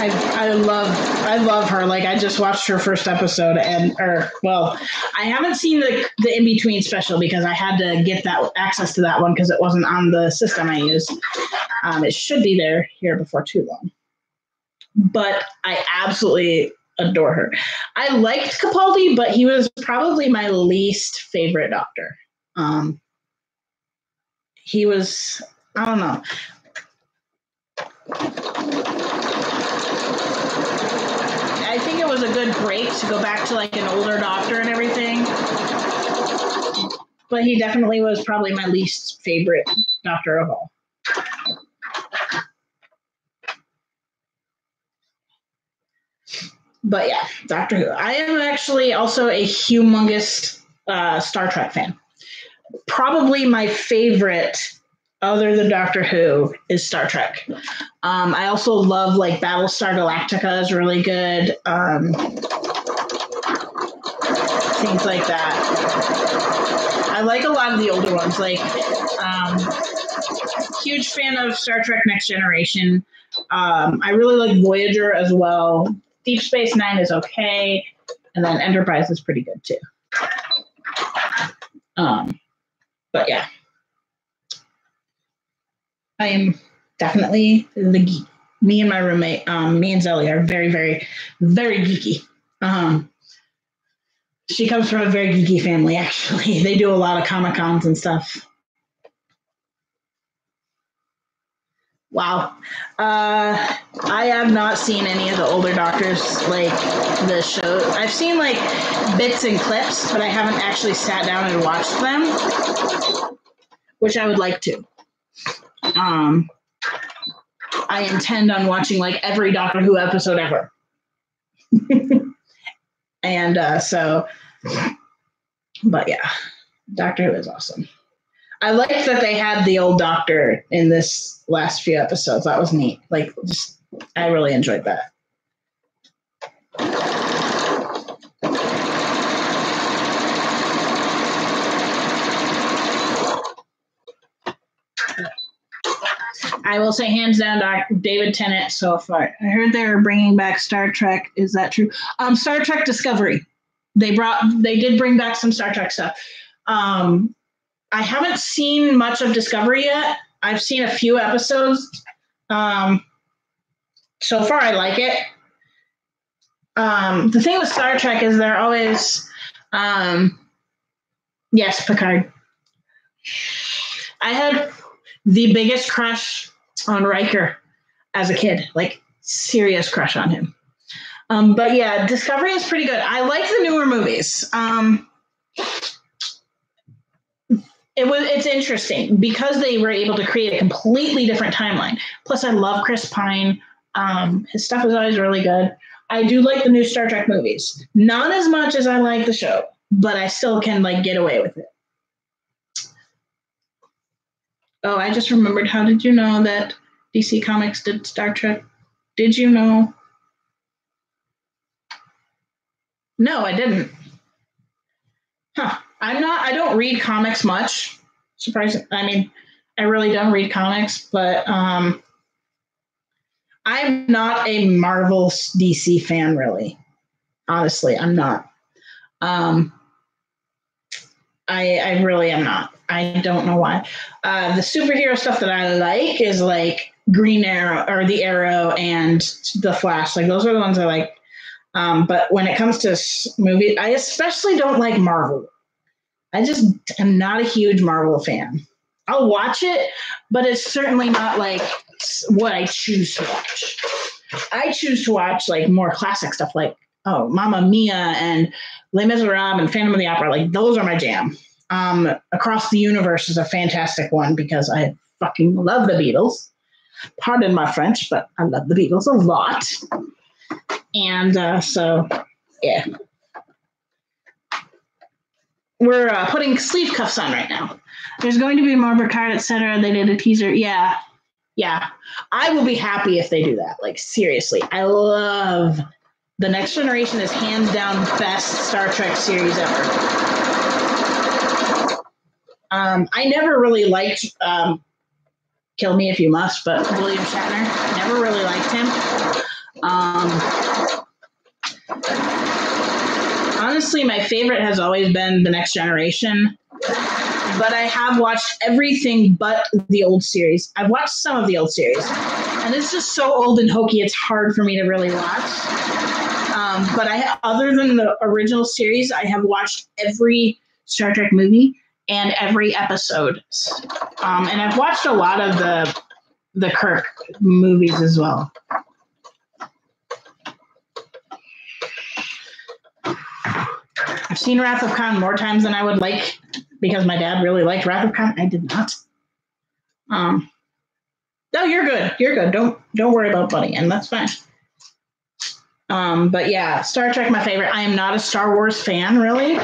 I love her. Like, I just watched her first episode, I haven't seen the in between special because I had to get that access to that one because it wasn't on the system I use. It should be here before too long. But I absolutely adore her. I liked Capaldi, but he was probably my least favorite Doctor. He was, I don't know. I think it was a good break to go back to like an older Doctor and everything. But he definitely was probably my least favorite Doctor of all. But yeah, Doctor Who. I am actually also a humongous Star Trek fan. Probably my favorite, other than Doctor Who, is Star Trek. I also love like Battlestar Galactica is really good. Things like that. I like a lot of the older ones. Like, huge fan of Star Trek Next Generation. I really like Voyager as well. Deep Space Nine is okay, and then Enterprise is pretty good too. But yeah, I am definitely the geek. Me and my roommate, me and Zelly, are very, very, very geeky. She comes from a very geeky family, actually. They do a lot of Comic-Cons and stuff. Wow. I have not seen any of the older Doctors, like the show. I've seen like bits and clips, but I haven't actually sat down and watched them, which I would like to. I intend on watching like every Doctor Who episode ever. And but yeah, Doctor Who is awesome. I liked that they had the old Doctor in this last few episodes. That was neat. Like, just, I really enjoyed that. I will say hands down, David Tennant so far. I heard they're bringing back Star Trek. Is that true? Star Trek Discovery. They did bring back some Star Trek stuff. I haven't seen much of Discovery yet. I've seen a few episodes. So far, I like it. The thing with Star Trek is they're always, yes, Picard. I had the biggest crush on Riker as a kid, like serious crush on him. But yeah, Discovery is pretty good. I like the newer movies. It's interesting because they were able to create a completely different timeline. Plus, I love Chris Pine. His stuff is always really good. I do like the new Star Trek movies. Not as much as I like the show, but I still can like get away with it. Oh, I just remembered. How did you know that DC Comics did Star Trek? Did you know? No, I didn't. Huh. I don't read comics much. Surprising. I mean, I really don't read comics, but I'm not a Marvel DC fan, really. Honestly, I'm not. I really am not. I don't know why. The superhero stuff that I like is like Green Arrow or the Arrow and the Flash. Like those are the ones I like. But when it comes to movies, I especially don't like Marvel. I just am not a huge Marvel fan. I'll watch it, but it's certainly not like what I choose to watch. I choose to watch like more classic stuff like, Mamma Mia and Les Miserables and Phantom of the Opera. Like those are my jam. Across the Universe is a fantastic one because I fucking love the Beatles. Pardon my French, but I love the Beatles a lot. And so, yeah. We're putting sleeve cuffs on right now. There's going to be more Picard, etc. They did a teaser. Yeah. I will be happy if they do that. Like, seriously. I love The Next Generation is hands down best Star Trek series ever. I never really liked kill me if you must, but William Shatner, never really liked him. Honestly, my favorite has always been The Next Generation, but I have watched everything but the old series. I've watched some of the old series, and it's just so old and hokey, it's hard for me to really watch. But other than the original series, I have watched every Star Trek movie and every episode. And I've watched a lot of the Kirk movies as well. I've seen Wrath of Khan more times than I would like because my dad really liked Wrath of Khan. I did not. No, you're good. You're good. Don't worry about Buddy, and that's fine. But yeah, Star Trek, my favorite. I am not a Star Wars fan, really.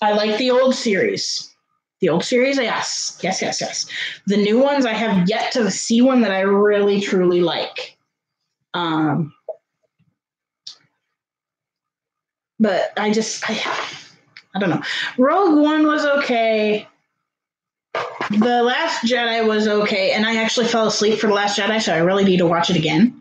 I like the old series. The old series, yes. The new ones, I have yet to see one that I really, truly like. But I don't know. Rogue One was okay. The Last Jedi was okay, and I actually fell asleep for The Last Jedi, so I really need to watch it again.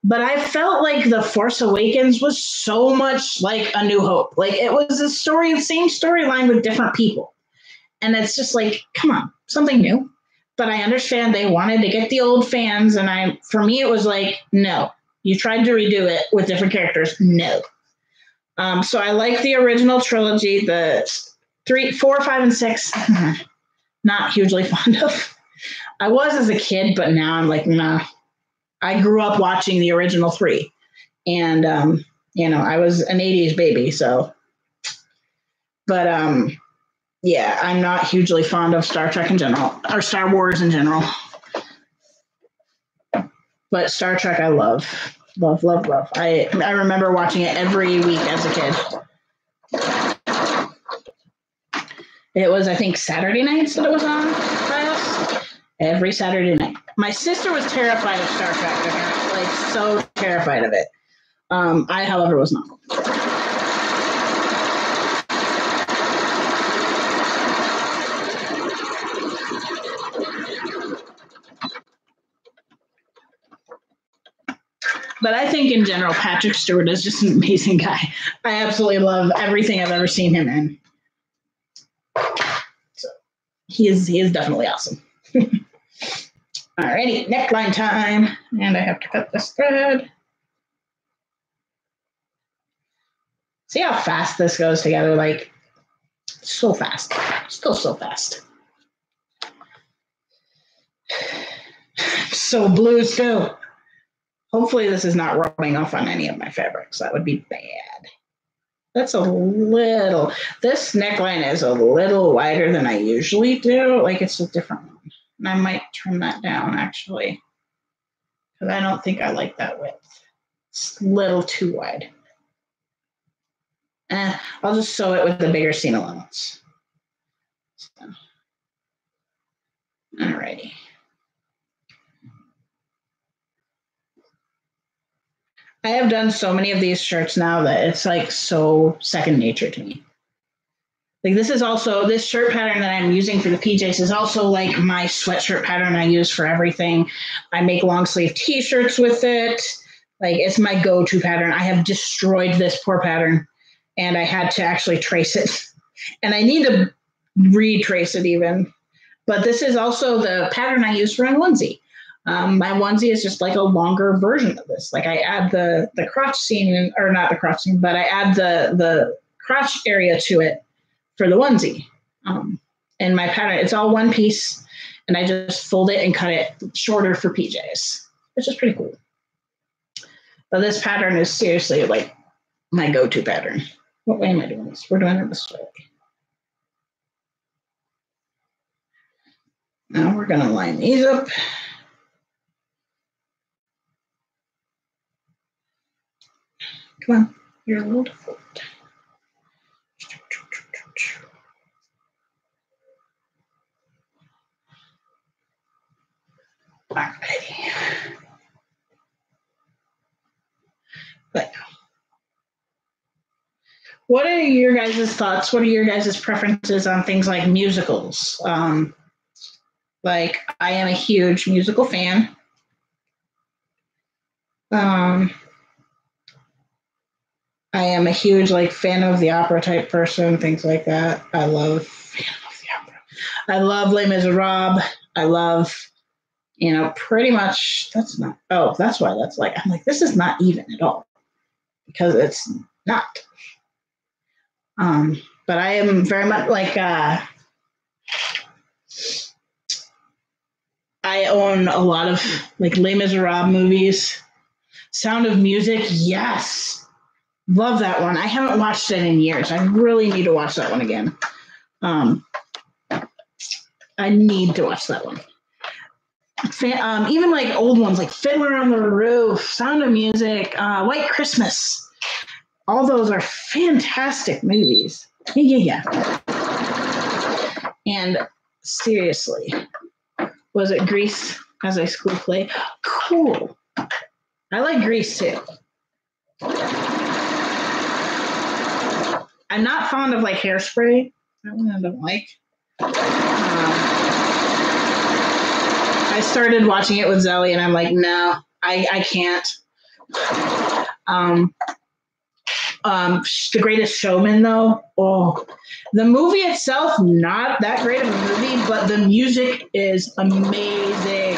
But I felt like The Force Awakens was so much like A New Hope. Like, it was the same storyline with different people. And it's just like, come on, something new. But I understand they wanted to get the old fans, and for me, it was like, no. You tried to redo it with different characters. No. So I like the original trilogy, the 3, 4, 5, and 6. Not hugely fond of. I was as a kid, but now I'm like, nah. I grew up watching the original 3, and I was an 80s baby, so. But yeah, I'm not hugely fond of Star Trek in general, or Star Wars in general. But Star Trek, I love. Love. I remember watching it every week as a kid. It was, I think, Saturday nights that it was on by us. Every Saturday night. My sister was terrified of Star Trek, like so terrified of it. I, however, was not. But I think in general, Patrick Stewart is just an amazing guy. I absolutely love everything I've ever seen him in. So he is definitely awesome. Alrighty, neckline time. And I have to cut this thread. See how fast this goes together? Like, so fast. Still so fast. So blue still. Hopefully this is not rubbing off on any of my fabrics. That would be bad. That's this neckline is a little wider than I usually do. Like, it's a different one. And I might trim that down, actually. Because I don't think I like that width. It's a little too wide. I'll just sew it with the bigger seam allowance. So. Alrighty. I have done so many of these shirts now that it's like so second nature to me. Like, this shirt pattern that I'm using for the PJs is also like my sweatshirt pattern I use for everything. I make long sleeve t-shirts with it. Like, it's my go-to pattern. I have destroyed this poor pattern, and I had to actually trace it. And I need to retrace it even. But this is also the pattern I use for my onesie. My onesie is just like a longer version of this. Like, I add the crotch seam, or not the crotch seam, but I add the crotch area to it for the onesie. And my pattern, it's all one piece, and I just fold it and cut it shorter for PJs, which is pretty cool. But this pattern is seriously like my go-to pattern. What way am I doing this? We're doing it this way. Now we're going to line these up. Come on, you're a little difficult. Alrighty. But what are your guys' thoughts? What are your guys' preferences on things like musicals? Like, I am a huge musical fan. I am a huge like fan of the opera type person, things like that. I love Phantom of the Opera. I love Les Miserables. I love, pretty much that's not. Oh, that's why that's like. I'm like, this is not even at all because it's not. But I am very much like. I own a lot of like Les Miserables movies. Sound of Music, yes. Love that one. I haven't watched it in years. I really need to watch that one again. I need to watch that one. Even like old ones like Fiddler on the Roof, Sound of Music, White Christmas. All those are fantastic movies. Yeah. And seriously, was it Grease as a school play? Cool. I like Grease too. I'm not fond of like Hairspray. That one I don't like. I started watching it with Zoe and I'm like, no, I can't. The Greatest Showman though, the movie itself, not that great of a movie, but the music is amazing.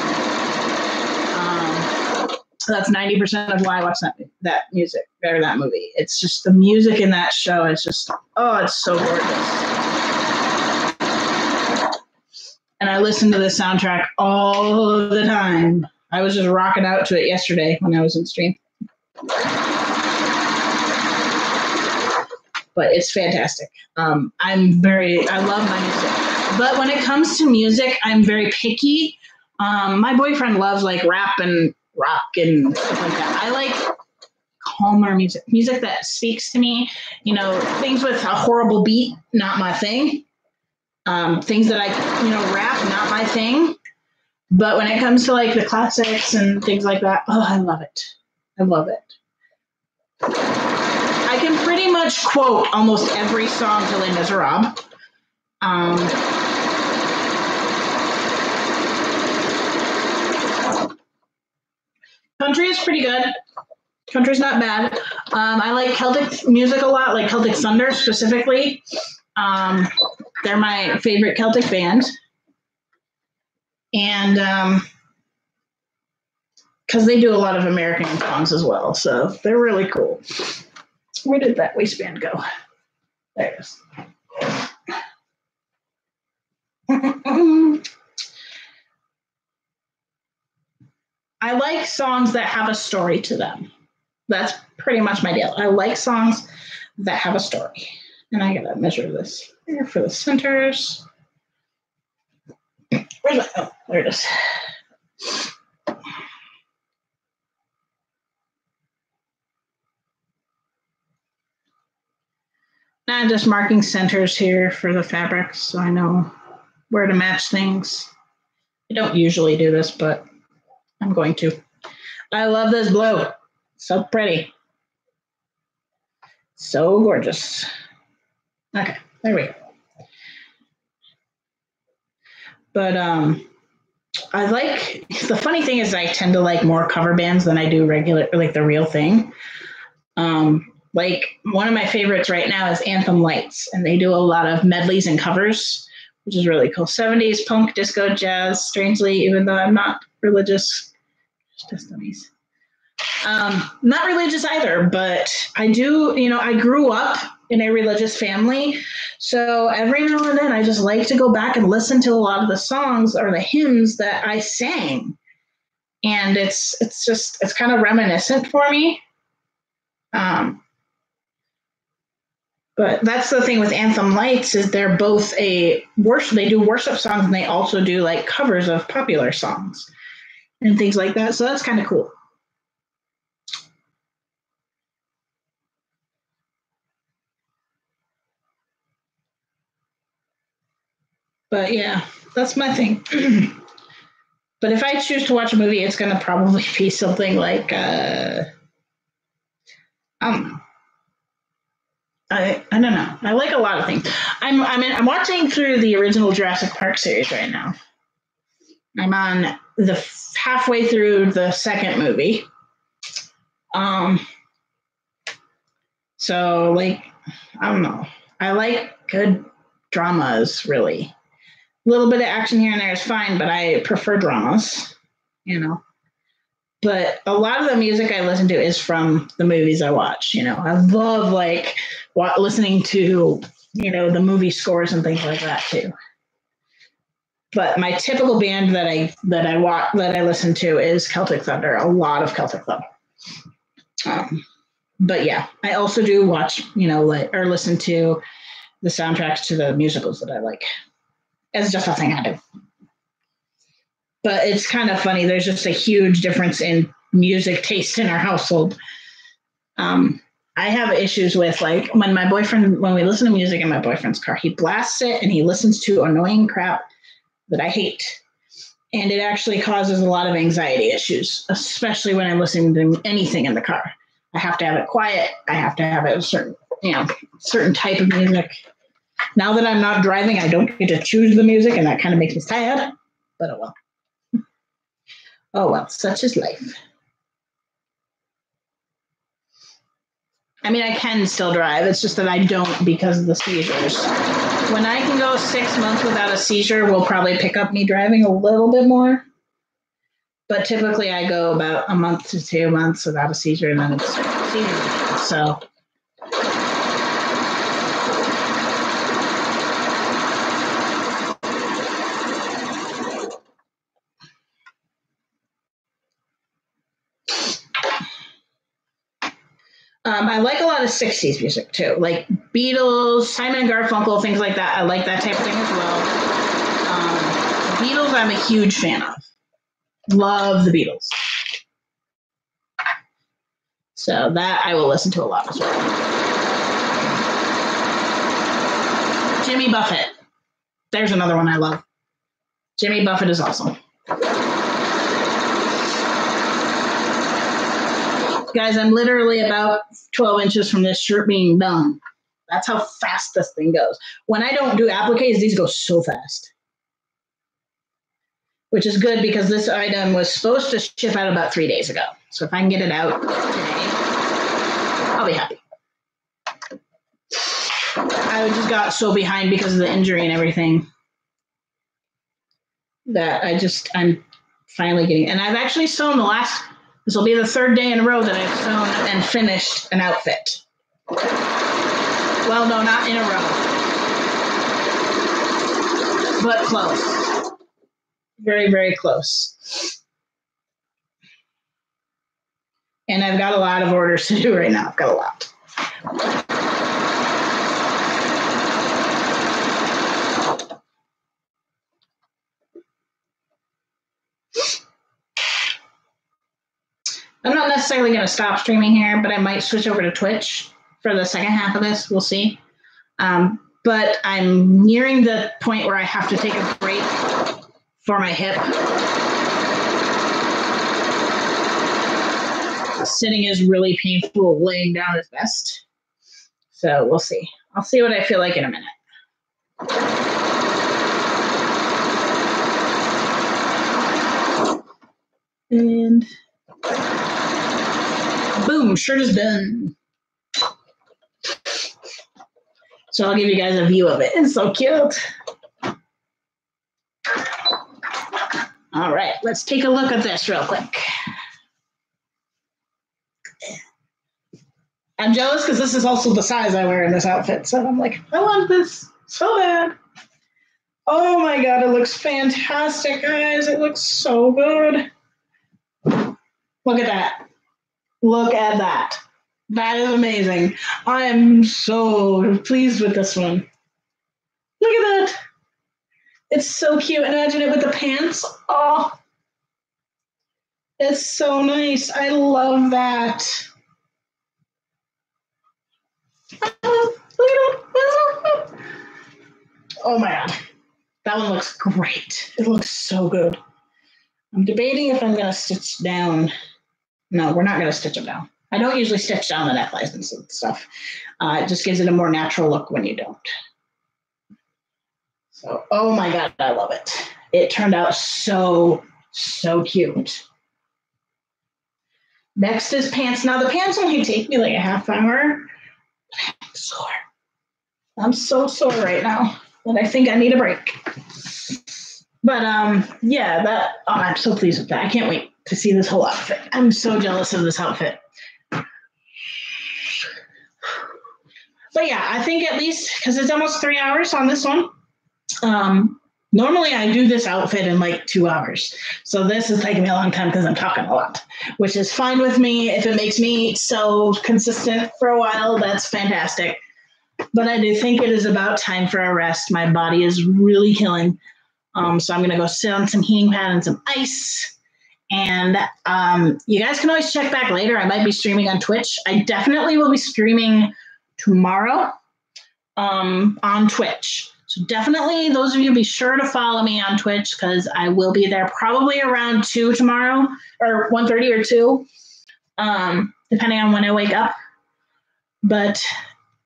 That's 90% of why I watch that music or that movie. It's just the music in that show is just, it's so gorgeous. And I listen to the soundtrack all the time. I was just rocking out to it yesterday when I was in stream. But it's fantastic. I love my music. But when it comes to music, I'm very picky. My boyfriend loves like rap and rock and stuff like that. I like calmer music that speaks to me. Things with a horrible beat, not my thing. Things that rap, not my thing. But when it comes to like the classics and things like that, I love it. I love it. I can pretty much quote almost every song to Les Miserables. Country is pretty good. Country's not bad. I like Celtic music a lot, like Celtic Thunder specifically. They're my favorite Celtic band. And because they do a lot of American songs as well, so they're really cool. Where did that waistband go? There it is. I like songs that have a story to them. That's pretty much my deal. I like songs that have a story. And I gotta measure this here for the centers. Where's that? Oh, there it is. Now I'm just marking centers here for the fabrics so I know where to match things. I don't usually do this, but I'm going to. I love this blue. So pretty. So gorgeous. Okay, there we go. But I like, the funny thing is I tend to like more cover bands than I do regular, like the real thing. Like one of my favorites right now is Anthem Lights, and they do a lot of medleys and covers, which is really cool. 70s, punk, disco, jazz, strangely, even though I'm not religious. Just dummies. Not religious either, but I do, I grew up in a religious family. So every now and then I just like to go back and listen to a lot of the songs or the hymns that I sang. And it's kind of reminiscent for me. But that's the thing with Anthem Lights is they're both they do worship songs and they also do like covers of popular songs and things like that. So that's kind of cool. But yeah, that's my thing. But if I choose to watch a movie, it's going to probably be something like, I don't know. I like a lot of things. I'm watching through the original Jurassic Park series right now. I'm on the halfway through the second movie. So like, I don't know. I like good dramas, really. A little bit of action here and there is fine, but I prefer dramas, you know. But a lot of the music I listen to is from the movies I watch, you know. I love like listening to, you know, the movie scores and things like that too. But my typical band that I listen to is Celtic Thunder. A lot of Celtic Thunder. But yeah, I also do watch, you know, or listen to the soundtracks to the musicals that I like. It's just a thing I do. But it's kind of funny. There's just a huge difference in music taste in our household. I have issues with like when we listen to music in my boyfriend's car, he blasts it and he listens to annoying crap that I hate. And it actually causes a lot of anxiety issues, especially when I'm listening to anything in the car. I have to have it quiet. I have to have it a certain type of music. Now that I'm not driving, I don't get to choose the music, and that kind of makes me sad. But oh well. Oh well, such is life. I mean, I can still drive. It's just that I don't because of the seizures. When I can go 6 months without a seizure, will probably pick up me driving a little bit more. But typically I go about a month to 2 months without a seizure, and then it's seizure. So I like a lot of 60s music too, like Beatles, Simon and Garfunkel, things like that. I like that type of thing as well. Beatles I'm a huge fan of. Love the Beatles. So that I will listen to a lot as well. Jimmy Buffett. There's another one I love. Jimmy Buffett is awesome. Guys, I'm literally about 12 inches from this shirt being done. That's how fast this thing goes. When I don't do appliques, these go so fast. Which is good because this item was supposed to ship out about 3 days ago. So if I can get it out today, I'll be happy. I just got so behind because of the injury and everything that I'm finally getting. And I've actually sewn this will be the third day in a row that I've sewn and finished an outfit. Well, no, not in a row, but close. Very, very close. And I've got a lot of orders to do right now. I've got a lot. I'm not necessarily going to stop streaming here, but I might switch over to Twitch for the second half of this. We'll see. But I'm nearing the point where I have to take a break for my hip. Sitting is really painful. Laying down is best. So we'll see. I'll see what I feel like in a minute. And boom, shirt is done. So I'll give you guys a view of it. It's so cute. All right, let's take a look at this real quick. I'm jealous because this is also the size I wear in this outfit. So I'm like, I want this so bad. Oh my God, it looks fantastic, guys. It looks so good. Look at that. Look at that. That is amazing. I am so pleased with this one. Look at that. It's so cute. Imagine it with the pants. Oh, it's so nice. I love that. Oh my God. That one looks great. It looks so good. I'm debating if I'm going to stitch down. No, we're not going to stitch them down. I don't usually stitch down the necklines and stuff. It just gives it a more natural look when you don't. So, oh my God, I love it. it turned out so cute. Next is pants. Now the pants only take me like a half hour. I'm sore. I'm so sore right now that I think I need a break. But yeah, I'm so pleased with that. I can't wait to see this whole outfit. I'm so jealous of this outfit. But yeah, I think at least, because it's almost 3 hours on this one. Normally I do this outfit in like 2 hours. So this is taking me a long time because I'm talking a lot, which is fine with me. If it makes me so consistent for a while, that's fantastic. But I do think it is about time for a rest. My body is really killing. So I'm going to go sit on some heating pad and some ice. And you guys can always check back later. I might be streaming on Twitch. I definitely will be streaming tomorrow on Twitch. So definitely, those of you, be sure to follow me on Twitch because I will be there probably around 2 tomorrow, or 1:30 or 2, depending on when I wake up. But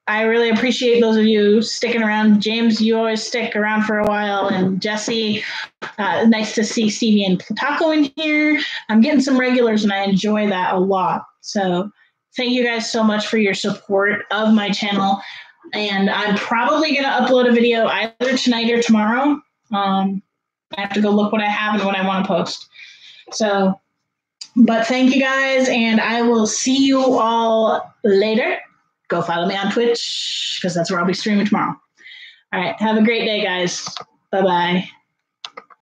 I really appreciate those of you sticking around. James, you always stick around for a while. And Jesse, nice to see Stevie and Taco in here. I'm getting some regulars, and I enjoy that a lot. So thank you guys so much for your support of my channel. And I'm probably going to upload a video either tonight or tomorrow. I have to go look what I have and what I want to post. So, but thank you guys, and I will see you all later. Go follow me on Twitch because that's where I'll be streaming tomorrow. All right. Have a great day, guys. Bye-bye.